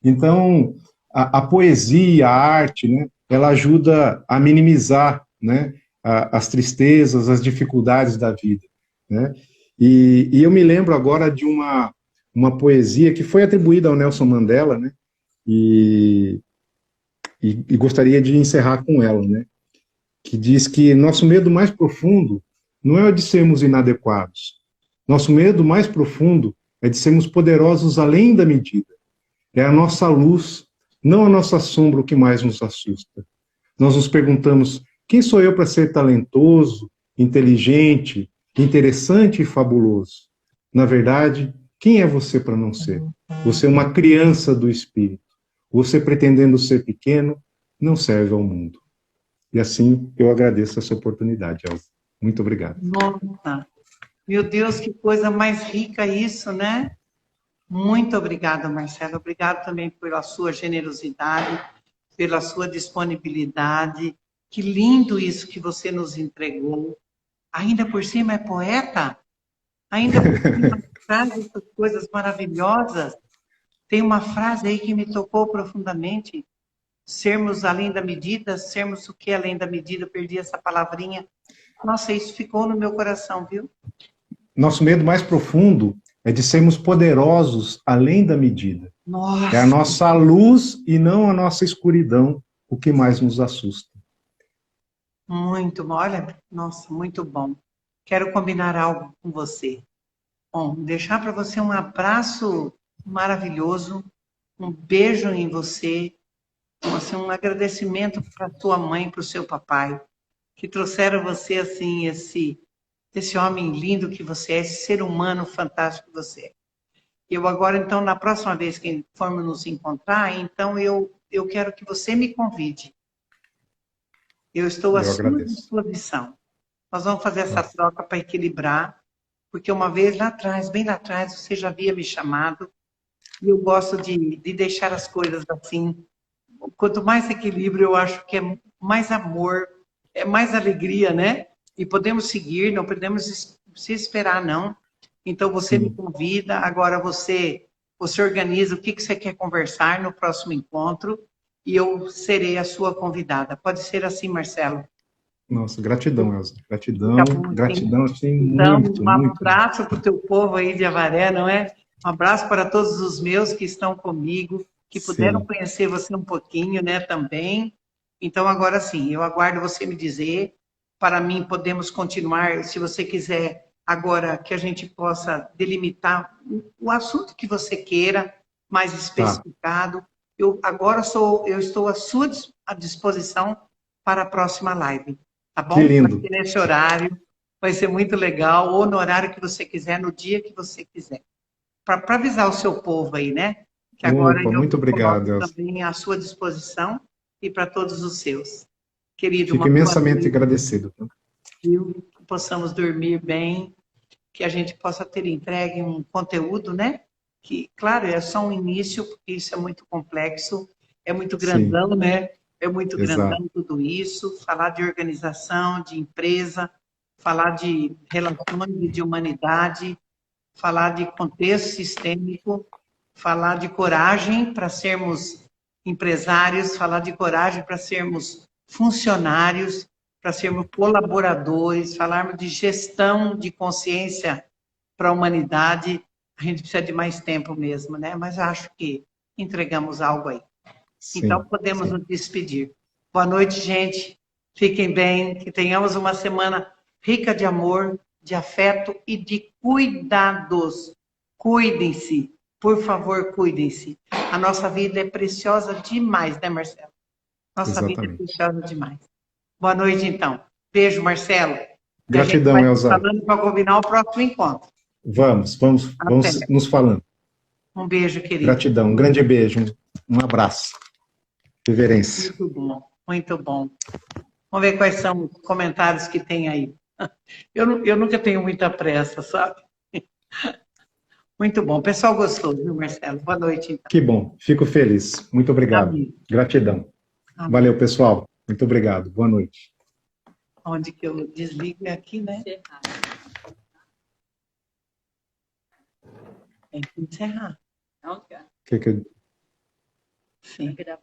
C: então a poesia, a arte, né, ela ajuda a minimizar, né, as tristezas, as dificuldades da vida, né, e eu me lembro agora de uma poesia que foi atribuída ao Nelson Mandela, né, e gostaria de encerrar com ela, né, que diz que nosso medo mais profundo não é o de sermos inadequados. Nosso medo mais profundo é de sermos poderosos além da medida. É a nossa luz, não a nossa sombra, o que mais nos assusta. Nós nos perguntamos, quem sou eu para ser talentoso, inteligente, interessante e fabuloso? Na verdade, quem é você para não ser? Você é uma criança do espírito. Você, pretendendo ser pequeno, não serve ao mundo. E assim, eu agradeço essa oportunidade, Elza. Muito obrigado.
A: Nossa, meu Deus, que coisa mais rica isso, né? Muito obrigada, Marcelo. Obrigado também pela sua generosidade, pela sua disponibilidade. Que lindo isso que você nos entregou. Ainda por cima é poeta? Ainda por cima traz essas coisas maravilhosas. Tem uma frase aí que me tocou profundamente. Sermos além da medida, sermos o que além da medida, eu perdi essa palavrinha. Nossa, isso ficou no meu coração, viu?
C: Nosso medo mais profundo é de sermos poderosos além da medida.
A: Nossa.
C: É a nossa luz e não a nossa escuridão o que mais nos assusta.
A: Muito bom, olha, nossa, muito bom. Quero combinar algo com você. Bom, deixar para você um abraço maravilhoso, um beijo em você, assim, um agradecimento para a tua mãe, para o seu papai, que trouxeram você, assim, esse homem lindo que você é, esse ser humano fantástico que você é. Eu agora, então, na próxima vez que formos nos encontrar, então eu quero que você me convide. Eu estou à sua disposição. Nós vamos fazer essa troca para equilibrar, porque uma vez lá atrás, bem lá atrás, você já havia me chamado, e eu gosto de deixar as coisas assim. Quanto mais equilíbrio, eu acho que é mais amor, é mais alegria, né? E podemos seguir, não podemos se esperar, não. Então, você me convida, agora você organiza o que você quer conversar no próximo encontro, e eu serei a sua convidada. Pode ser assim, Marcelo?
C: Nossa, gratidão, Elza. Gratidão, gratidão, assim,
A: então,
C: muito,
A: um
C: muito.
A: abraço para o teu povo aí de Avaré, não é? Um abraço para todos os meus que estão comigo, que puderam conhecer você um pouquinho, né, também. Então, agora sim, eu aguardo você me dizer. Para mim, podemos continuar, se você quiser, agora que a gente possa delimitar o assunto que você queira, mais especificado. Eu estou à sua disposição para a próxima live, tá bom?
C: Que lindo.
A: Nesse horário, vai ser muito legal, ou no horário que você quiser, no dia que você quiser. Para avisar o seu povo aí, né? Que agora eu
C: muito obrigado,
A: coloco também à sua disposição e para todos os seus. Querido,
C: fico imensamente agradecido.
A: Que possamos dormir bem, que a gente possa ter entregue um conteúdo, né? Que, claro, é só um início, porque isso é muito complexo, é muito grandão, né? É muito grandão tudo isso. Falar de organização, de empresa, falar de relações e de humanidade, falar de contexto sistêmico, falar de coragem para sermos empresários, falar de coragem para sermos funcionários, para sermos colaboradores, falarmos de gestão de consciência para a humanidade. A gente precisa de mais tempo mesmo, né? Mas acho que entregamos algo aí.
C: Sim,
A: Então, podemos
C: sim.
A: nos despedir. Boa noite, gente. Fiquem bem, que tenhamos uma semana rica de amor, de afeto e de cuidados. Cuidem-se, por favor, cuidem-se. A nossa vida é preciosa demais, né, Marcelo? Nossa vida é
C: Exatamente.
A: preciosa demais. Boa noite, então. Beijo, Marcelo. E a gente
C: Gratidão,
A: vai se
C: Elza.
A: falando para combinar o próximo encontro.
C: Vamos
A: Até.
C: nos falando.
A: Um beijo, querido.
C: Gratidão, um grande beijo, um abraço. Reverência.
A: Muito bom, muito bom. Vamos ver quais são os comentários que tem aí. Eu nunca tenho muita pressa, sabe? Muito bom. O pessoal gostou, viu, Marcelo? Boa noite, então.
C: Que bom, fico feliz. Muito obrigado.
A: Amém.
C: Gratidão.
A: Amém.
C: Valeu, pessoal. Muito obrigado. Boa noite.
A: Onde que eu desligo é aqui, né?
B: Encerrar.
A: Tem que encerrar.
B: Ok.
C: Que eu...
A: Sim.
B: Vai virar